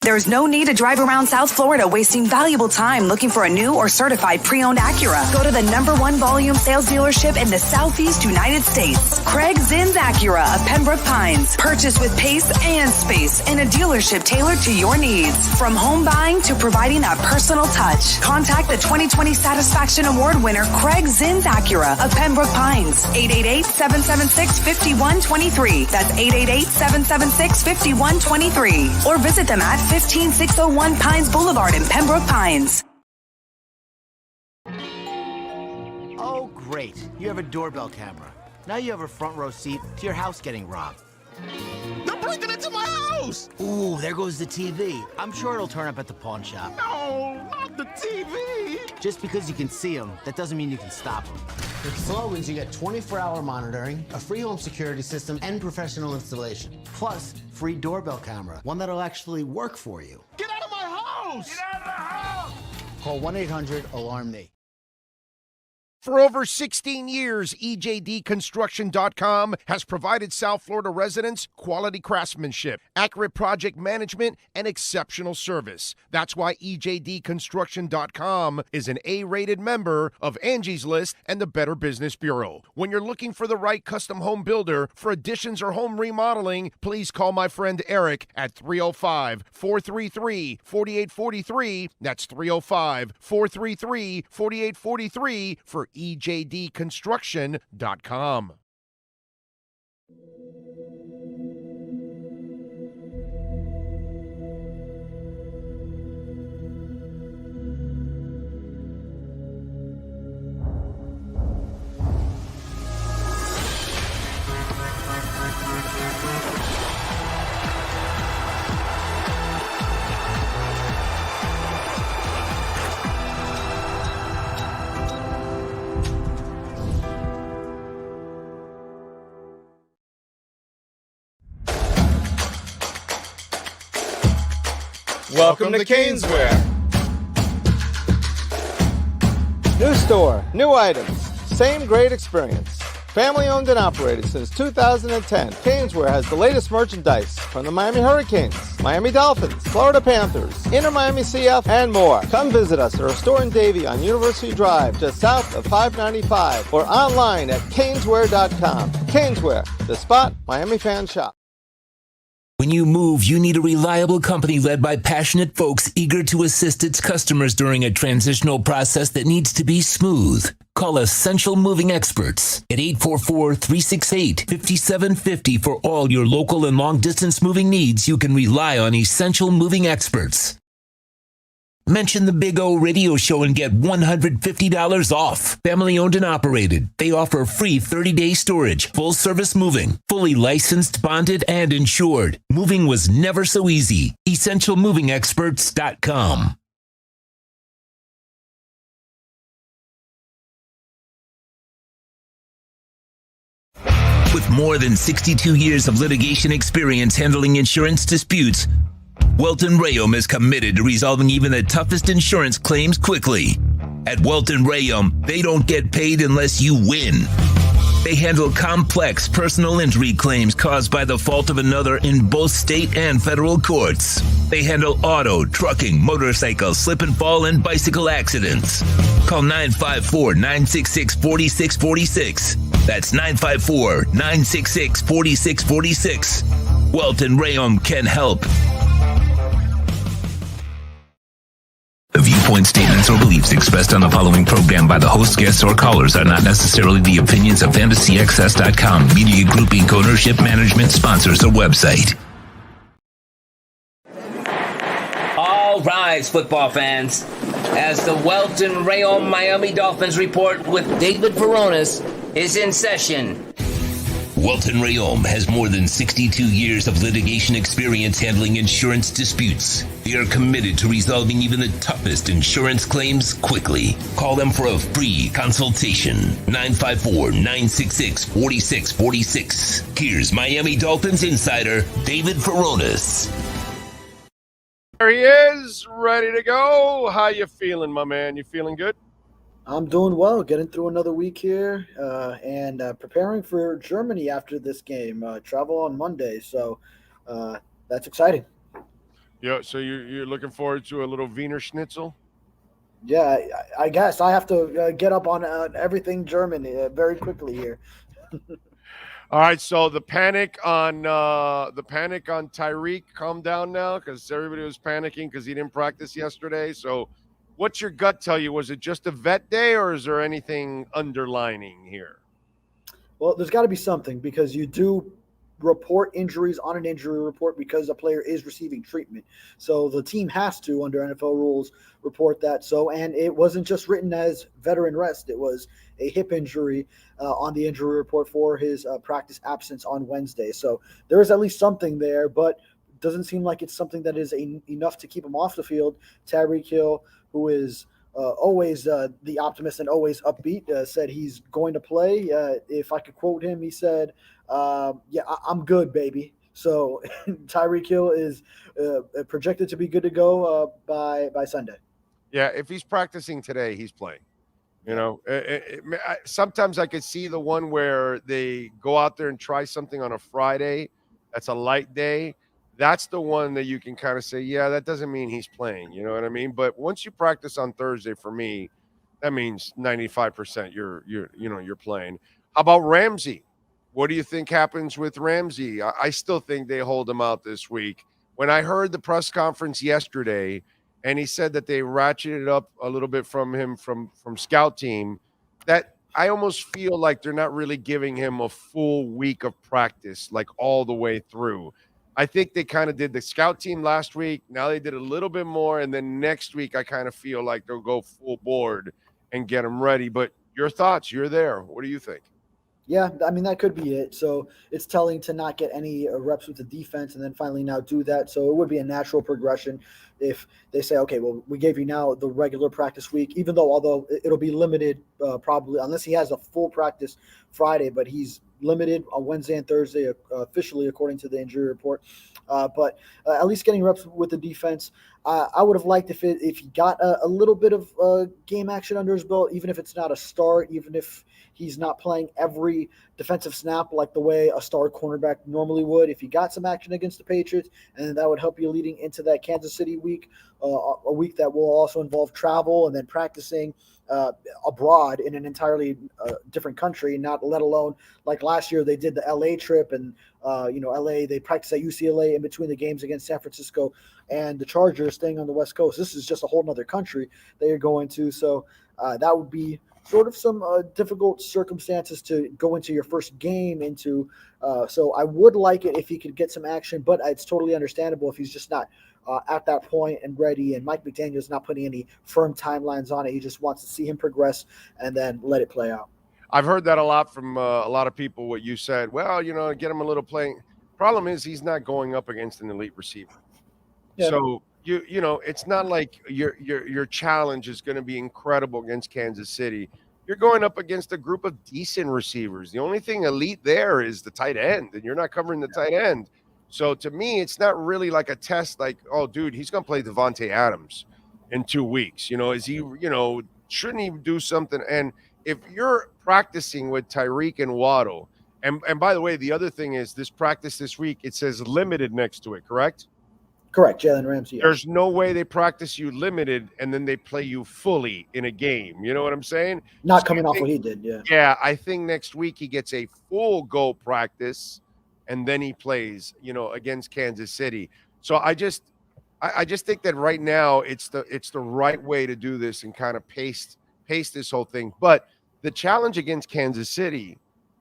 S3: There's no need to drive around South Florida wasting valuable time looking for a new or certified pre-owned Acura. Go to the #1 volume sales dealership in the Southeast United States. Craig Zinn Acura of Pembroke Pines. Purchase with pace and space in a dealership tailored to your needs. From home buying to providing that personal touch. Contact the 2020 Satisfaction Award winner Craig Zinn Acura of Pembroke Pines. 888-776-5123. That's 888-776-5123. Or visit them at 15601 Pines Boulevard in Pembroke Pines.
S15: Oh, great. You have a doorbell camera. Now you have a front row seat to your house getting robbed.
S1: They're breaking into my house!
S15: Ooh, there goes the TV. I'm sure it'll turn up at the pawn shop.
S1: No, not the TV!
S15: Just because you can see them, that doesn't mean you can stop them. With Slogans, you get 24-hour monitoring, a free home security system, and professional installation. Plus, free doorbell camera, one that'll actually work for you.
S1: Get out of my house! Get out of the house!
S15: Call 1-800-ALARM-ME.
S4: For over 16 years, EJD Construction.com has provided South Florida residents quality craftsmanship, accurate project management, and exceptional service. That's why EJD Construction.com is an A-rated member of Angie's List and the Better Business Bureau. When you're looking for the right custom home builder for additions or home remodeling, please call my friend Eric at 305-433-4843. That's 305-433-4843 for EJDConstruction.com.
S8: Welcome to Caneswear. New store, new items, same great experience. Family owned and operated since 2010, Caneswear has the latest merchandise from the Miami Hurricanes, Miami Dolphins, Florida Panthers, Inter Miami CF, and more. Come visit us at our store in Davie on University Drive, just south of 595, or online at caneswear.com. Caneswear, the spot Miami fans shop.
S5: When you move, you need a reliable company led by passionate folks eager to assist its customers during a transitional process that needs to be smooth. Call Essential Moving Experts at 844-368-5750 for all your local and long-distance moving needs. You can rely on Essential Moving Experts. Mention the Big O Radio Show and get $150 off. Family owned and operated. They offer free 30-day storage, full service moving, fully licensed, bonded, and insured. Moving was never so easy. EssentialMovingExperts.com. With more than 62 years of litigation experience handling insurance disputes, Welton Ray is committed to resolving even the toughest insurance claims quickly. At Welton Ray, they don't get paid unless you win. They handle complex personal injury claims caused by the fault of another in both state and federal courts. They handle auto, trucking, motorcycle, slip and fall, and bicycle accidents. Call 954-966-4646. That's 954-966-4646. Welton Ray can help. The viewpoint statements or beliefs expressed on the following program by the host, guests, or callers are not necessarily the opinions of FantasyXS.com, Media Group Inc., ownership, management, sponsors, or website.
S16: All rise, football fans, as the Welton Ray Miami Dolphins report with David Veronis is in session.
S5: Welton Ray has more than 62 years of litigation experience handling insurance disputes. They are committed to resolving even the toughest insurance claims quickly. Call them for a free consultation. 954-966-4646. Here's Miami Dolphins insider David Veronis.
S11: There he is, ready to go. How you feeling, my man? You feeling good?
S17: I'm doing well, getting through another week here and preparing for Germany after this game. Travel on Monday, so that's exciting.
S11: Yeah, so you're looking forward to a little Wiener Schnitzel?
S17: Yeah, I guess I have to get up on everything German very quickly here.
S11: All right, so the panic on Tyreek calmed down now because everybody was panicking because he didn't practice yesterday. So, what's your gut tell you? Was it just a vet day, or is there anything underlining here?
S17: Well, there's got to be something because you do report injuries on an injury report because a player is receiving treatment. So the team has to, under NFL rules, report that. So, and it wasn't just written as veteran rest. It was a hip injury on the injury report for his practice absence on Wednesday. So there is at least something there, but doesn't seem like it's something that is enough to keep him off the field. Tyreek Hill, who is always the optimist and always upbeat, said he's going to play. If I could quote him, he said, yeah, I'm good, baby. So Tyreek Hill is projected to be good to go by Sunday.
S11: Yeah, if he's practicing today, he's playing. You know, sometimes I could see the one where they go out there and try something on a Friday. That's a light day. That's the one that you can kind of say, yeah, that doesn't mean he's playing. You know what I mean? But once you practice on Thursday, for me, that means 95% you're playing. How about Ramsey? What do you think happens with Ramsey? I still think they hold him out this week. When I heard the press conference yesterday, and he said that they ratcheted up a little bit from him from scout team, that I almost feel like they're not really giving him a full week of practice, like all the way through. I think they kind of did the scout team last week. Now they did a little bit more. And then next week, I kind of feel like they'll go full board and get him ready. But your thoughts, you're there. What do you think?
S17: Yeah, I mean, that could be it. So it's telling to not get any reps with the defense and then finally now do that. So it would be a natural progression if they say, okay, well, we gave you now the regular practice week, even though although it'll be limited probably unless he has a full practice Friday, but he's limited on Wednesday and Thursday officially according to the injury report. But at least getting reps with the defense. I would have liked if he got a little bit of game action under his belt, even if it's not a start, even if he's not playing every defensive snap like the way a star cornerback normally would. If he got some action against the Patriots, and that would help you leading into that Kansas City week, a week that will also involve travel and then practicing abroad in an entirely different country, not let alone like last year they did the LA trip and LA, they practiced at UCLA in between the games against San Francisco and the Chargers staying on the West Coast. This is just a whole nother country that you're going to. So that would be sort of some difficult circumstances to go into your first game into. So I would like it if he could get some action, but it's totally understandable if he's just not at that point and ready. And Mike McDaniel's not putting any firm timelines on it. He just wants to see him progress and then let it play out.
S11: I've heard that a lot from a lot of people, what you said. Well, get him a little playing. Problem is he's not going up against an elite receiver. Yeah. So it's not like your challenge is going to be incredible against Kansas City. You're going up against a group of decent receivers. The only thing elite there is the tight end, and you're not covering the tight end. So to me, it's not really like a test like, oh, dude, he's going to play Devontae Adams in 2 weeks. Is he, shouldn't he do something? And if you're practicing with Tyreek and Waddle, and by the way, the other thing is this practice this week, it says limited next to it, correct?
S17: Correct, Jalen Ramsey.
S11: There's no way they practice you limited and then they play you fully in a game. You know what I'm saying?
S17: Not coming off what he did, yeah.
S11: Yeah, I think next week he gets a full go practice and then he plays, against Kansas City. So I just think that right now it's the right way to do this and kind of pace this whole thing. But the challenge against Kansas City,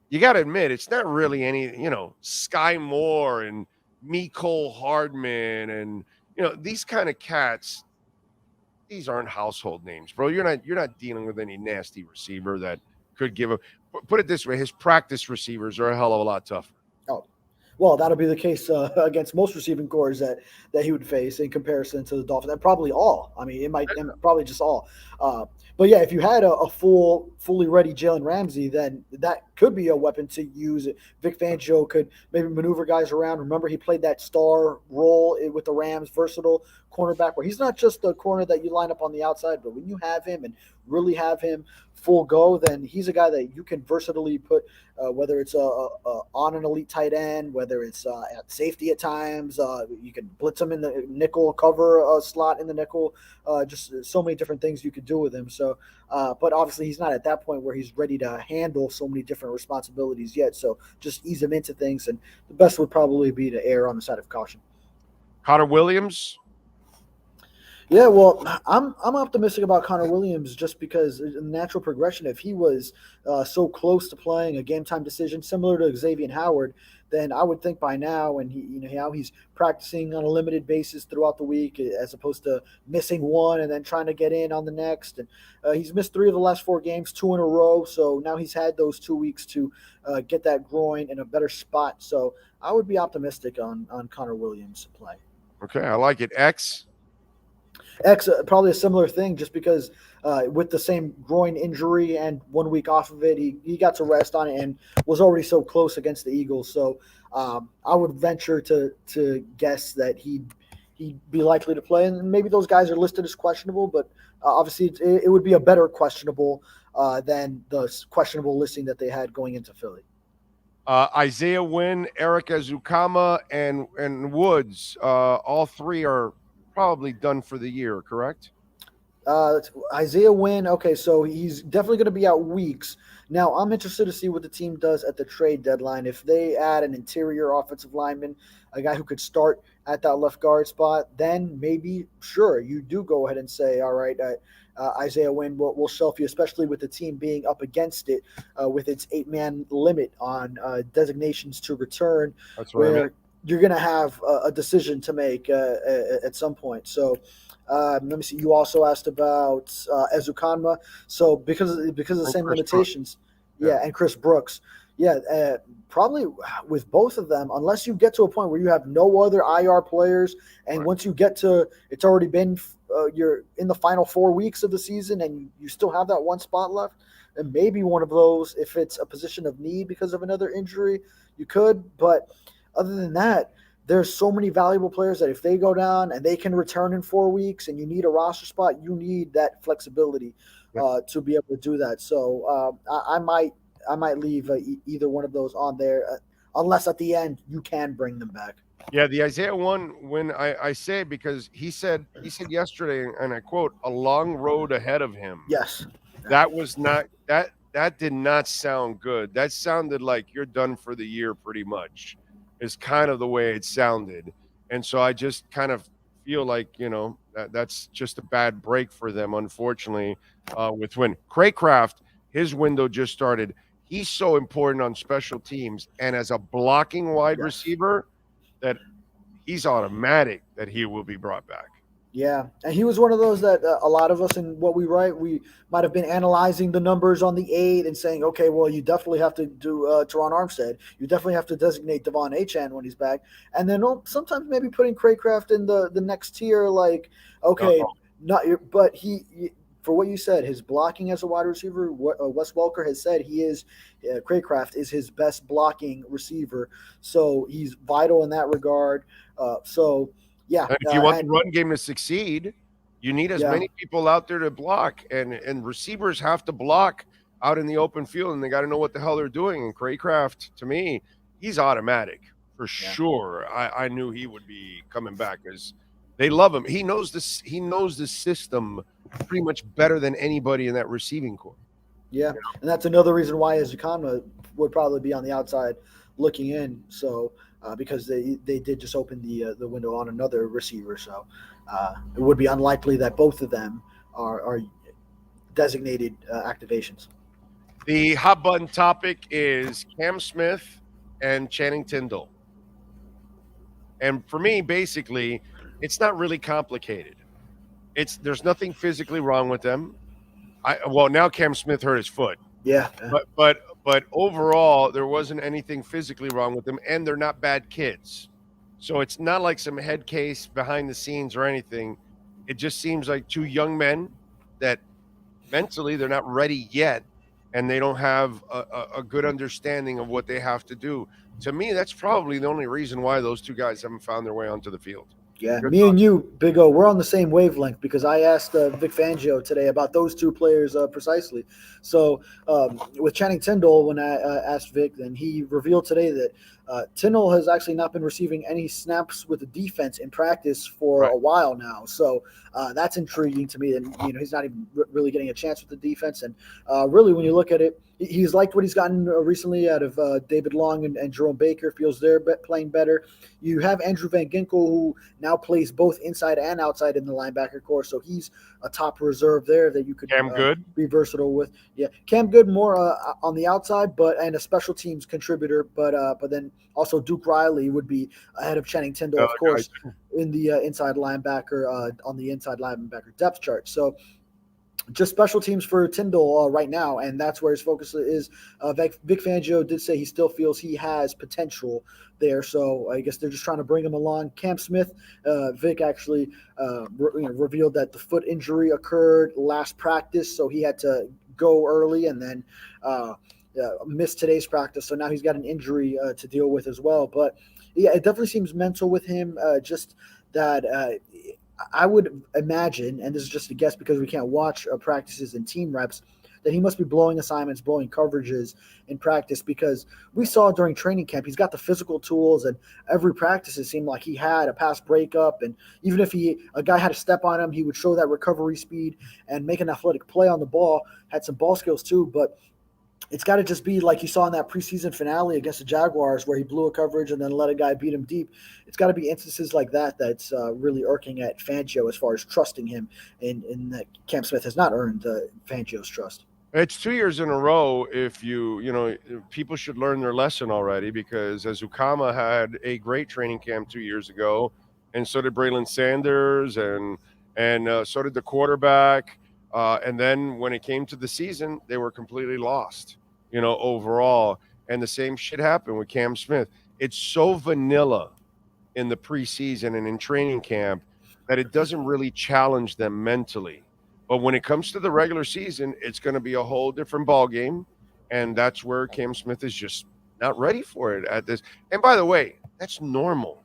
S11: you got to admit, it's not really any, Sky Moore and Mecole Hardman and these kind of cats. These aren't household names, bro. You're not dealing with any nasty receiver that could give a. Put it this way: his practice receivers are a hell of a lot tougher.
S17: Oh, well, that'll be the case against most receiving corps that he would face in comparison to the Dolphins, and probably all. I mean, it might probably just all. But yeah, if you had a fully ready Jalen Ramsey, then that could be a weapon to use. Vic Fangio could maybe maneuver guys around. Remember, he played that star role with the Rams, versatile cornerback where he's not just the corner that you line up on the outside, but when you have him and really have him full go, then he's a guy that you can versatilely put, whether it's on an elite tight end, whether it's at safety at times. You can blitz him in the nickel, cover a slot in the nickel. Just so many different things you could do with him. So, but obviously he's not at that point where he's ready to handle so many different responsibilities yet. So just ease him into things, and the best would probably be to err on the side of caution.
S11: Connor Williams.
S17: Yeah, well, I'm optimistic about Connor Williams just because the natural progression. If he was so close to playing a game time decision similar to Xavier Howard, then I would think by now, and how he's practicing on a limited basis throughout the week as opposed to missing one and then trying to get in on the next. And he's missed 3 of the last 4 games, 2 in a row. So now he's had those 2 weeks to get that groin in a better spot. So I would be optimistic on Connor Williams' play.
S11: Okay, I like it. X
S17: probably a similar thing, just because with the same groin injury and 1 week off of it, he got to rest on it and was already so close against the Eagles. So I would venture to guess that he'd be likely to play. And maybe those guys are listed as questionable, but obviously it would be a better questionable than the questionable listing that they had going into Philly.
S11: Isaiah Wynn, Eric Azukama, and Woods, all 3 are probably done for the year, correct?
S17: Isaiah Wynn, okay, so he's definitely going to be out weeks. Now, I'm interested to see what the team does at the trade deadline. If they add an interior offensive lineman, a guy who could start at that left guard spot, then maybe, sure, you do go ahead and say, all right, Isaiah Wynn will shelf you, especially with the team being up against it with its 8-man limit on designations to return.
S11: That's right.
S17: Where you're going to have a decision to make at some point. So let me see. You also asked about Ezukanma. So because of the same limitations, and Chris Brooks. Yeah, probably with both of them, unless you get to a point where you have no other IR players, and once you get to, it's already been, you're in the final 4 weeks of the season, and you still have that one spot left, and maybe one of those, if it's a position of need because of another injury, you could, but other than that, there's so many valuable players that if they go down and they can return in 4 weeks and you need a roster spot, you need that flexibility to be able to do that. So I might leave either one of those on there unless at the end you can bring them back.
S11: Yeah, the Isaiah one, when I say, because he said yesterday, and I quote, a long road ahead of him.
S17: Yes.
S11: That was not that did not sound good. That sounded like you're done for the year pretty much. Is kind of the way it sounded. And so I just kind of feel like, that's just a bad break for them, unfortunately, with Wynn. Craycraft, his window just started. He's so important on special teams and as a blocking wide receiver that he's automatic that he will be brought back.
S17: Yeah, and he was one of those that a lot of us in what we write, we might have been analyzing the numbers on the 8 and saying, okay, well, you definitely have to do Teron Armstead. You definitely have to designate Devon Achane when he's back. And then sometimes maybe putting Craycraft in the next tier, like, okay, but he for what you said, his blocking as a wide receiver, Wes Welker has said Craycraft is his best blocking receiver. So he's vital in that regard. Yeah.
S11: And if you want the run game to succeed, you need as many people out there to block, and receivers have to block out in the open field, and they got to know what the hell they're doing. And Craycraft, to me, he's automatic for sure. I knew he would be coming back because they love him. He knows this. He knows the system pretty much better than anybody in that receiving corps.
S17: Yeah, and that's another reason why Ezukanma would probably be on the outside looking in. So. Because they did just open the window on another receiver, so it would be unlikely that both of them are designated activations.
S11: The hot button topic is Cam Smith and Channing Tindle. And for me, basically, it's not really complicated. There's nothing physically wrong with them. Now Cam Smith hurt his foot.
S17: Yeah.
S11: But overall, there wasn't anything physically wrong with them, and they're not bad kids. So it's not like some head case behind the scenes or anything. It just seems like 2 young men that mentally they're not ready yet, and they don't have a good understanding of what they have to do. To me, that's probably the only reason why those 2 guys haven't found their way onto the field.
S17: Yeah, me and you, Big O, we're on the same wavelength because I asked Vic Fangio today about those two players precisely. So with Channing Tindle, when I asked Vic, then he revealed today that Tindle has actually not been receiving any snaps with the defense in practice for a while now. So that's intriguing to me. And he's not even really getting a chance with the defense. And really, when you look at it, he's liked what he's gotten recently out of David Long and Jerome Baker. Feels they're playing better. You have Andrew Van Ginkel, who now plays both inside and outside in the linebacker corps. So he's a top reserve there that you could be versatile with. Yeah, Cam Good more on the outside, and a special teams contributor. But then also Duke Riley would be ahead of Channing Tindle, of course, in the inside linebacker on the inside linebacker depth chart. So just special teams for Tindle right now, and that's where his focus is. Vic Fangio did say he still feels he has potential there, so I guess they're just trying to bring him along. Cam Smith, Vic actually revealed that the foot injury occurred last practice, so he had to go early and then missed today's practice, so now he's got an injury to deal with as well. But yeah, it definitely seems mental with him, just that I would imagine, and this is just a guess because we can't watch practices and team reps, that he must be blowing assignments, blowing coverages in practice, because we saw during training camp, he's got the physical tools, and every practice it seemed like he had a pass breakup, and even if a guy had a step on him, he would show that recovery speed and make an athletic play on the ball, had some ball skills too, but it's got to just be like you saw in that preseason finale against the Jaguars where he blew a coverage and then let a guy beat him deep. It's got to be instances like that that's really irking at Fangio as far as trusting him, and that Cam Smith has not earned Fangio's trust.
S11: It's 2 years in a row. If people should learn their lesson already, because Azukama had a great training camp 2 years ago, and so did Braylon Sanders, and so did the quarterback. And then when it came to the season, they were completely lost, overall. And the same shit happened with Cam Smith. It's so vanilla in the preseason and in training camp that it doesn't really challenge them mentally. But when it comes to the regular season, it's going to be a whole different ball game. And that's where Cam Smith is just not ready for it at this. And by the way, that's normal.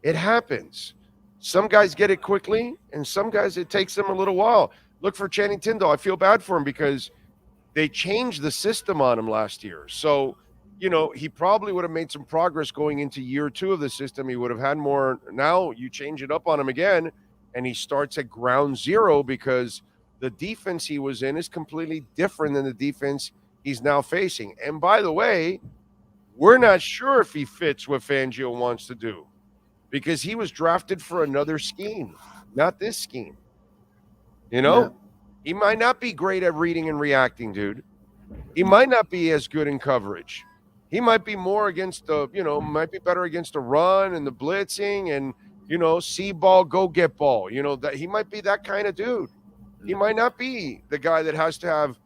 S11: It happens. Some guys get it quickly, and some guys, it takes them a little while. Look for Channing Tindle. I feel bad for him because they changed the system on him last year. So, he probably would have made some progress going into year 2 of the system. He would have had more. Now you change it up on him again, and he starts at ground zero because the defense he was in is completely different than the defense he's now facing. And by the way, we're not sure if he fits what Fangio wants to do because he was drafted for another scheme, not this scheme. He might not be great at reading and reacting, dude. He might not be as good in coverage. He might be more against might be better against the run and the blitzing and, see ball, go get ball. That he might be that kind of dude. He might not be the guy that has to have,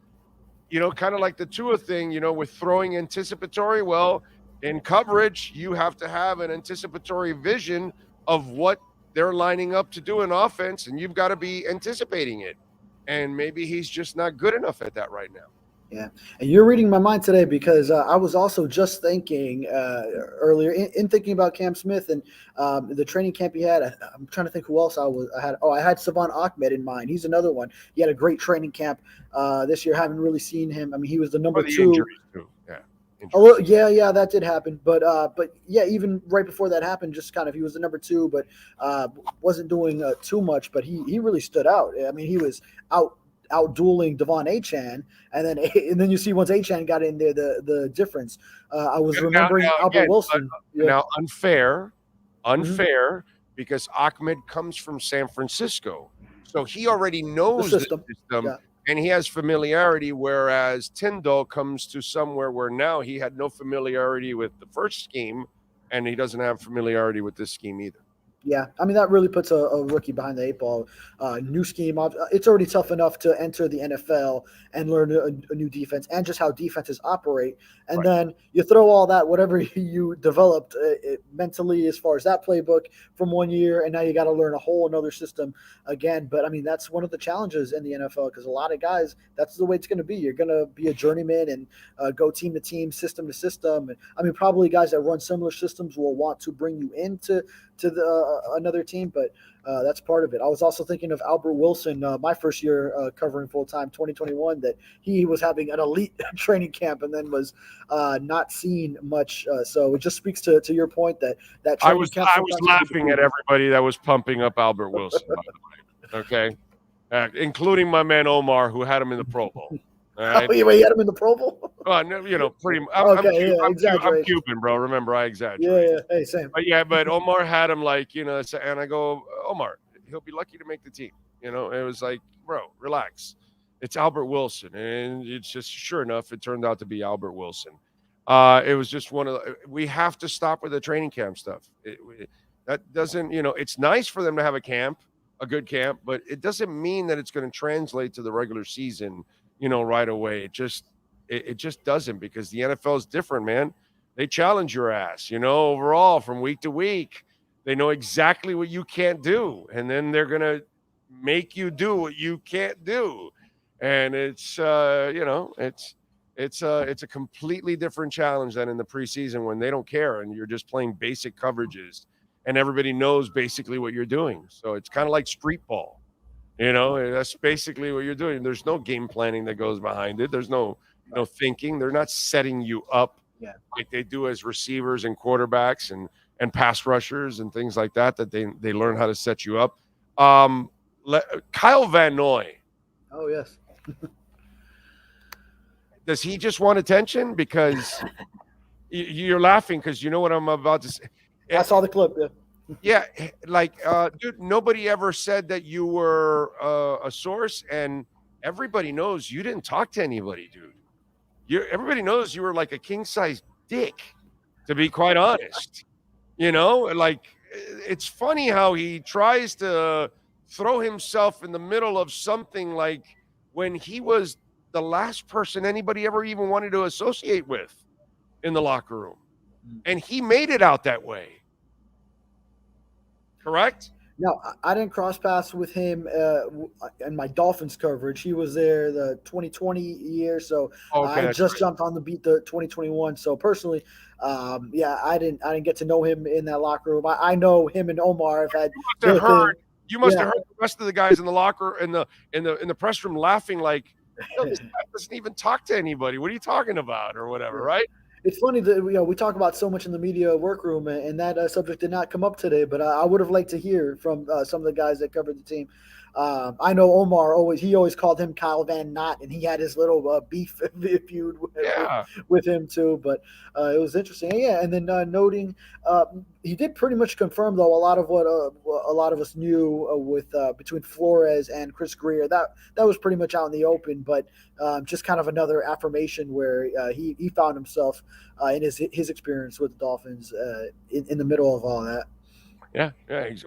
S11: kind of like the Tua thing, with throwing anticipatory. Well, in coverage, you have to have an anticipatory vision of what they're lining up to do in offense, and you've got to be anticipating it. And maybe he's just not good enough at that right now.
S17: Yeah, and you're reading my mind today because I was also just thinking earlier in thinking about Cam Smith and the training camp he had. I'm trying to think who else I had. Oh, I had Savon Ahmed in mind. He's another one. He had a great training camp this year. Haven't really seen him. I mean, he was the number 2.
S11: Injuries too. Yeah.
S17: Oh, yeah, that did happen. But yeah, even right before that happened, just kind of he was the number 2, but wasn't doing too much. But he really stood out. I mean, he was out dueling Devon Achane, and then you see once Achane got in there, the difference. I was remembering Albert Wilson.
S11: Now unfair, because Ahmed comes from San Francisco, so he already knows the system. Yeah. And he has familiarity, whereas Tindle comes to somewhere where now he had no familiarity with the first scheme, and he doesn't have familiarity with this scheme either.
S17: Yeah, I mean, that really puts a rookie behind the 8 ball. New scheme. It's already tough enough to enter the NFL and learn a new defense and just how defenses operate. And then you throw all that, whatever you developed mentally as far as that playbook from 1 year, and now you got to learn a whole another system again. But, I mean, that's one of the challenges in the NFL because a lot of guys, that's the way it's going to be. You're going to be a journeyman and go team to team, system to system. And, I mean, probably guys that run similar systems will want to bring you into to the another team, but that's part of it. I was also thinking of Albert Wilson, my first year covering full time, 2021, that he was having an elite training camp and then was not seen much. So it just speaks to your point that training camp.
S11: I was laughing at everybody that was pumping up Albert Wilson, by the way. Okay, including my man Omar, who had him in the Pro Bowl. All right?
S17: Oh, you had him in the Pro Bowl?
S11: No, pretty. I'm Cuban, bro. Remember, I exaggerate.
S17: Yeah. Hey, same.
S11: But Omar had him and I go, Omar, he'll be lucky to make the team. It was like, bro, relax. It's Albert Wilson, and it's just sure enough, it turned out to be Albert Wilson. It was just we have to stop with the training camp stuff. That doesn't, it's nice for them to have a good camp, but it doesn't mean that it's going to translate to the regular season, right away. It just doesn't, because the NFL is different, man. They challenge your ass, overall from week to week. They know exactly what you can't do, and then they're going to make you do what you can't do. And it's, it's a completely different challenge than in the preseason, when they don't care and you're just playing basic coverages and everybody knows basically what you're doing. So it's kind of like street ball. That's basically what you're doing. There's no game planning that goes behind it. There's no thinking. They're not setting you up like they do as receivers and quarterbacks and pass rushers and things like that they learn how to set you up. Kyle Van Noy.
S17: Oh, yes.
S11: Does he just want attention? Because you're laughing because you know what I'm about to say.
S17: I saw the clip.
S11: Yeah, dude, nobody ever said that you were a source, and everybody knows you didn't talk to anybody, dude. Everybody knows you were like a king-size dick, to be quite honest. It's funny how he tries to throw himself in the middle of something like when he was the last person anybody ever even wanted to associate with in the locker room. And he made it out that way. Correct?
S17: No, I didn't cross paths with him in my Dolphins coverage. He was there the 2020 year, so I just jumped on the beat the 2021. So personally, I didn't get to know him in that locker room. I know him and Omar have had.
S11: You must have heard the rest of the guys in the locker in the press room laughing like, this guy doesn't even talk to anybody. What are you talking about, or whatever, right?
S17: It's funny that we talk about so much in the media workroom, and that subject did not come up today. But I would have liked to hear from some of the guys that covered the team. I know Omar always called him Kyle Van Nott, and he had his little beef feud with him too. But it was interesting, and then noting he did pretty much confirm though a lot of what a lot of us knew with between Flores and Chris Greer. That was pretty much out in the open, but just kind of another affirmation where he found himself in his experience with the Dolphins in the middle of all that.
S11: Yeah.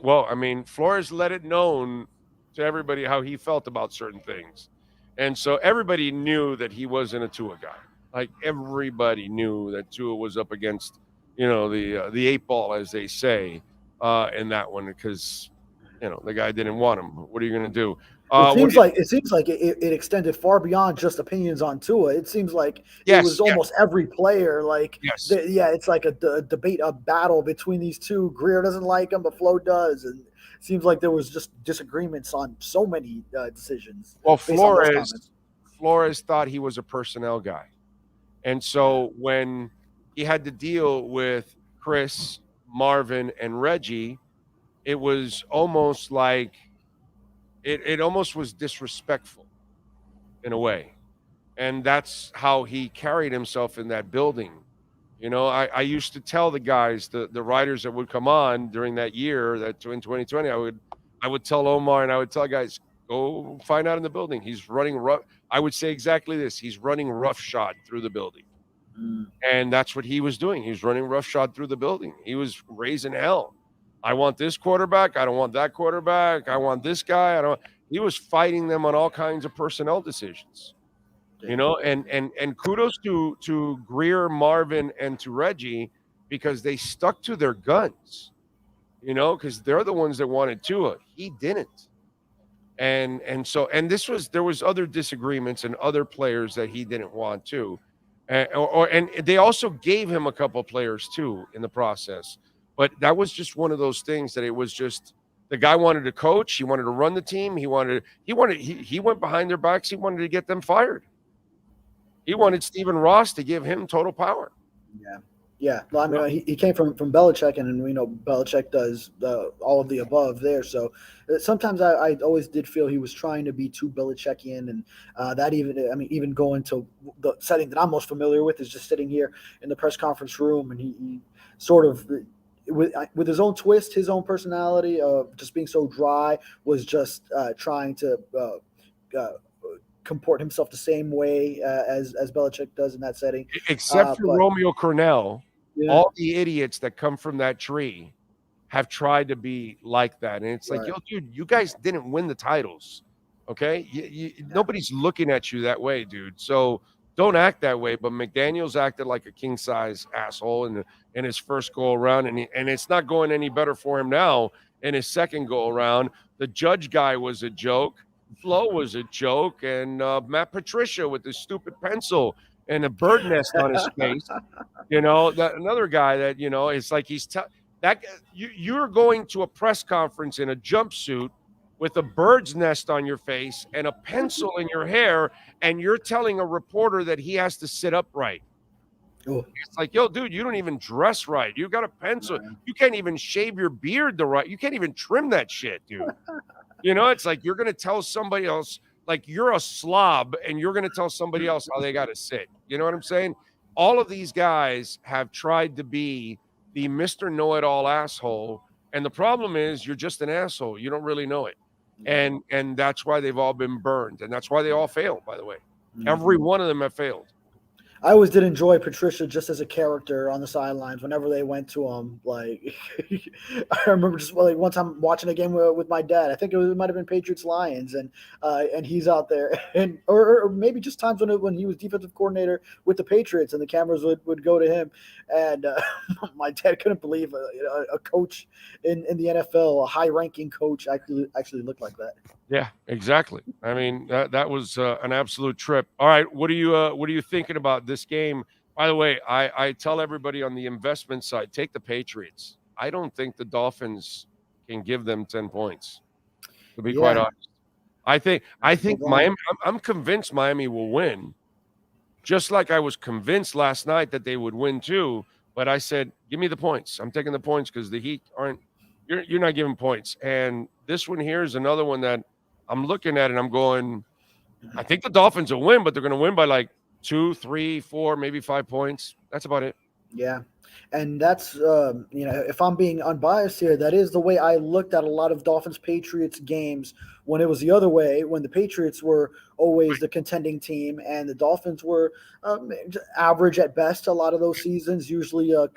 S11: Well, I mean, Flores let it known to everybody how he felt about certain things. And so everybody knew that he wasn't a Tua guy. Like everybody knew that Tua was up against, the 8 ball, as they say, in that one, because, the guy didn't want him. What are you going to do?
S17: It seems like it extended far beyond just opinions on Tua. It seems like it was almost every player. It's like a debate, a battle between these two. Greer doesn't like him, but Flo does, and it seems like there was just disagreements on so many decisions.
S11: Well, Flores thought he was a personnel guy, and so when he had to deal with Chris, Marvin, and Reggie, it was almost like it almost was disrespectful in a way. And that's how he carried himself in that building. I used to tell the guys, the writers that would come on during that year, that in 2020, I would tell Omar and I would tell guys, go find out in the building. He's running rough. I would say exactly this. He's running roughshod through the building. And that's what he was doing. He was running roughshod through the building. He was raising hell. I want this quarterback. I don't want that quarterback. I want this guy. He was fighting them on all kinds of personnel decisions, and kudos to Greer, Marvin, and to Reggie, because they stuck to their guns, because they're the ones that wanted Tua. He didn't. And there was other disagreements and other players that he didn't want to. And they also gave him a couple players too in the process. But that was just one of those things that it was just the guy wanted to coach. He wanted to run the team. He went behind their backs. He wanted to get them fired. He wanted Stephen Ross to give him total power.
S17: Yeah. Yeah. Well, I mean, he came from Belichick, and we know Belichick does all of the above there. So sometimes I always did feel he was trying to be too Belichickian, and that even going to the setting that I'm most familiar with is just sitting here in the press conference room, and he sort of with his own twist, his own personality of just being so dry, was just trying to comport himself the same way as Belichick does in that setting.
S11: Except for Romeo Cornell, all the idiots that come from that tree have tried to be like that. And it's like, yo, dude, you guys didn't win the titles, okay? Nobody's looking at you that way, dude. So don't act that way. But McDaniels acted like a king-size asshole in his first go-around, and it's not going any better for him now in his second go-around. The Judge guy was a joke. Flo was a joke, and Matt Patricia with his stupid pencil and a bird nest on his face. That another guy that it's like you're going to a press conference in a jumpsuit with a bird's nest on your face and a pencil in your hair, and you're telling a reporter that he has to sit upright.
S17: Oh.
S11: It's like, yo, dude, you don't even dress right. You got a pencil. You can't even shave your beard you can't even trim that shit, dude. It's like you're going to tell somebody else, like you're a slob, and you're going to tell somebody else how they got to sit. You know what I'm saying? All of these guys have tried to be the Mr. Know-It-All asshole, and the problem is you're just an asshole. You don't really know it. And that's why they've all been burned, and that's why they all failed, by the way. Every one of them have failed.
S17: I always did enjoy Patricia just as a character on the sidelines whenever they went to him. Like, I remember just one time watching a game with my dad. I think it might have been Patriots Lions, and he's out there, and or maybe just times when he was defensive coordinator with the Patriots, and the cameras would go to him, and my dad couldn't believe a coach in the NFL, a high-ranking coach, actually looked like that.
S11: Yeah, exactly. I mean, that was an absolute trip. All right, what are you thinking about this game? By the way, I tell everybody on the investment side, take the Patriots. I don't think the Dolphins can give them 10 points, to be quite honest. I think Miami. I'm convinced Miami will win, just like I was convinced last night that they would win too. But I said, give me the points. I'm taking the points because the Heat aren't. You're not giving points, and this one here is another one that I'm looking at, and I'm going, I think the Dolphins will win, but they're going to win by like 2, 3, 4, maybe 5 points. That's about it.
S17: Yeah. And that's, if I'm being unbiased here, that is the way I looked at a lot of Dolphins-Patriots games when it was the other way, when the Patriots were always the contending team and the Dolphins were average at best a lot of those seasons, usually a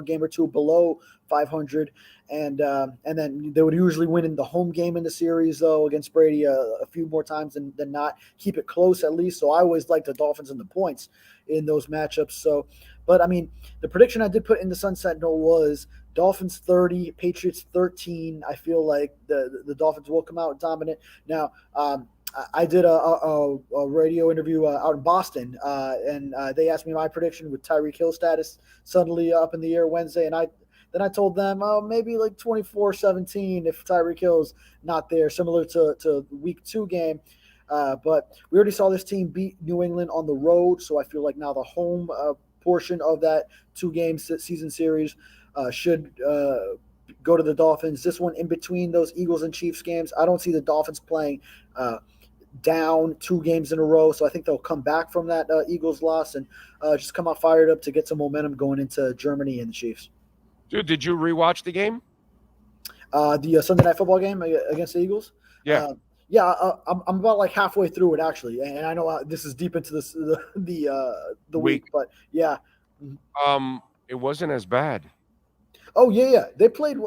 S17: game or two below 500. And then they would usually win in the home game in the series, though, against Brady a few more times than not, keep it close at least. So I always liked the Dolphins and the points in those matchups. So, but I mean, the prediction I did put in the Sun Sentinel was Dolphins 30, Patriots 13. I feel like the Dolphins will come out dominant. Now, I did a radio interview out in Boston, and they asked me my prediction with Tyreek Hill status suddenly up in the air Wednesday, and Then I told them, maybe like 24-17 if Tyreek Hill's not there, similar to week 2 game. But we already saw this team beat New England on the road, so I feel like now the home portion of that 2-game season series should go to the Dolphins. This one in between those Eagles and Chiefs games, I don't see the Dolphins playing down 2 games in a row, so I think they'll come back from that Eagles loss and just come out fired up to get some momentum going into Germany and the Chiefs.
S11: Dude, did you rewatch the game?
S17: The Sunday Night Football game against the Eagles?
S11: Yeah.
S17: I'm about like halfway through it actually, and I know this is deep into the week, but yeah.
S11: It wasn't as bad.
S17: Oh yeah. They played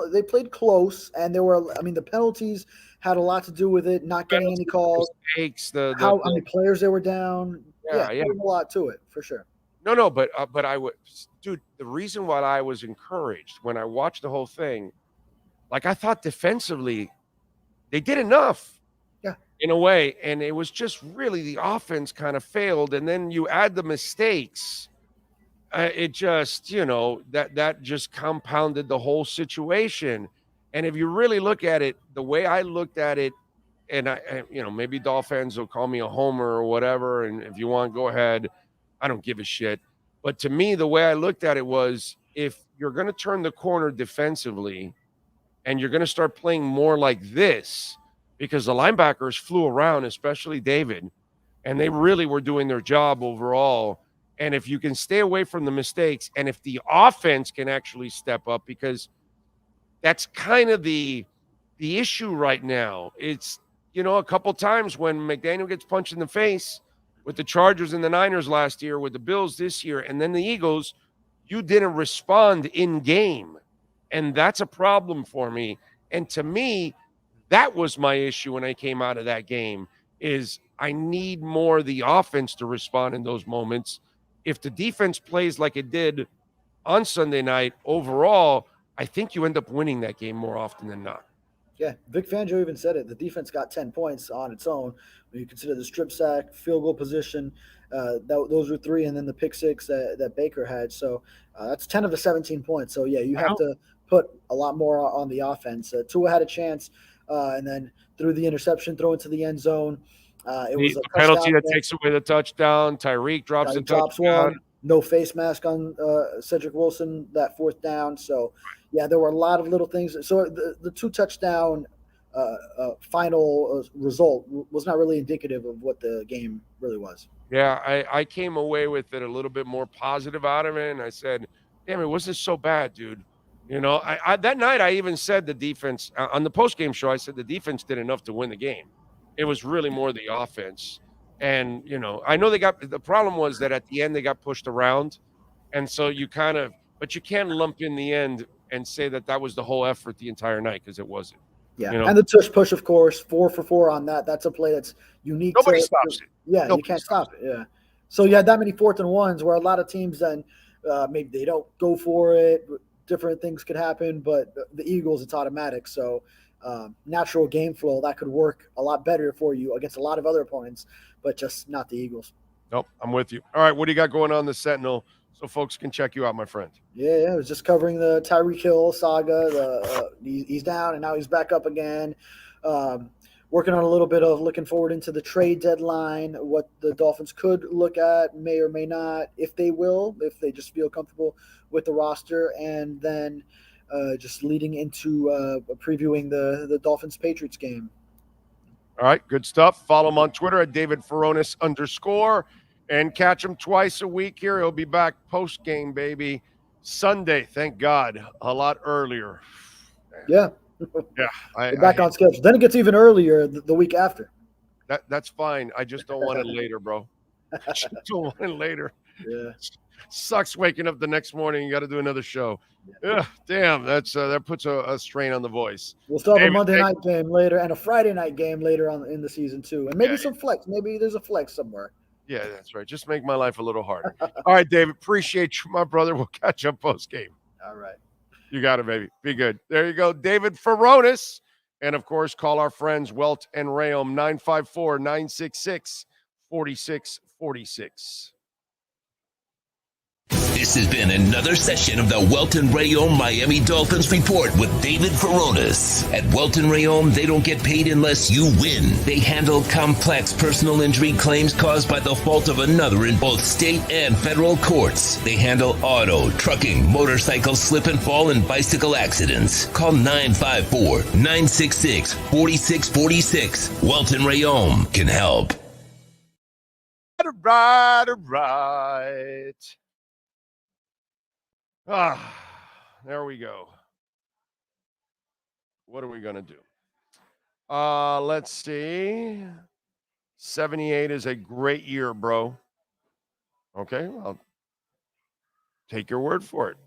S17: close, and the penalties had a lot to do with it, not getting any calls.
S11: Mistakes,
S17: how many players they were down.
S11: Yeah.
S17: There was a lot to it for sure.
S11: No, but I would, dude. The reason why I was encouraged when I watched the whole thing, like I thought defensively, they did enough.
S17: Yeah.
S11: In a way, and it was just really the offense kind of failed, and then you add the mistakes, it just, that just compounded the whole situation. And if you really look at it, the way I looked at it, and maybe Dolphins will call me a homer or whatever, and if you want, go ahead. I don't give a shit. But to me, the way I looked at it was, if you're going to turn the corner defensively and you're going to start playing more like this, because the linebackers flew around, especially David, and they really were doing their job overall. And if you can stay away from the mistakes, and if the offense can actually step up, because that's kind of the issue right now. It's, a couple times when McDaniel gets punched in the face with the Chargers and the Niners last year, with the Bills this year, and then the Eagles, you didn't respond in game. And that's a problem for me. And to me, that was my issue when I came out of that game, is I need more of the offense to respond in those moments. If the defense plays like it did on Sunday night, overall, I think you end up winning that game more often than not.
S17: Yeah, Vic Fangio even said it. The defense got 10 points on its own. When you consider the strip sack, field goal position, those were 3, and then the pick 6 that Baker had. So that's 10 of the 17 points. So, yeah, you have to put a lot more on the offense. Tua had a chance, and then threw the interception, throw into the end zone. It was a
S11: penalty that takes away the touchdown. Tyreek drops a touchdown.
S17: One. No face mask on Cedric Wilson, that 4th down. So, yeah, there were a lot of little things. So the 2 touchdown final result was not really indicative of what the game really was.
S11: Yeah, I came away with it a little bit more positive out of it, and I said, damn, it wasn't so bad, dude. I that night I even said the defense, on the post-game show, I said the defense did enough to win the game. It was really more the offense. And, I know the problem was that at the end they got pushed around. And so but you can't lump in the end and say that was the whole effort the entire night, because it wasn't.
S17: Yeah, and the tush push, of course, 4 for 4 on that. That's a play that's unique.
S11: Nobody stops it.
S17: Yeah, you can't stop it. Yeah. So you had that many 4th and 1s where a lot of teams then maybe they don't go for it. Different things could happen, but the Eagles, it's automatic. So natural game flow, that could work a lot better for you against a lot of other opponents, but just not the Eagles.
S11: Nope, I'm with you. All right, what do you got going on the Sentinel so folks can check you out, my friend?
S17: Yeah, I was just covering the Tyreek Hill saga. He's down and now he's back up again. Working on a little bit of looking forward into the trade deadline, what the Dolphins could look at, may or may not, if they will, if they just feel comfortable with the roster, and then just leading into previewing the Dolphins-Patriots game.
S11: All right, good stuff. Follow him on Twitter at @DavidFaronis_, and catch him twice a week here. He'll be back post-game, baby. Sunday, thank God, a lot earlier.
S17: Yeah.
S11: Yeah.
S17: Back on schedule. Then it gets even earlier the week after.
S11: That's fine. I just don't want it later, bro. I just don't want it later.
S17: Yeah.
S11: Sucks waking up the next morning. You got to do another show. Yeah, damn. That puts a strain on the voice.
S17: We'll still have a Monday night game later and a Friday night game later on in the season too, and maybe some flex. Maybe there's a flex somewhere.
S11: Yeah, that's right. Just make my life a little harder. All right, David. Appreciate you, my brother. We'll catch up post game.
S17: All right.
S11: You got it, baby. Be good. There you go, David Faronis. And, of course, call our friends Welton and Ray 954-966-4646.
S5: This has been another session of the Welton Rayom Miami Dolphins Report with David Faronis. At Welton Rayom, they don't get paid unless you win. They handle complex personal injury claims caused by the fault of another in both state and federal courts. They handle auto, trucking, motorcycle slip and fall, and bicycle accidents. Call 954-966-4646. Welton Rayom can help.
S11: Right. There we go. What are we going to do? Let's see. 78 is a great year, bro. Okay, I'll take your word for it.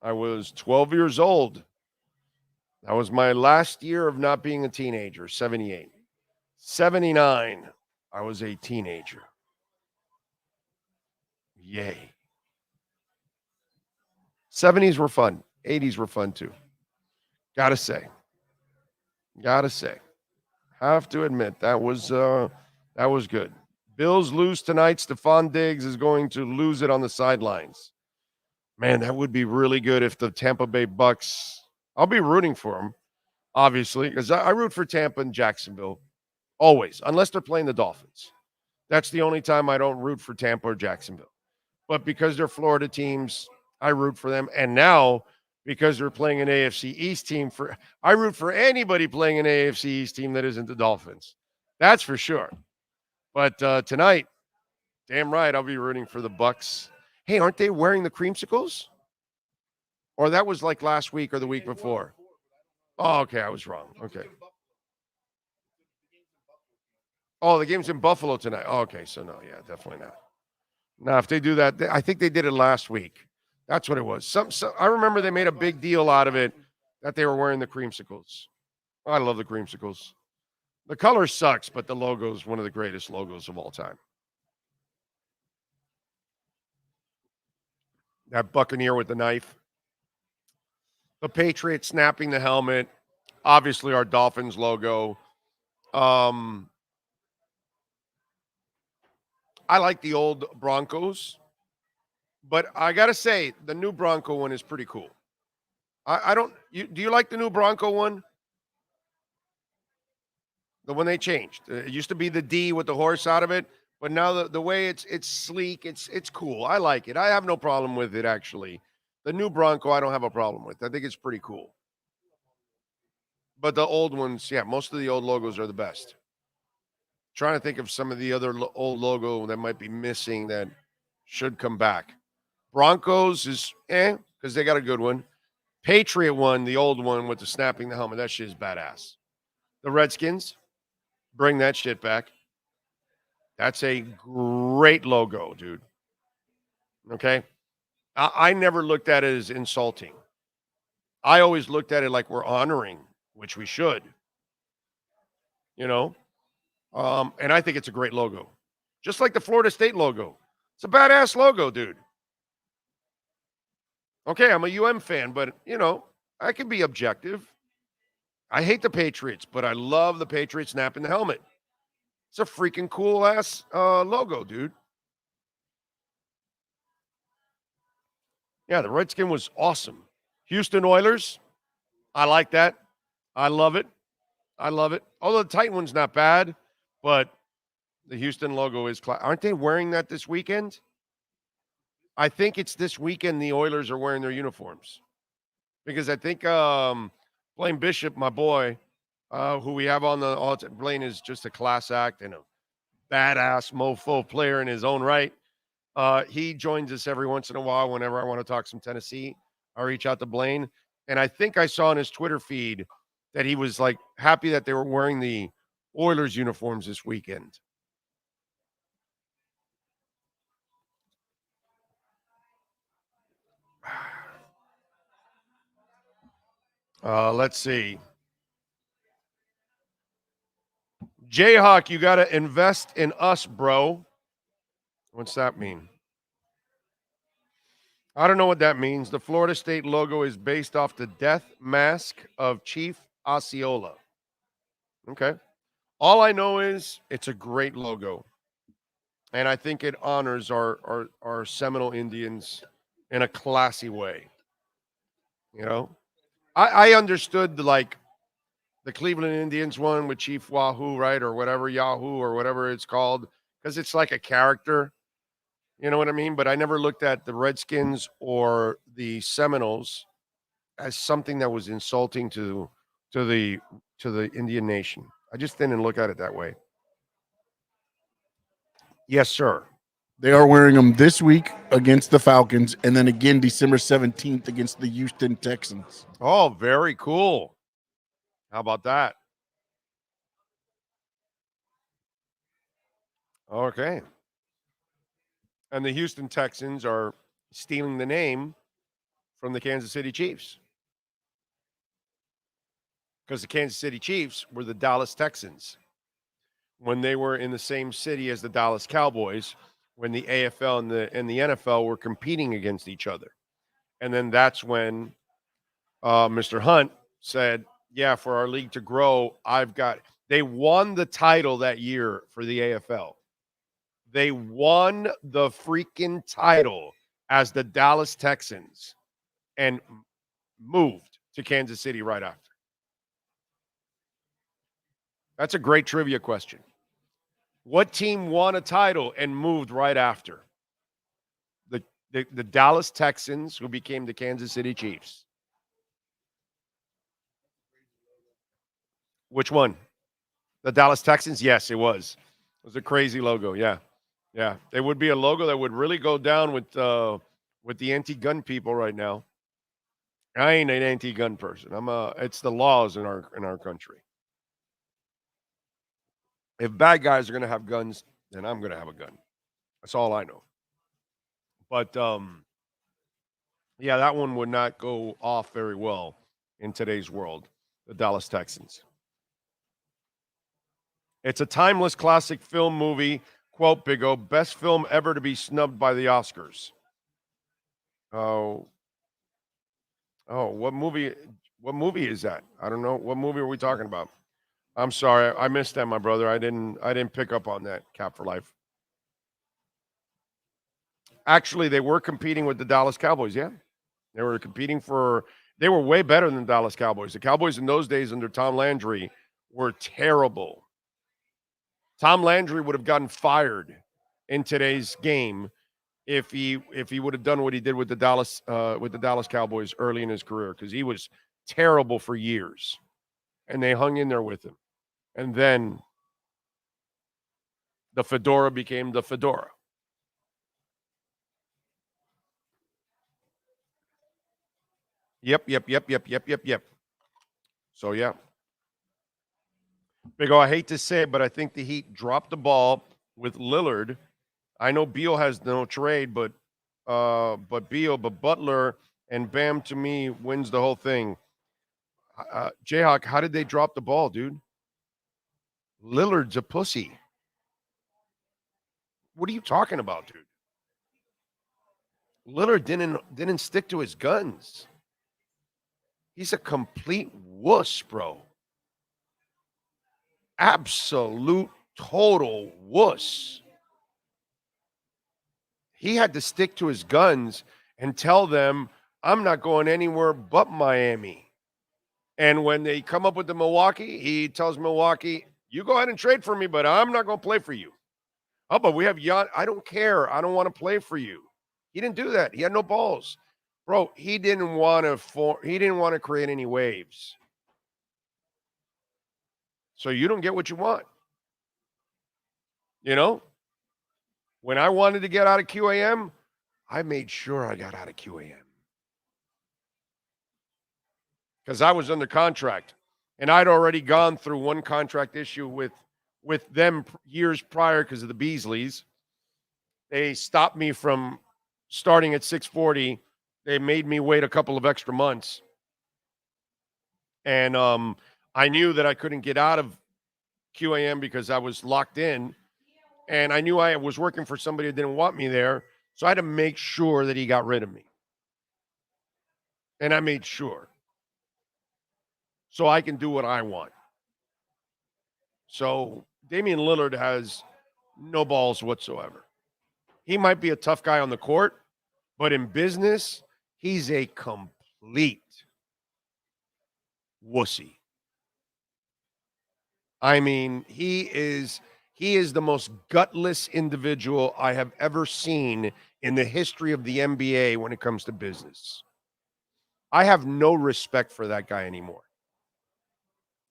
S11: I was 12 years old. That was my last year of not being a teenager, 78. 79, I was a teenager. Yay. 70s were fun. 80s were fun too. Gotta say. Have to admit that was good. Bills lose tonight. Stephon Diggs is going to lose it on the sidelines. Man, that would be really good if the Tampa Bay Bucks, I'll be rooting for them, obviously, because I root for Tampa and Jacksonville always, unless they're playing the Dolphins. That's the only time I don't root for Tampa or Jacksonville. But because they're Florida teams, I root for them. And now, because they're playing an AFC East team, I root for anybody playing an AFC East team that isn't the Dolphins. That's for sure. But tonight, damn right, I'll be rooting for the Bucks. Hey, aren't they wearing the creamsicles? Or that was like last week or the week before? Oh, okay, I was wrong. Okay. Oh, the game's in Buffalo tonight. Oh, okay, so no, yeah, definitely not. Now, if they do that, I think they did it last week. That's what it was. I remember they made a big deal out of it that they were wearing the creamsicles. I love the creamsicles. The color sucks, but the logo is one of the greatest logos of all time. That Buccaneer with the knife. The Patriots snapping the helmet. Obviously, our Dolphins logo. I like the old Broncos, but I got to say, the new Bronco one is pretty cool. Do you like the new Bronco one? The one they changed. It used to be the D with the horse out of it, but now the way it's sleek, it's cool. I like it. I have no problem with it, actually. The new Bronco, I don't have a problem with. I think it's pretty cool. But the old ones, yeah, most of the old logos are the best. Trying to think of some of the other old logo that might be missing that should come back. Broncos is because they got a good one. Patriot one, the old one with the snapping the helmet, that shit is badass. The Redskins, bring that shit back. That's a great logo, dude. Okay? I never looked at it as insulting. I always looked at it like we're honoring, which we should. You know? And I think it's a great logo. Just like the Florida State logo. It's a badass logo, dude. Okay, I'm a UM fan, but, I can be objective. I hate the Patriots, but I love the Patriots snapping the helmet. It's a freaking cool-ass logo, dude. Yeah, the Redskin was awesome. Houston Oilers, I like that. I love it. Although the Titan one's not bad, but the Houston logo is aren't they wearing that this weekend? I think it's this weekend the Oilers are wearing their uniforms. Because I think Blaine Bishop, my boy, who we have on the Blaine is just a class act and a badass mofo player in his own right. He joins us every once in a while whenever I want to talk some Tennessee. I reach out to Blaine. And I think I saw on his Twitter feed that he was like happy that they were wearing the Oilers uniforms this weekend. Let's see. Jayhawk, you got to invest in us, bro. What's that mean? I don't know what that means. The Florida State logo is based off the death mask of Chief Osceola. Okay. All I know is it's a great logo. And I think it honors our Seminole Indians in a classy way. I understood the Cleveland Indians one with Chief Wahoo, right? Or whatever, Yahoo or whatever it's called. Because it's like a character. You know what I mean? But I never looked at the Redskins or the Seminoles as something that was insulting to the Indian nation. I just didn't look at it that way. Yes, sir.
S10: They are wearing them this week against the Falcons and then again December 17th against the Houston Texans.
S11: Oh, very cool. How about that? Okay. And the Houston Texans are stealing the name from the Kansas City Chiefs. Because the Kansas City Chiefs were the Dallas Texans when they were in the same city as the Dallas Cowboys, when the AFL and the NFL were competing against each other. And then that's when Mr. Hunt said, yeah, for our league to grow, they won the title that year for the AFL. They won the freaking title as the Dallas Texans and moved to Kansas City right after? That's a great trivia question. What team won a title and moved right after? The Dallas Texans, who became the Kansas City Chiefs. Which one? The Dallas Texans? Yes, it was. It was a crazy logo. Yeah. Yeah. It would be a logo that would really go down with the anti-gun people right now. I ain't an anti-gun person. It's the laws in our country. If bad guys are going to have guns, then I'm going to have a gun. That's all I know. But yeah, that one would not go off very well in today's world, the Dallas Texans. It's a timeless classic film movie. Quote, Big O, best film ever to be snubbed by the Oscars. Oh, what movie is that? I don't know. What movie are we talking about? I'm sorry. I missed that, my brother. I didn't pick up on that, Cap for Life. Actually, they were competing with the Dallas Cowboys, yeah. They were way better than the Dallas Cowboys. The Cowboys in those days under Tom Landry were terrible. Tom Landry would have gotten fired in today's game if he would have done what he did with the Dallas Cowboys early in his career, because he was terrible for years. And they hung in there with him. And then the fedora became the fedora. Yep. So, yeah. Big O, I hate to say it, but I think the Heat dropped the ball with Lillard. I know Beal has no trade, but Butler and Bam, to me, wins the whole thing. Jayhawk, how did they drop the ball, dude? Lillard's a pussy. What are you talking about, dude? Lillard didn't stick to his guns. He's a complete wuss, bro. Absolute, total wuss. He had to stick to his guns and tell them, I'm not going anywhere but Miami. And when they come up with the Milwaukee, he tells Milwaukee, you go ahead and trade for me, but I'm not going to play for you. Oh, but we have I don't care. I don't want to play for you. He didn't do that. He had no balls. Bro, he didn't want to create any waves. So you don't get what you want. You know? When I wanted to get out of QAM, I made sure I got out of QAM. Because I was under contract. And I'd already gone through one contract issue with them years prior because of the Beasleys. They stopped me from starting at 640. They made me wait a couple of extra months. And I knew that I couldn't get out of QAM because I was locked in. And I knew I was working for somebody that didn't want me there. So I had to make sure that he got rid of me. And I made sure. So I can do what I want. So Damien Lillard has no balls whatsoever. He might be a tough guy on the court, but in business, he's a complete wussy. I mean, he is the most gutless individual I have ever seen in the history of the NBA when it comes to business. I have no respect for that guy anymore.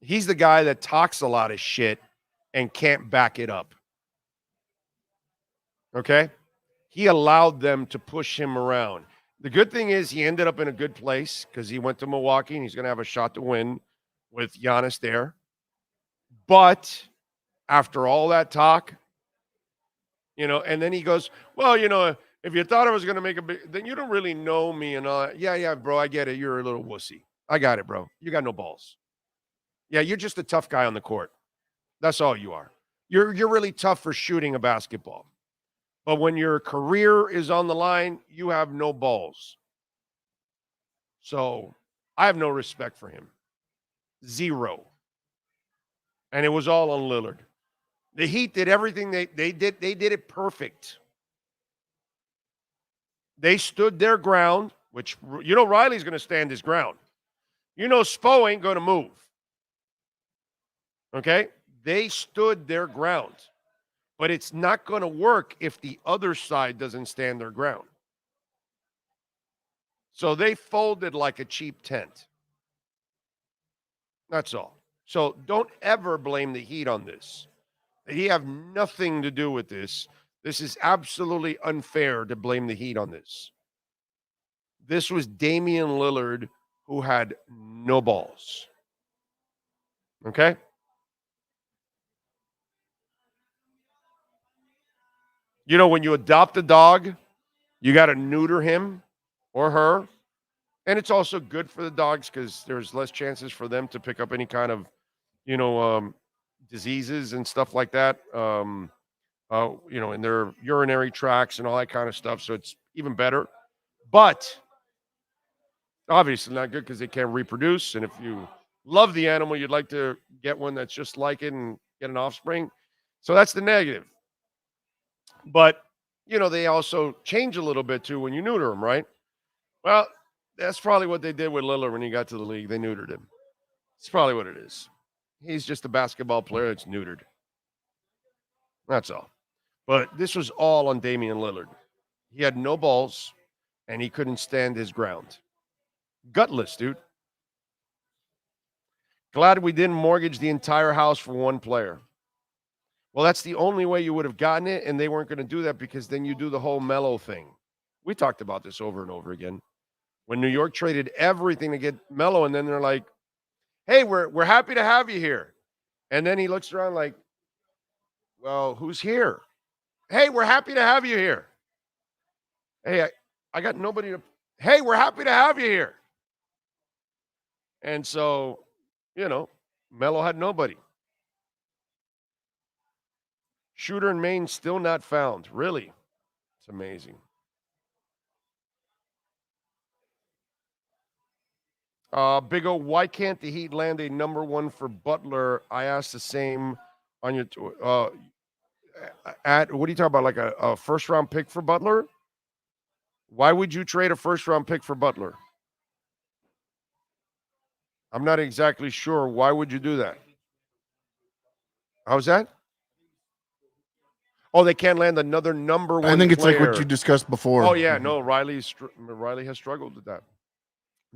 S11: He's the guy that talks a lot of shit and can't back it up. Okay? He allowed them to push him around. The good thing is he ended up in a good place because he went to Milwaukee and he's going to have a shot to win with Giannis there. But after all that talk, and then he goes, well, if you thought I was going to make a big, then you don't really know me and all. Yeah, bro, I get it. You're a little wussy. I got it, bro. You got no balls. Yeah, you're just a tough guy on the court. That's all you are. You're really tough for shooting a basketball. But when your career is on the line, you have no balls. So I have no respect for him. Zero. And it was all on Lillard. The Heat did everything they did. They did it perfect. They stood their ground, which, Riley's going to stand his ground. Spo ain't going to move. Okay? They stood their ground. But it's not going to work if the other side doesn't stand their ground. So they folded like a cheap tent. That's all. So don't ever blame the Heat on this. They have nothing to do with this. This is absolutely unfair to blame the Heat on this. This was Damien Lillard who had no balls. Okay? When you adopt a dog, you got to neuter him or her. And it's also good for the dogs because there's less chances for them to pick up any kind of, diseases and stuff like that, in their urinary tracts and all that kind of stuff. So it's even better. But obviously not good because they can't reproduce. And if you love the animal, you'd like to get one that's just like it and get an offspring. So that's the negative. But, they also change a little bit too when you neuter them, right? Well, that's probably what they did with Lillard when he got to the league. They neutered him. It's probably what it is. He's just a basketball player that's neutered. That's all. But this was all on Damian Lillard. He had no balls, and he couldn't stand his ground. Gutless, dude. Glad we didn't mortgage the entire house for one player. Well, that's the only way you would have gotten it, and they weren't going to do that because then you do the whole Melo thing. We talked about this over and over again. When New York traded everything to get Melo, and then they're like, hey, we're happy to have you here. And then he looks around like, well, who's here? Hey, we're happy to have you here. Hey, I got nobody to. Hey, we're happy to have you here. And so, Melo had nobody. Shooter in Maine still not found. Really? It's amazing. Big O, why can't the Heat land a number one for Butler? I asked the same on your what are you talking about? Like a first round pick for Butler? Why would you trade a first round pick for Butler? I'm not exactly sure. Why would you do that? How's that? Oh, they can't land another number one.
S10: I think it's
S11: player.
S10: like what you discussed before.
S11: Oh yeah, no, Riley has struggled with that.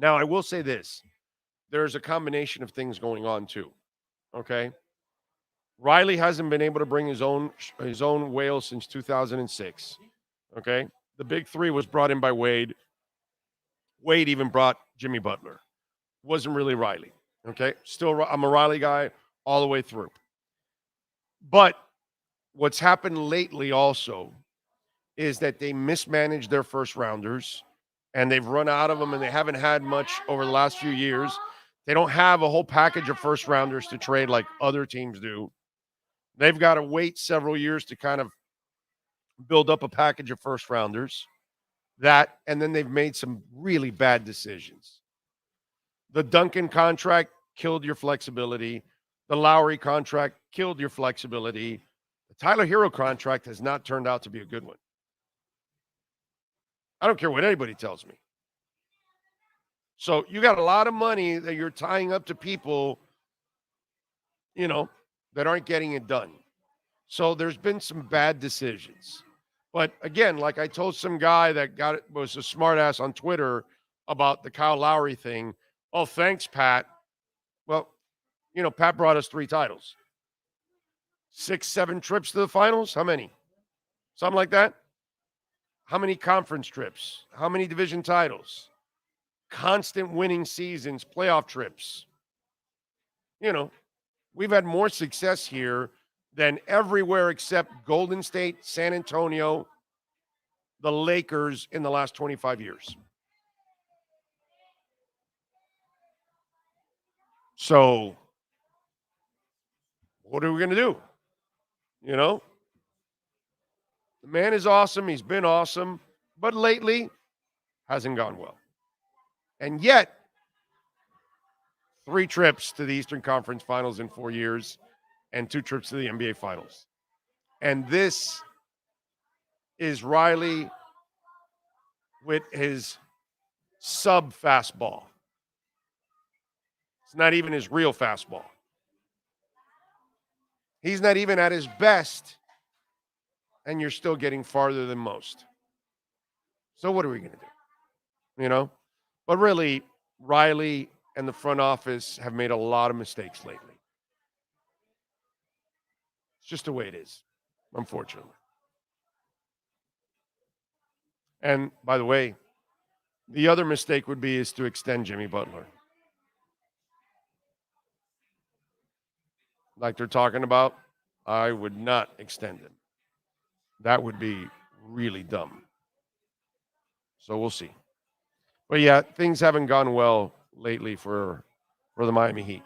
S11: Now, I will say this. There's a combination of things going on, too. Okay? Riley hasn't been able to bring his own whale since 2006. Okay? The big three was brought in by Wade. Wade even brought Jimmy Butler. Wasn't really Riley. Okay? Still, I'm a Riley guy all the way through. But what's happened lately also is that they mismanaged their first rounders. And they've run out of them, and they haven't had much over the last few years. They don't have a whole package of first rounders to trade like other teams do. They've got to wait several years to kind of build up a package of first rounders. And then they've made some really bad decisions. The Duncan contract killed your flexibility. The Lowry contract killed your flexibility. The Tyler Hero contract has not turned out to be a good one. I don't care what anybody tells me. So you got a lot of money that you're tying up to people, that aren't getting it done. So there's been some bad decisions. But again, like I told some guy that was a smartass on Twitter about the Kyle Lowry thing. Oh, thanks, Pat. Well, Pat brought us 3 titles. 6, 7 trips to the finals. How many? Something like that. How many conference trips? How many division titles? Constant winning seasons, playoff trips. We've had more success here than everywhere except Golden State, San Antonio, the Lakers in the last 25 years. So, what are we going to do? The man is awesome. He's been awesome. But lately, hasn't gone well. And yet, 3 trips to the Eastern Conference Finals in 4 years and 2 trips to the NBA Finals. And this is Riley with his sub fastball. It's not even his real fastball. He's not even at his best, and you're still getting farther than most. So what are we going to do? You know? But really, Riley and the front office have made a lot of mistakes lately. It's just the way it is, unfortunately. And by the way, the other mistake would be is to extend Jimmy Butler. Like they're talking about, I would not extend him. That would be really dumb. So we'll see. But yeah, things haven't gone well lately for the Miami Heat.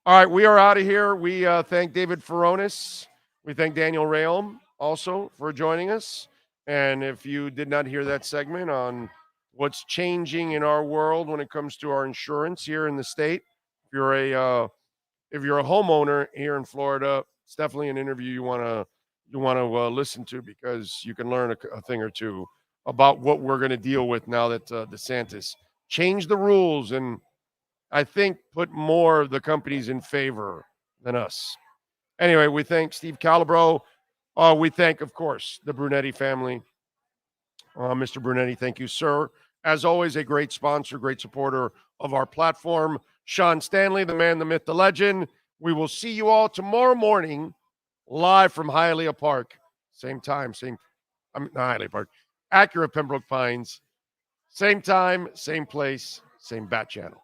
S11: All right, we are out of here. We thank David Furones. We thank Daniel Rayom also for joining us. And if you did not hear that segment on what's changing in our world when it comes to our insurance here in the state, if you're a homeowner here in Florida, it's definitely an interview you want to listen to, because you can learn a thing or two about what we're going to deal with now that DeSantis changed the rules and I think put more of the companies in favor than us. Anyway, we thank Steve Calabro. We thank, of course, the Brunetti family. Mr. Brunetti, thank you, sir. As always, a great sponsor, great supporter of our platform. Sean Stanley, the man, the myth, the legend. We will see you all tomorrow morning live from Hialeah Park. Same time, not Hialeah Park. Acura Pembroke Pines. Same time, same place, same bat channel.